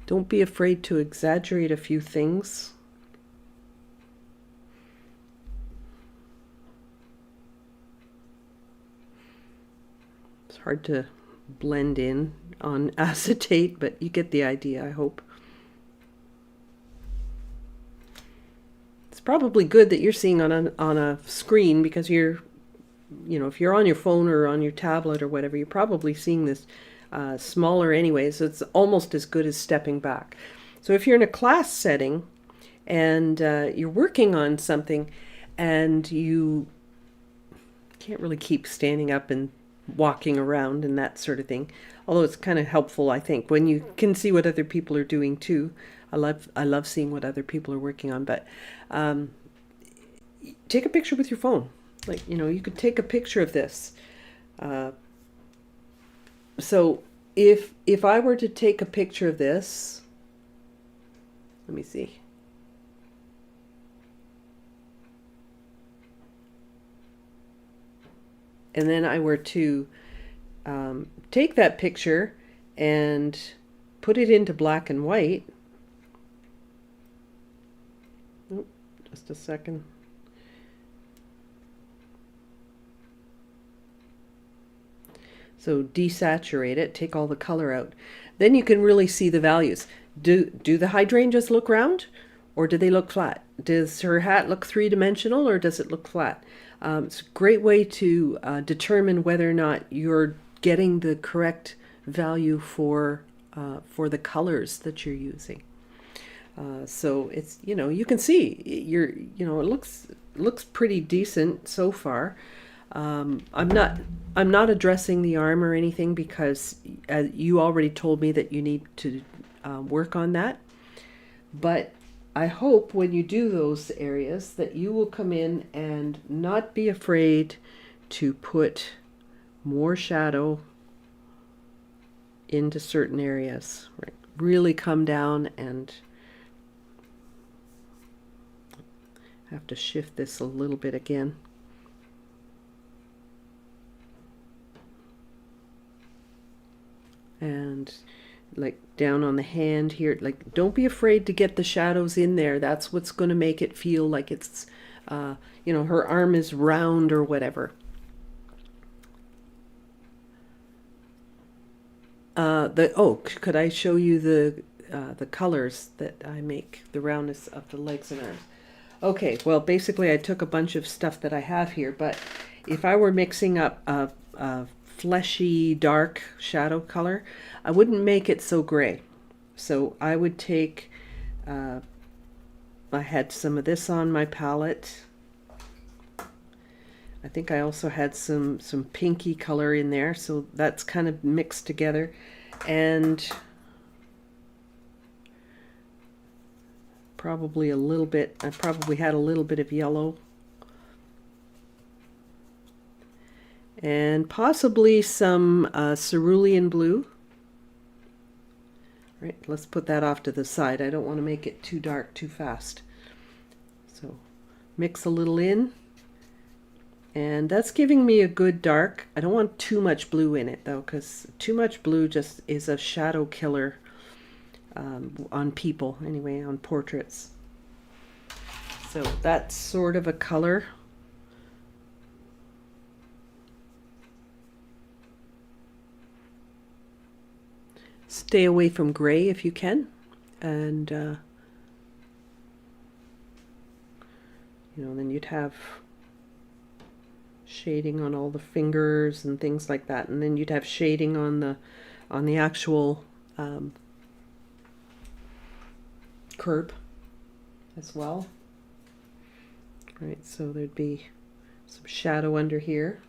Don't be afraid to exaggerate a few things. Hard to blend in on acetate, but you get the idea, I hope. It's probably good that you're seeing on a screen, because you're, you know, if you're on your phone or on your tablet or whatever, you're probably seeing this smaller anyway, so it's almost as good as stepping back. So if you're in a class setting and you're working on something and you can't really keep standing up and walking around and that sort of thing, although it's kind of helpful, I think, when you can see what other people are doing too. I love seeing what other people are working on. But take a picture with your phone. Like, you know, you could take a picture of this. So if I were to take a picture of this, let me see. And then I were to take that picture and put it into black and white. Oh, just a second. So desaturate it, take all the color out. Then you can really see the values. Do the hydrangeas look round, or do they look flat? Does her hat look three-dimensional, or does it look flat? It's a great way to determine whether or not you're getting the correct value for the colors that you're using. So it's, you know, you can see it looks pretty decent so far. I'm not addressing the arm or anything because you already told me that you need to work on that. But I hope when you do those areas that you will come in and not be afraid to put more shadow into certain areas. Right? Really come down and have to shift this a little bit again. And like down on the hand here, like don't be afraid to get the shadows in there. That's what's going to make it feel like it's, you know, her arm is round or whatever. Could I show you the colors that I make, the roundness of the legs and arms? Okay, well, basically I took a bunch of stuff that I have here, but if I were mixing up a fleshy dark shadow color, I wouldn't make it so gray. So I would take, I had some of this on my palette. I think I also had some pinky color in there, so that's kind of mixed together. And probably a little bit, I probably had a little bit of yellow. And possibly some cerulean blue. Right, let's put that off to the side. I don't want to make it too dark too fast. So mix a little in. And that's giving me a good dark. I don't want too much blue in it though, because too much blue just is a shadow killer on people, anyway, on portraits. So that's sort of a color. Stay away from gray if you can, and you know, then you'd have shading on all the fingers and things like that, and then you'd have shading on the actual curb as well. Right, so there'd be some shadow under here.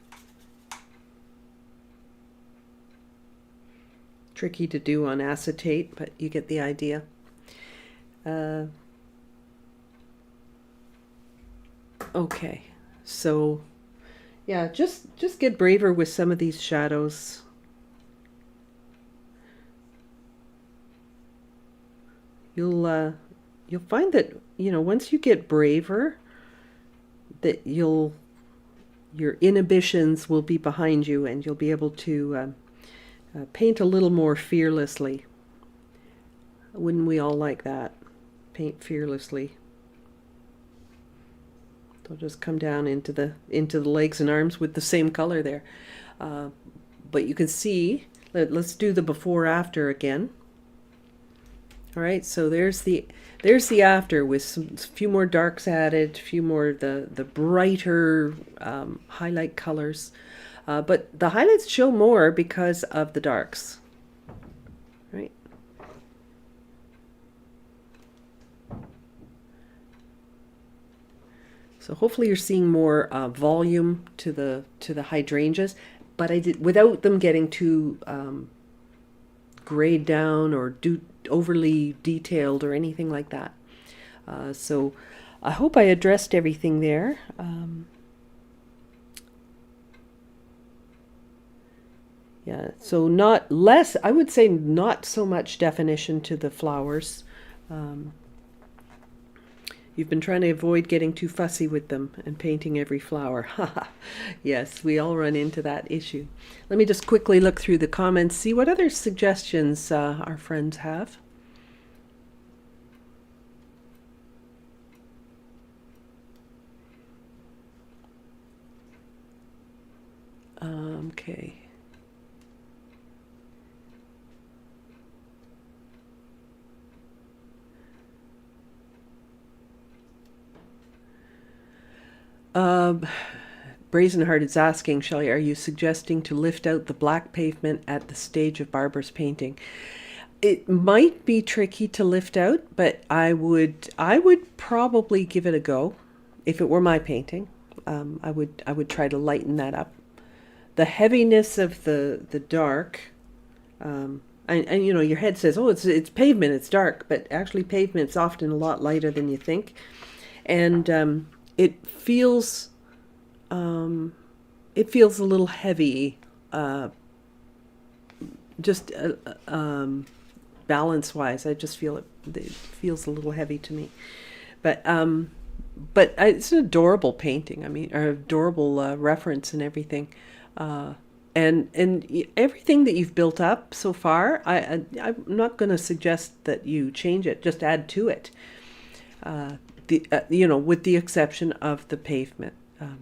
Tricky to do on acetate, but you get the idea. Okay, so yeah, just get braver with some of these shadows. You'll find that, you know, once you get braver, that your inhibitions will be behind you, and you'll be able to paint a little more fearlessly. Wouldn't we all like that? Paint fearlessly. They'll just come down into the legs and arms with the same color there. But you can see, let's do the before after again. All right, so there's the after with a few more darks added, a few more the brighter highlight colors. But the highlights show more because of the darks, right? So hopefully you're seeing more volume to the hydrangeas, but I did without them getting too grayed down or overly detailed or anything like that. So I hope I addressed everything there. Yeah, so not less, I would say not so much definition to the flowers. You've been trying to avoid getting too fussy with them and painting every flower. Yes, we all run into that issue. Let me just quickly look through the comments, see what other suggestions our friends have. Okay. Brazenheart is asking, Shelley, are you suggesting to lift out the black pavement at the stage of Barbara's painting? It might be tricky to lift out, but I would probably give it a go if it were my painting. I would try to lighten that up. The heaviness of the dark, and you know, your head says, oh, it's pavement, it's dark, but actually pavement's often a lot lighter than you think. And it feels a little heavy, just balance wise. I just feel it feels a little heavy to me. But it's an adorable painting. I mean, or adorable reference and everything. And everything that you've built up so far, I'm not going to suggest that you change it. Just add to it. You know, with the exception of the pavement. I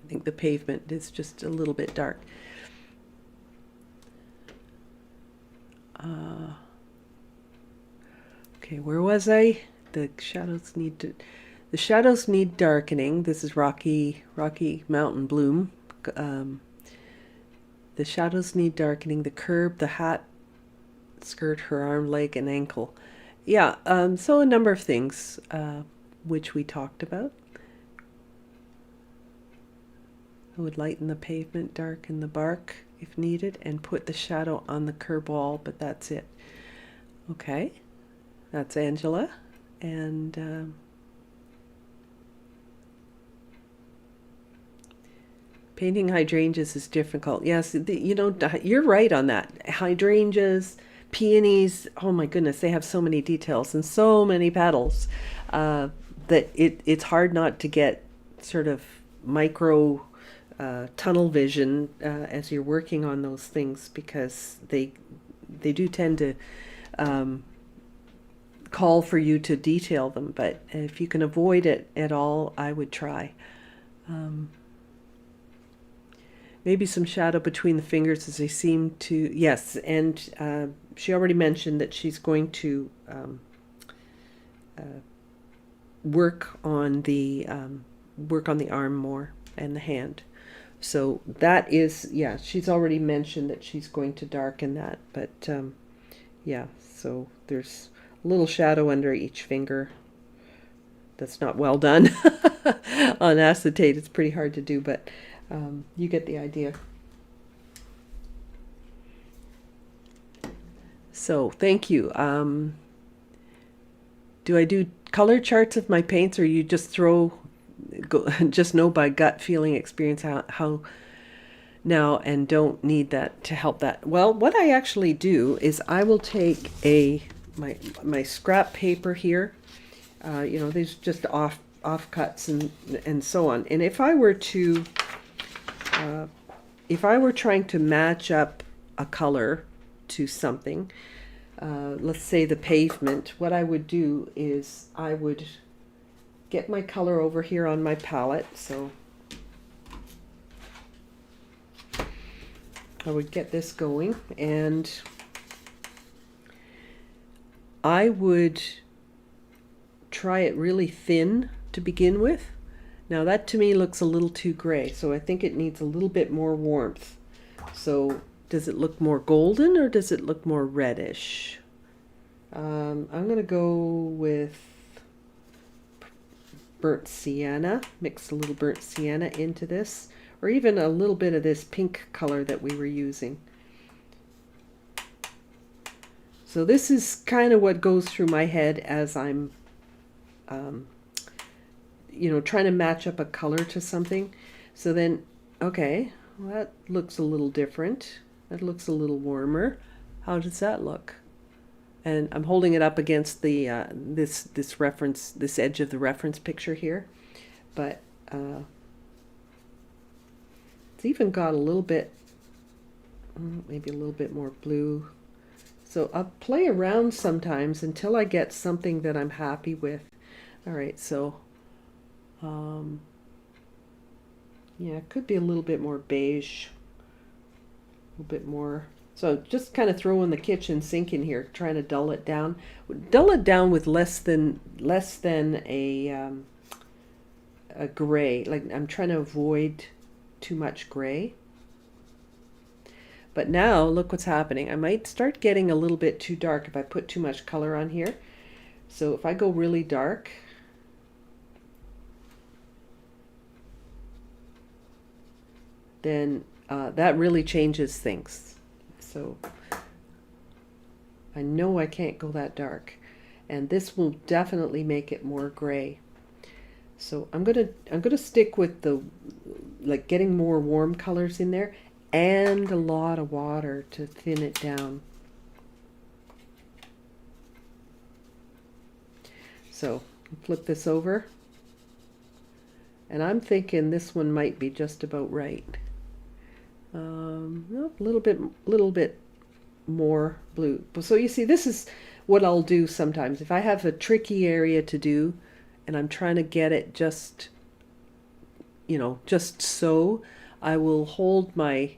think the pavement is just a little bit dark. Okay, where was I? The shadows need darkening. This is Rocky Mountain Bloom. The shadows need darkening. The curb, the hat, skirt, her arm, leg, and ankle. Yeah, so a number of things which we talked about. I would lighten the pavement, darken the bark if needed, and put the shadow on the curb wall, but that's it. Okay, that's Angela. And painting hydrangeas is difficult. Yes, you know, you're right on that. Hydrangeas, peonies, oh my goodness, they have so many details and so many petals that it's hard not to get sort of micro tunnel vision as you're working on those things, because they do tend to call for you to detail them. But if you can avoid it at all, I would try. Maybe some shadow between the fingers as they seem to, yes, and she already mentioned that she's going to work on the arm more and the hand. So that is, yeah, she's already mentioned that she's going to darken that. But yeah, so there's a little shadow under each finger. That's not well done. On acetate, it's pretty hard to do, but you get the idea. So thank you. Do I do color charts of my paints, or you just just know by gut feeling, experience how now, and don't need that to help that? Well, what I actually do is I will take my scrap paper here. You know, these just offcuts and so on. And if I were trying to match up a color to something, let's say the pavement, what I would do is I would get my color over here on my palette. So I would get this going, and I would try it really thin to begin with. Now that to me looks a little too gray, so I think it needs a little bit more warmth. So does it look more golden, or does it look more reddish? I'm going to go with burnt sienna. Mix a little burnt sienna into this, or even a little bit of this pink color that we were using. So this is kind of what goes through my head as I'm you know, trying to match up a color to something. So then, okay, well, that looks a little different. That looks a little warmer. How does that look? And I'm holding it up against the this reference, this edge of the reference picture here. But it's even got a little bit, maybe a little bit more blue. So I'll play around sometimes until I get something that I'm happy with. All right, so yeah, it could be a little bit more beige, a little bit more. So just kind of throw in the kitchen sink in here, trying to dull it down. Dull it down with less than a gray. Like, I'm trying to avoid too much gray. But now look what's happening. I might start getting a little bit too dark if I put too much color on here. So if I go really dark, then that really changes things. So I know I can't go that dark, and this will definitely make it more gray. So I'm gonna stick with the getting more warm colors in there and a lot of water to thin it down. So flip this over, and I'm thinking this one might be just about right. Nope, a little bit more blue. So you see, this is what I'll do sometimes if I have a tricky area to do and I'm trying to get it just, just so. I will hold my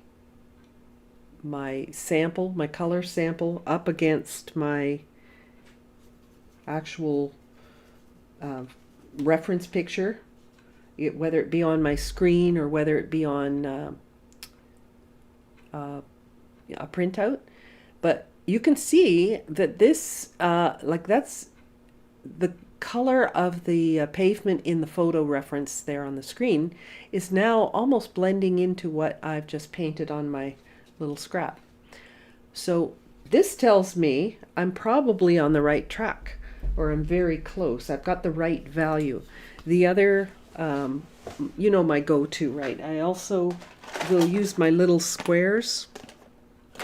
sample, my color sample, up against my actual reference picture, whether it be on my screen or whether it be on a printout. But you can see that this, that's the color of the pavement in the photo reference there on the screen is now almost blending into what I've just painted on my little scrap. So this tells me I'm probably on the right track, or I'm very close. I've got the right value. The other, my go-to, right? I also will use my little squares. I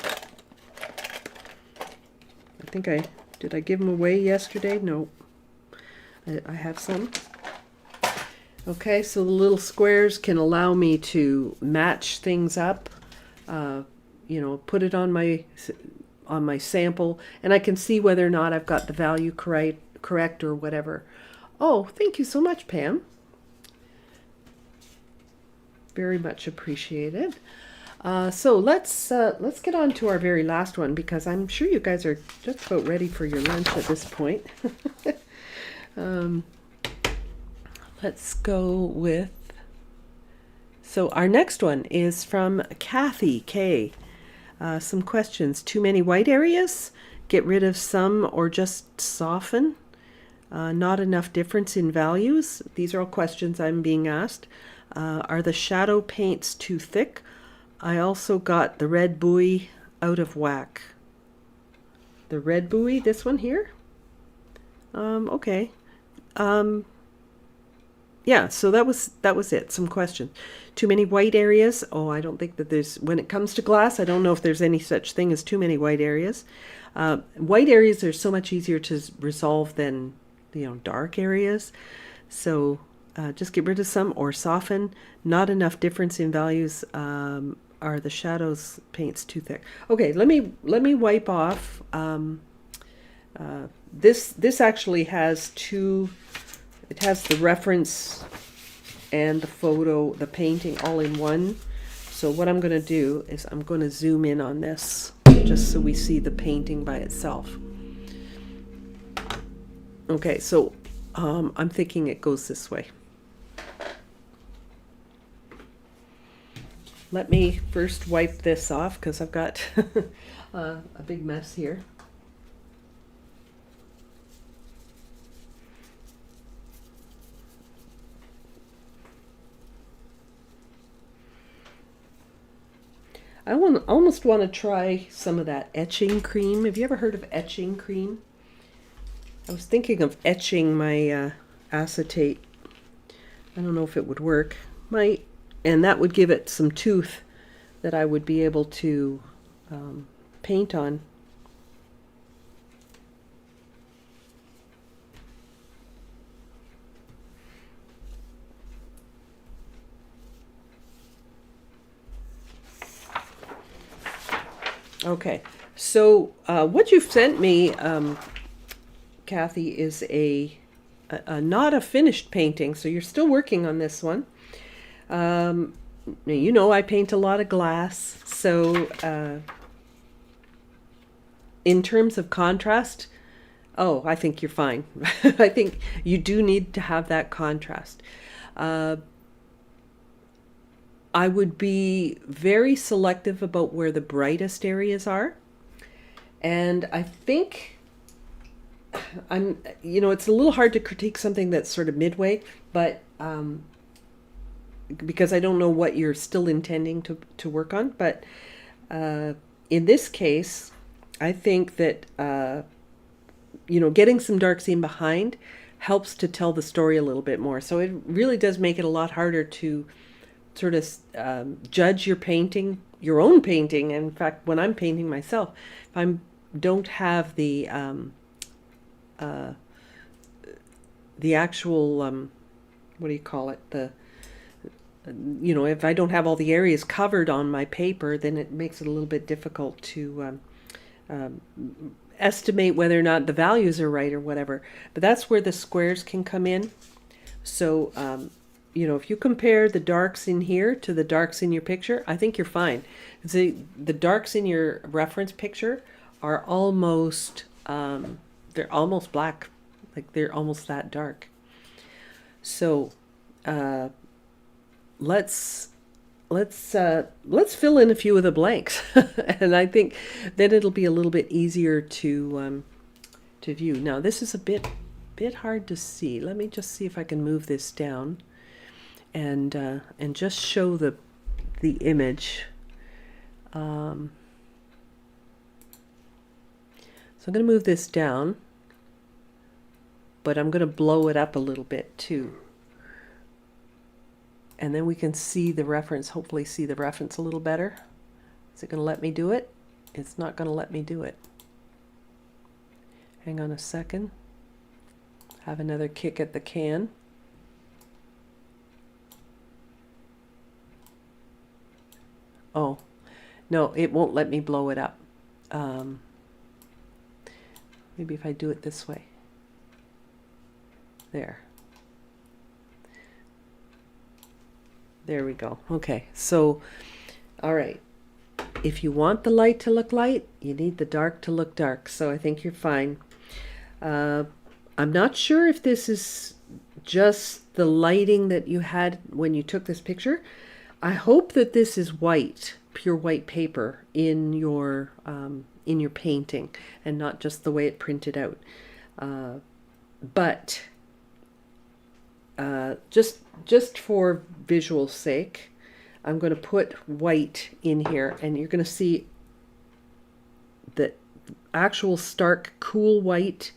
think did I give them away yesterday? No. I have some. Okay, so the little squares can allow me to match things up, put it on my sample, and I can see whether or not I've got the value correct or whatever. Oh, thank you so much, Pam. Very much appreciated. So let's get on to our very last one, because I'm sure you guys are just about ready for your lunch at this point. Let's go with, so our next one is from Kathy K. Some questions. Too many white areas? Get rid of some or just soften? Not enough difference in values? These are all questions I'm being asked. Are the shadow paints too thick? I also got the red buoy out of whack. The red buoy, this one here? Okay. Yeah, so that was it. Some questions. Too many white areas? Oh, I don't think that there's, when it comes to glass, I don't know if there's any such thing as too many white areas. White areas are so much easier to resolve than, dark areas. So just get rid of some or soften. Not enough difference in values. Are the shadows paints too thick? Okay, let me wipe off. This actually has two. It has the reference and the photo, the painting all in one. So what I'm going to do is I'm going to zoom in on this just so we see the painting by itself. Okay, so I'm thinking it goes this way. Let me first wipe this off because I've got a big mess here. I almost want to try some of that etching cream. Have you ever heard of etching cream? I was thinking of etching my acetate. I don't know if it would work. Might. And that would give it some tooth that I would be able to paint on. Okay, so what you've sent me, Kathy, is a not a finished painting, so you're still working on this one. I paint a lot of glass, so in terms of contrast, I think you're fine. I think you do need to have that contrast. I would be very selective about where the brightest areas are. And I think it's a little hard to critique something that's sort of midway, but because I don't know what you're still intending to work on. But in this case, I think that, getting some darks in behind helps to tell the story a little bit more. So it really does make it a lot harder to sort of judge your painting, your own painting. And in fact, when I'm painting myself, if I don't have the actual, what do you call it? If I don't have all the areas covered on my paper, then it makes it a little bit difficult to estimate whether or not the values are right or whatever. But that's where the squares can come in. So, if you compare the darks in here to the darks in your picture, I think you're fine. The darks in your reference picture are almost, they're almost black. Like they're almost that dark. So, let's fill in a few of the blanks, and I think then it'll be a little bit easier to view. Now this is a bit hard to see. Let me just see if I can move this down and just show the image. So I'm going to move this down, but I'm going to blow it up a little bit too. And then we can see the reference, hopefully see the reference a little better. Is it going to let me do it? It's not going to let me do it. Hang on a second. Have another kick at the can. Oh, no, it won't let me blow it up. Maybe if I do it this way. There. There we go. Okay, so, all right. If you want the light to look light, you need the dark to look dark. So I think you're fine. I'm not sure if this is just the lighting that you had when you took this picture. I hope that this is white, pure white paper in your painting, and not just the way it printed out. But just for visual sake, I'm going to put white in here, and you're going to see that actual stark cool white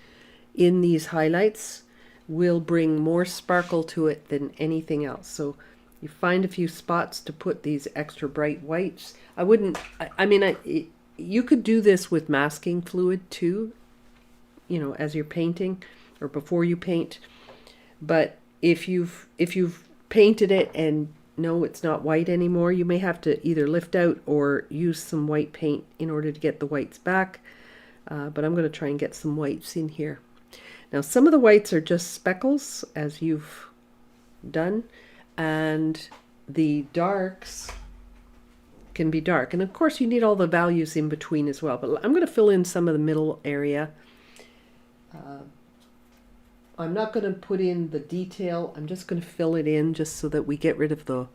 in these highlights will bring more sparkle to it than anything else. So you find a few spots to put these extra bright whites. You could do this with masking fluid too, as you're painting or before you paint. But if you've painted it and no, it's not white anymore, you may have to either lift out or use some white paint in order to get the whites back. But I'm going to try and get some whites in here. Now, some of the whites are just speckles, as you've done, and the darks can be dark. And of course, you need all the values in between as well. But I'm going to fill in some of the middle area. I'm not going to put in the detail. I'm just going to fill it in just so that we get rid of the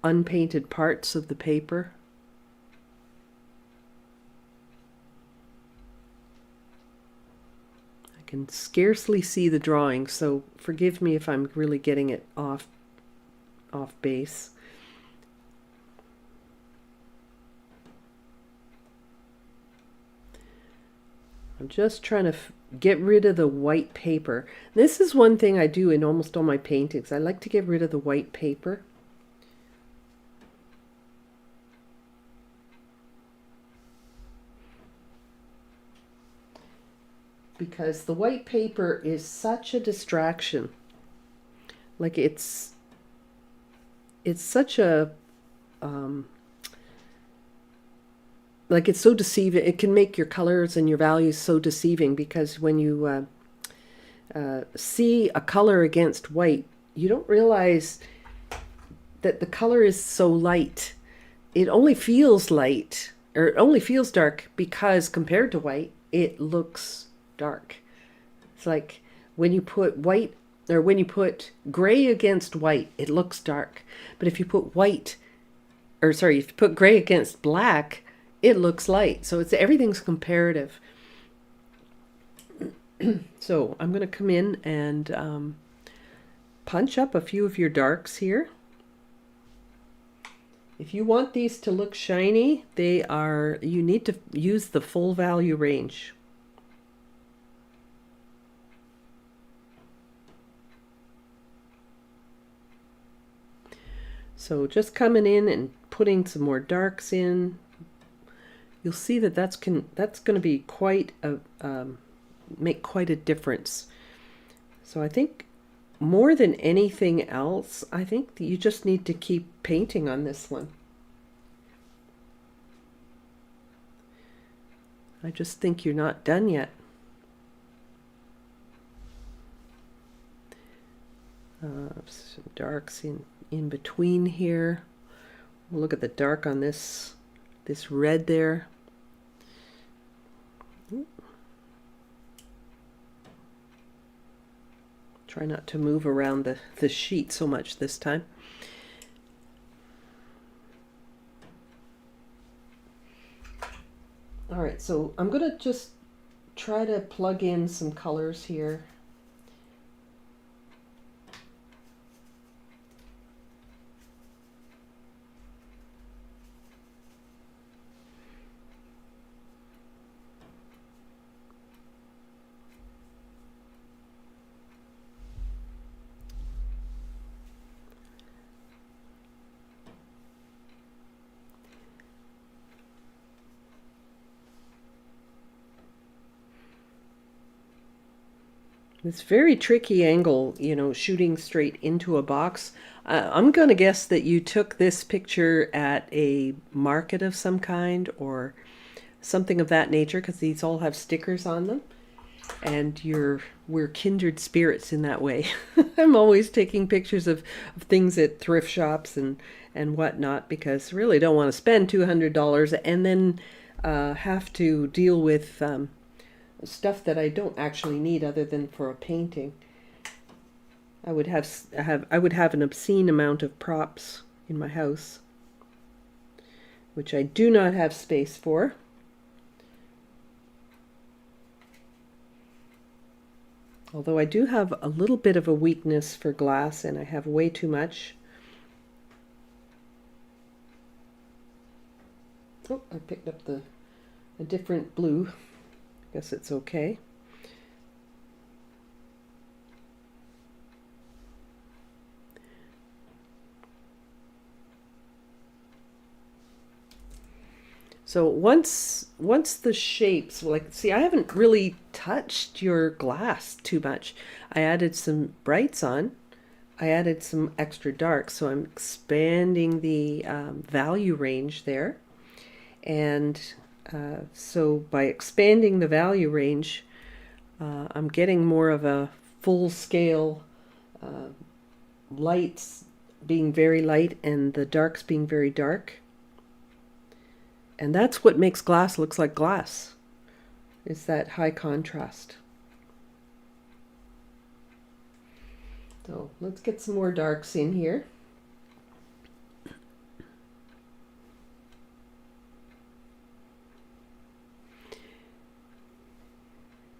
unpainted parts of the paper. I can scarcely see the drawing, so forgive me if I'm really getting it off base. I'm just trying to get rid of the white paper. This is one thing I do in almost all my paintings. I like to get rid of the white paper. Because the white paper is such a distraction. Like it's such a like it's so deceiving. It can make your colors and your values so deceiving, because when you see a color against white, you don't realize that the color is so light. It only feels light, or it only feels dark, because compared to white, it looks dark. It's like when you put white, or when you put gray against white, it looks dark. But if you put if you put gray against black, it looks light. So everything's comparative. So I'm going to come in and punch up a few of your darks here. If you want these to look shiny, you need to use the full value range. So just coming in and putting some more darks in, you'll see that that's going to be quite a make quite a difference. So I think more than anything else, I think that you just need to keep painting on this one. I just think you're not done yet. Some darks in between here. We'll look at the dark on this red there. Try not to move around the sheet so much this time. All right, so I'm going to just try to plug in some colors here. It's very tricky angle, you know, shooting straight into a box. I'm going to guess that you took this picture at a market of some kind or something of that nature, because these all have stickers on them. And we're kindred spirits in that way. I'm always taking pictures of things at thrift shops and whatnot, because really don't want to spend $200 and then have to deal with stuff that I don't actually need other than for a painting. I would have an obscene amount of props in my house, which I do not have space for. Although I do have a little bit of a weakness for glass, and I have way too much. Oh, I picked up a different blue. Guess it's okay. So once the shapes, like, see, I haven't really touched your glass too much. I added some brights on. I added some extra dark, so I'm expanding the value range there. And so by expanding the value range, I'm getting more of a full-scale lights being very light and the darks being very dark. And that's what makes glass looks like glass, is that high contrast. So let's get some more darks in here.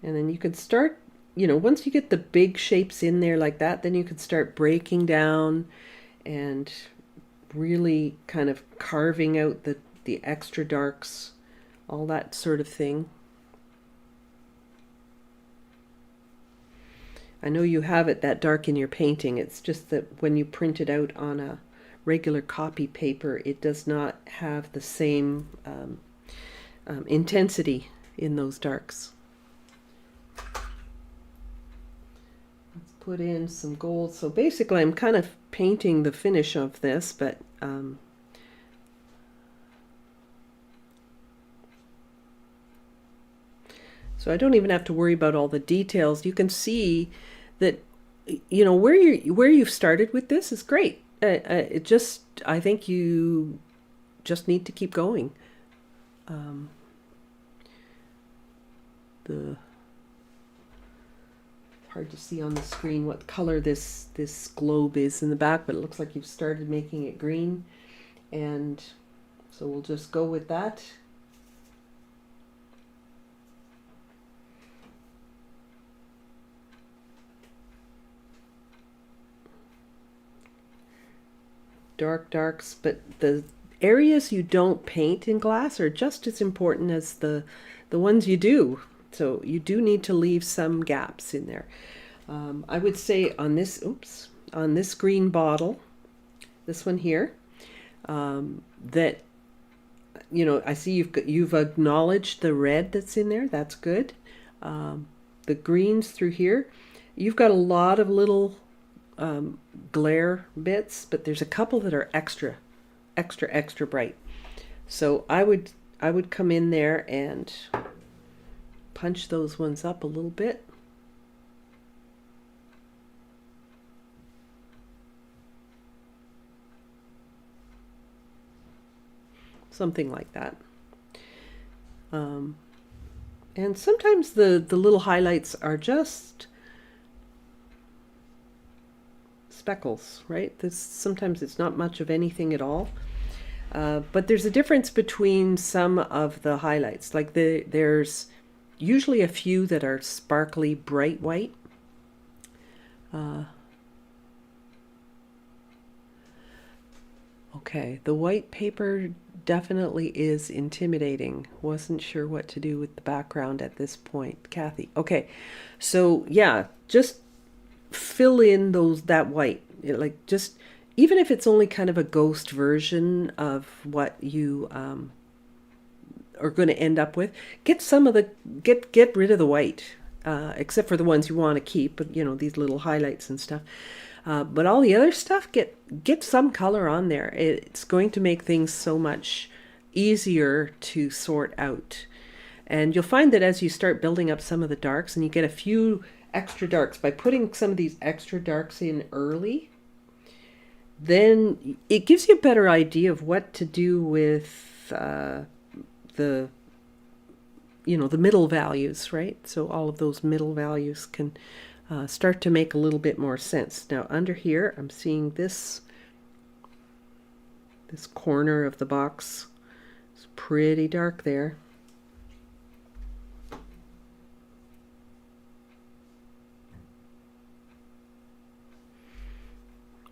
And then you could start, you know, once you get the big shapes in there like that, then you could start breaking down and really kind of carving out the extra darks, all that sort of thing. I know you have it that dark in your painting. It's just that when you print it out on a regular copy paper, it does not have the same intensity in those darks. Let's put in some gold. So basically I'm kind of painting the finish of this, but so I don't even have to worry about all the details. You can see that, you know, where you've started with this is great. I think you just need to keep going. Hard to see on the screen what color this globe is in the back, but it looks like you've started making it green, and so we'll just go with that. Darks, but areas you don't paint in glass are just as important as the ones you do. So you do need to leave some gaps in there. I would say on this, on this green bottle, this one here, that, you know, I see you've acknowledged the red that's in there. That's good. The greens through here, you've got a lot of little glare bits, but there's a couple that are extra bright. So I would come in there and punch those ones up a little bit. Something like that. And sometimes the little highlights are just speckles, right? Sometimes it's not much of anything at all. But there's a difference between some of the highlights. Like there's usually a few that are sparkly bright white. Okay, the white paper definitely is intimidating. Wasn't sure what to do with the background at this point. Kathy. Okay, so yeah, just fill in that white. Like just, even if it's only kind of a ghost version of what you are going to end up with, get some of the, get rid of the white, except for the ones you want to keep, but you know, these little highlights and stuff. But all the other stuff, get some color on there. It's going to make things so much easier to sort out. And you'll find that as you start building up some of the darks, and you get a few extra darks, by putting some of these extra darks in early, then it gives you a better idea of what to do with the middle values, right? So all of those middle values can start to make a little bit more sense. Now under here, I'm seeing this corner of the box. It's pretty dark there.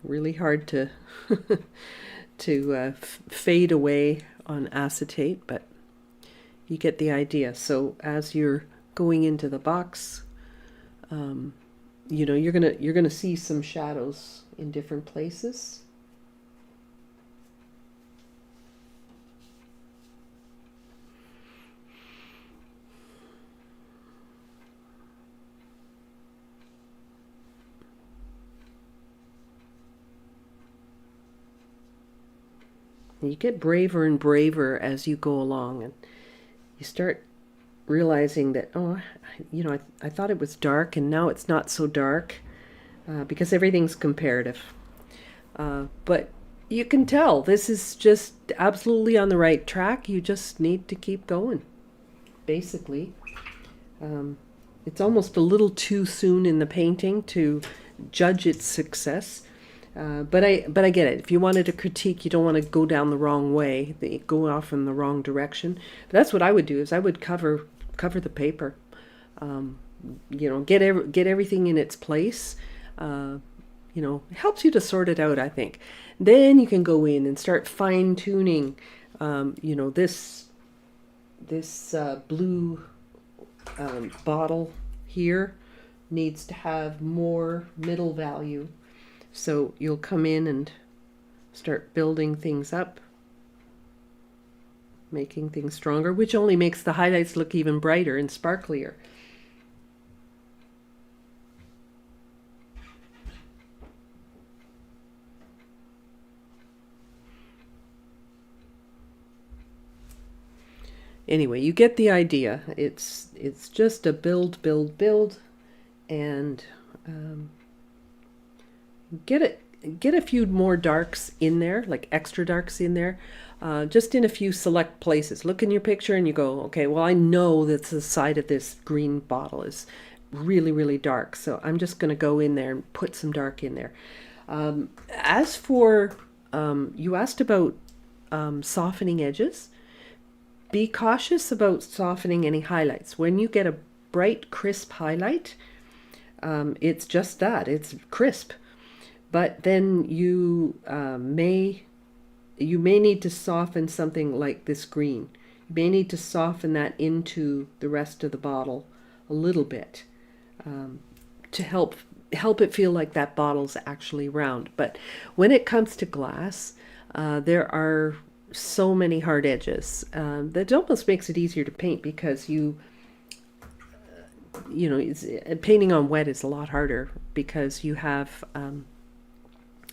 Really hard to fade away on acetate, but you get the idea. So as you're going into the box, you know, you're gonna see some shadows in different places. You get braver and braver as you go along, and you start realizing that, oh, you know, I thought it was dark, and now it's not so dark, because everything's comparative. But you can tell this is just absolutely on the right track. You just need to keep going, basically. It's almost a little too soon in the painting to judge its success. But I get it. If you wanted to critique, you don't want to go down the wrong way, go off in the wrong direction. But that's what I would do, is I would cover the paper. You know, get everything in its place. You know, it helps you to sort it out, I think. Then you can go in and start fine tuning. You know, this blue bottle here needs to have more middle value. So you'll come in and start building things up, making things stronger, which only makes the highlights look even brighter and sparklier. Anyway, you get the idea. It's just a build, and get a few more darks in there, like extra darks in there, just in a few select places. Look in your picture and you go, okay, well, I know that the side of this green bottle is really, really dark, so I'm just going to go in there and put some dark in there. As for, you asked about softening edges. Be cautious about softening any highlights. When you get a bright, crisp highlight, it's just that, it's crisp. But then you may you may need to soften something like this green. You may need to soften that into the rest of the bottle a little bit, to help it feel like that bottle's actually round. But when it comes to glass, there are so many hard edges that almost makes it easier to paint, because painting on wet is a lot harder, because you have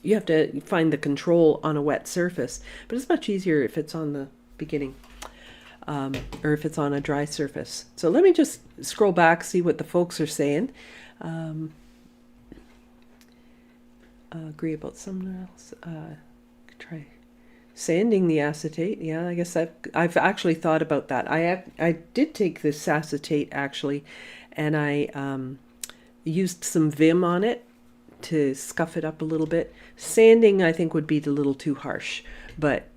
to find the control on a wet surface, but it's much easier if it's on the beginning, or if it's on a dry surface. So let me just scroll back, see what the folks are saying. Agree about something else. Try sanding the acetate. Yeah, I guess I've actually thought about that. I did take this acetate actually, and I used some Vim on it to scuff it up a little bit. Sanding, I think, would be a little too harsh, but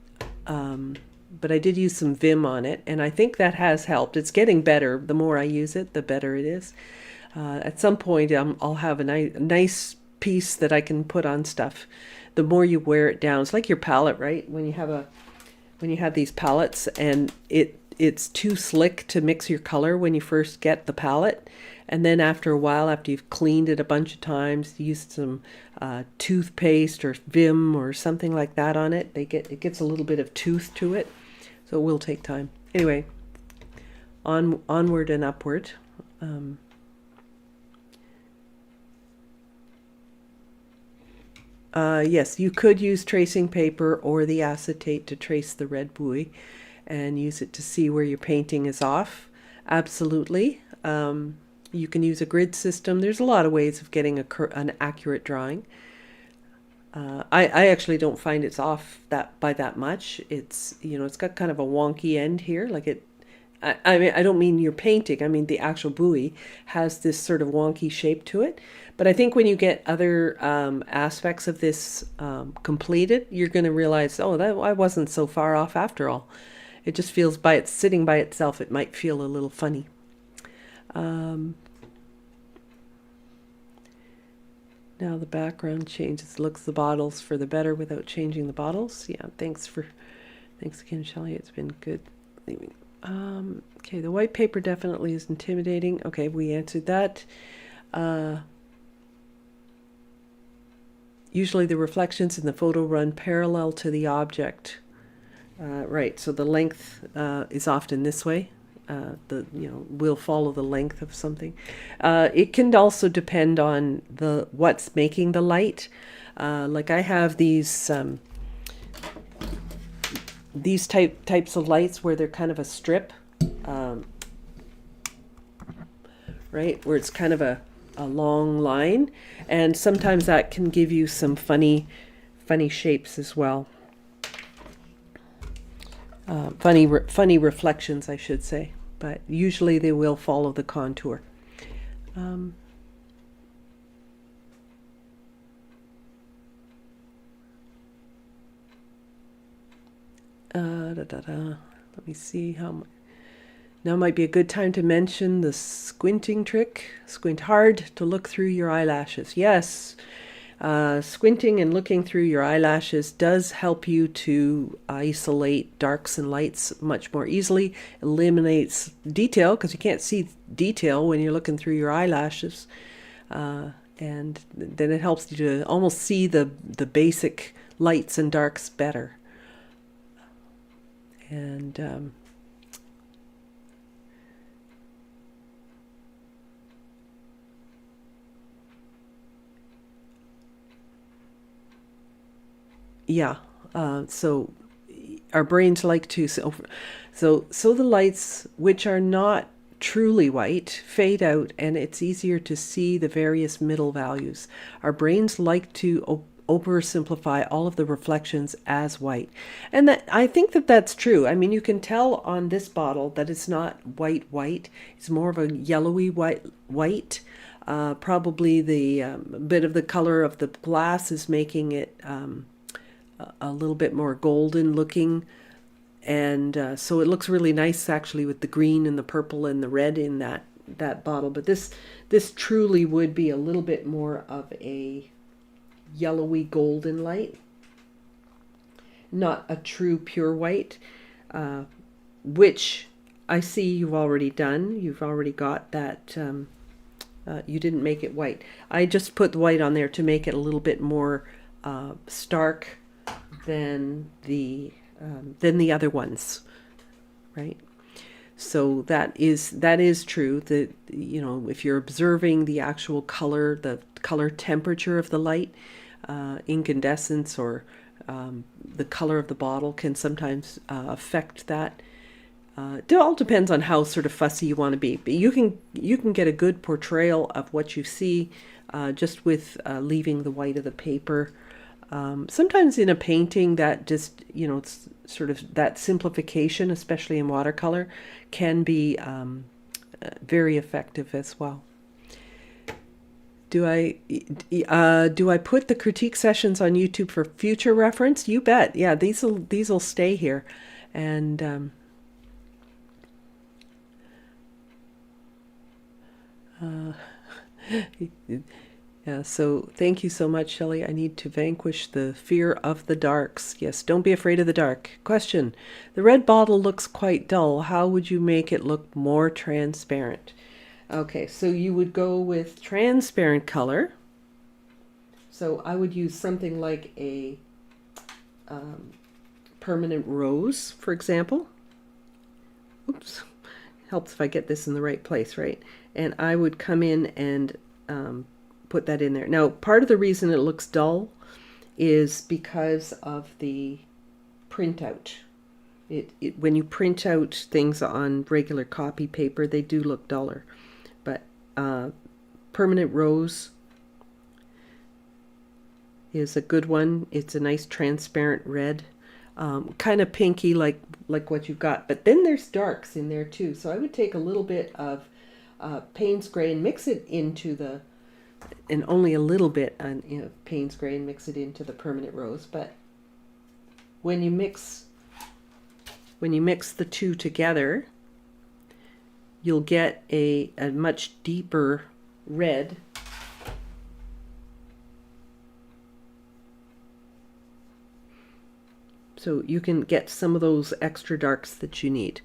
I did use some Vim on it, and I think that has helped. It's getting better. The more I use it, the better it is. At some point, I'll have a nice piece that I can put on stuff. The more you wear it down, it's like your palette, right? When you have these palettes, and it's too slick to mix your color when you first get the palette, and then after a while, after you've cleaned it a bunch of times, used some toothpaste or Vim or something like that on it, it gets a little bit of tooth to it, so it will take time. Anyway, onward and upward. Yes, you could use tracing paper or the acetate to trace the red buoy and use it to see where your painting is off. Absolutely. You can use a grid system. There's a lot of ways of getting an accurate drawing. I actually don't find it's off by that much. It's got kind of a wonky end here. Like I mean, I don't mean your painting. I mean the actual buoy has this sort of wonky shape to it. But I think when you get other aspects of this completed, you're going to realize, oh, I wasn't so far off after all. It just feels sitting by itself, it might feel a little funny. Now the background changes, looks the bottles for the better without changing the bottles. Yeah, thanks again, Shelley. It's been good. Okay, the white paper definitely is intimidating. Okay, we answered that. Usually the reflections in the photo run parallel to the object. Right, so the length is often this way. We'll follow the length of something. It can also depend on what's making the light. Like I have these types of lights where they're kind of a strip, right, where it's kind of a long line, and sometimes that can give you some funny shapes as well. Funny reflections, I should say, but usually they will follow the contour. Let me see how. Now might be a good time to mention the squinting trick. Squint hard to look through your eyelashes. Yes, squinting and looking through your eyelashes does help you to isolate darks and lights much more easily. Eliminates detail, because you can't see detail when you're looking through your eyelashes. And then it helps you to almost see the basic lights and darks better. And yeah, so our brains like to, so the lights which are not truly white fade out, and it's easier to see the various middle values. Our brains like to oversimplify all of the reflections as white, and that I think that's true. I mean, you can tell on this bottle that it's not white. It's more of a yellowy white. Probably the bit of the color of the glass is making it a little bit more golden looking, and so it looks really nice actually with the green and the purple and the red in that bottle. But this truly would be a little bit more of a yellowy golden light. not a true pure white, which I see you've already done. You've already got that. You didn't make it white. I just put the white on there to make it a little bit more stark than the other ones, right? So that is true. That, you know, if you're observing the actual color, the color temperature of the light, incandescence, or the color of the bottle can sometimes affect that. It all depends on how sort of fussy you want to be. But you can get a good portrayal of what you see just with leaving the white of the paper. Sometimes in a painting, that just, you know, it's sort of that simplification, especially in watercolor, can be very effective as well. Do I put the critique sessions on YouTube for future reference? You bet. Yeah, these will stay here, and yeah, so thank you so much, Shelley. I need to vanquish the fear of the darks. Yes, don't be afraid of the dark. Question: the red bottle looks quite dull. How would you make it look more transparent? Okay, so you would go with transparent color. So I would use something like a permanent rose, for example. Oops, helps if I get this in the right place, right? And I would come in and put that in there. Now, part of the reason it looks dull is because of the printout. When you print out things on regular copy paper, they do look duller. But permanent rose is a good one. It's a nice transparent red, kind of pinky like what you've got. But then there's darks in there too. So I would take a little bit of Payne's gray and mix it into the, and only a little bit on, you know, Payne's gray, and mix it into the permanent rose. But when you mix the two together, you'll get a much deeper red. So you can get some of those extra darks that you need.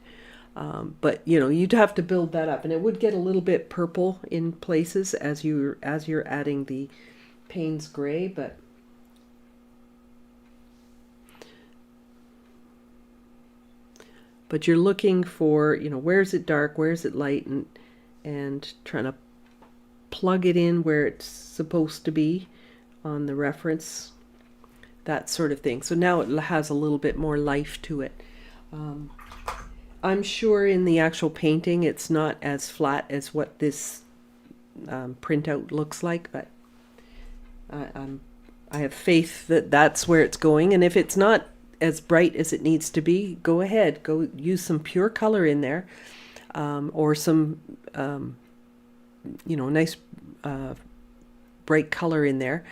But, you know, you'd have to build that up, and it would get a little bit purple in places as you're adding the Payne's gray, but you're looking for, you know, where's it dark, where's it light, and trying to plug it in where it's supposed to be on the reference, that sort of thing. So now it has a little bit more life to it. I'm sure in the actual painting it's not as flat as what this printout looks like, but I have faith that that's where it's going. And if it's not as bright as it needs to be, go ahead, go use some pure color in there, or some you know, nice bright color in there.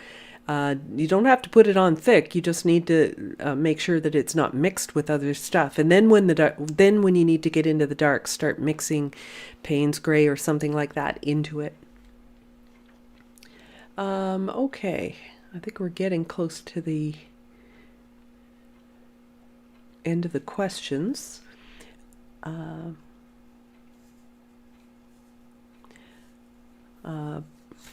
You don't have to put it on thick. You just need to make sure that it's not mixed with other stuff. And then when you need to get into the dark, start mixing Payne's gray or something like that into it. Okay, I think we're getting close to the end of the questions.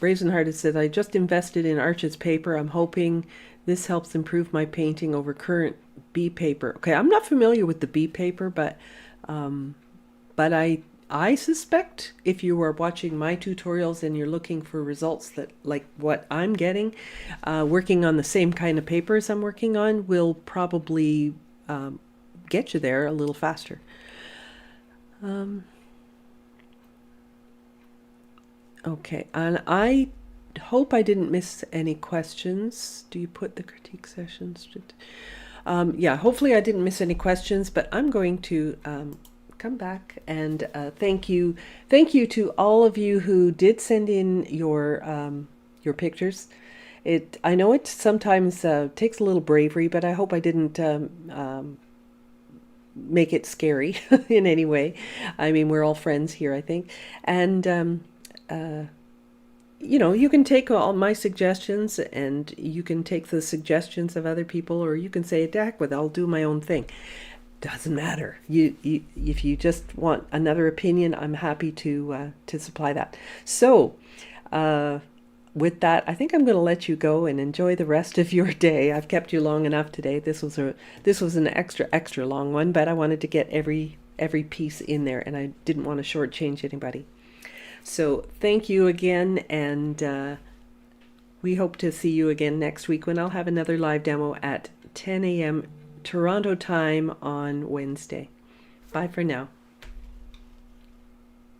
Brazenhearted says, I just invested in Arches paper. I'm hoping this helps improve my painting over current B paper. Okay, I'm not familiar with the B paper, but I suspect if you are watching my tutorials and you're looking for results that like what I'm getting, working on the same kind of papers I'm working on will probably get you there a little faster. Okay, and I hope I didn't miss any questions. Do you put the critique sessions? Yeah, hopefully I didn't miss any questions, but I'm going to come back and thank you to all of you who did send in your pictures. I know it sometimes takes a little bravery, but I hope I didn't make it scary in any way. I mean, we're all friends here, I think, and you know, you can take all my suggestions and you can take the suggestions of other people, or you can say, "Dack with, I'll do my own thing." Doesn't matter. If you just want another opinion, I'm happy to supply that. So, with that, I think I'm going to let you go and enjoy the rest of your day. I've kept you long enough today. This was an extra long one, but I wanted to get every piece in there, and I didn't want to shortchange anybody. So thank you again, and we hope to see you again next week when I'll have another live demo at 10 a.m. Toronto time on Wednesday. Bye for now.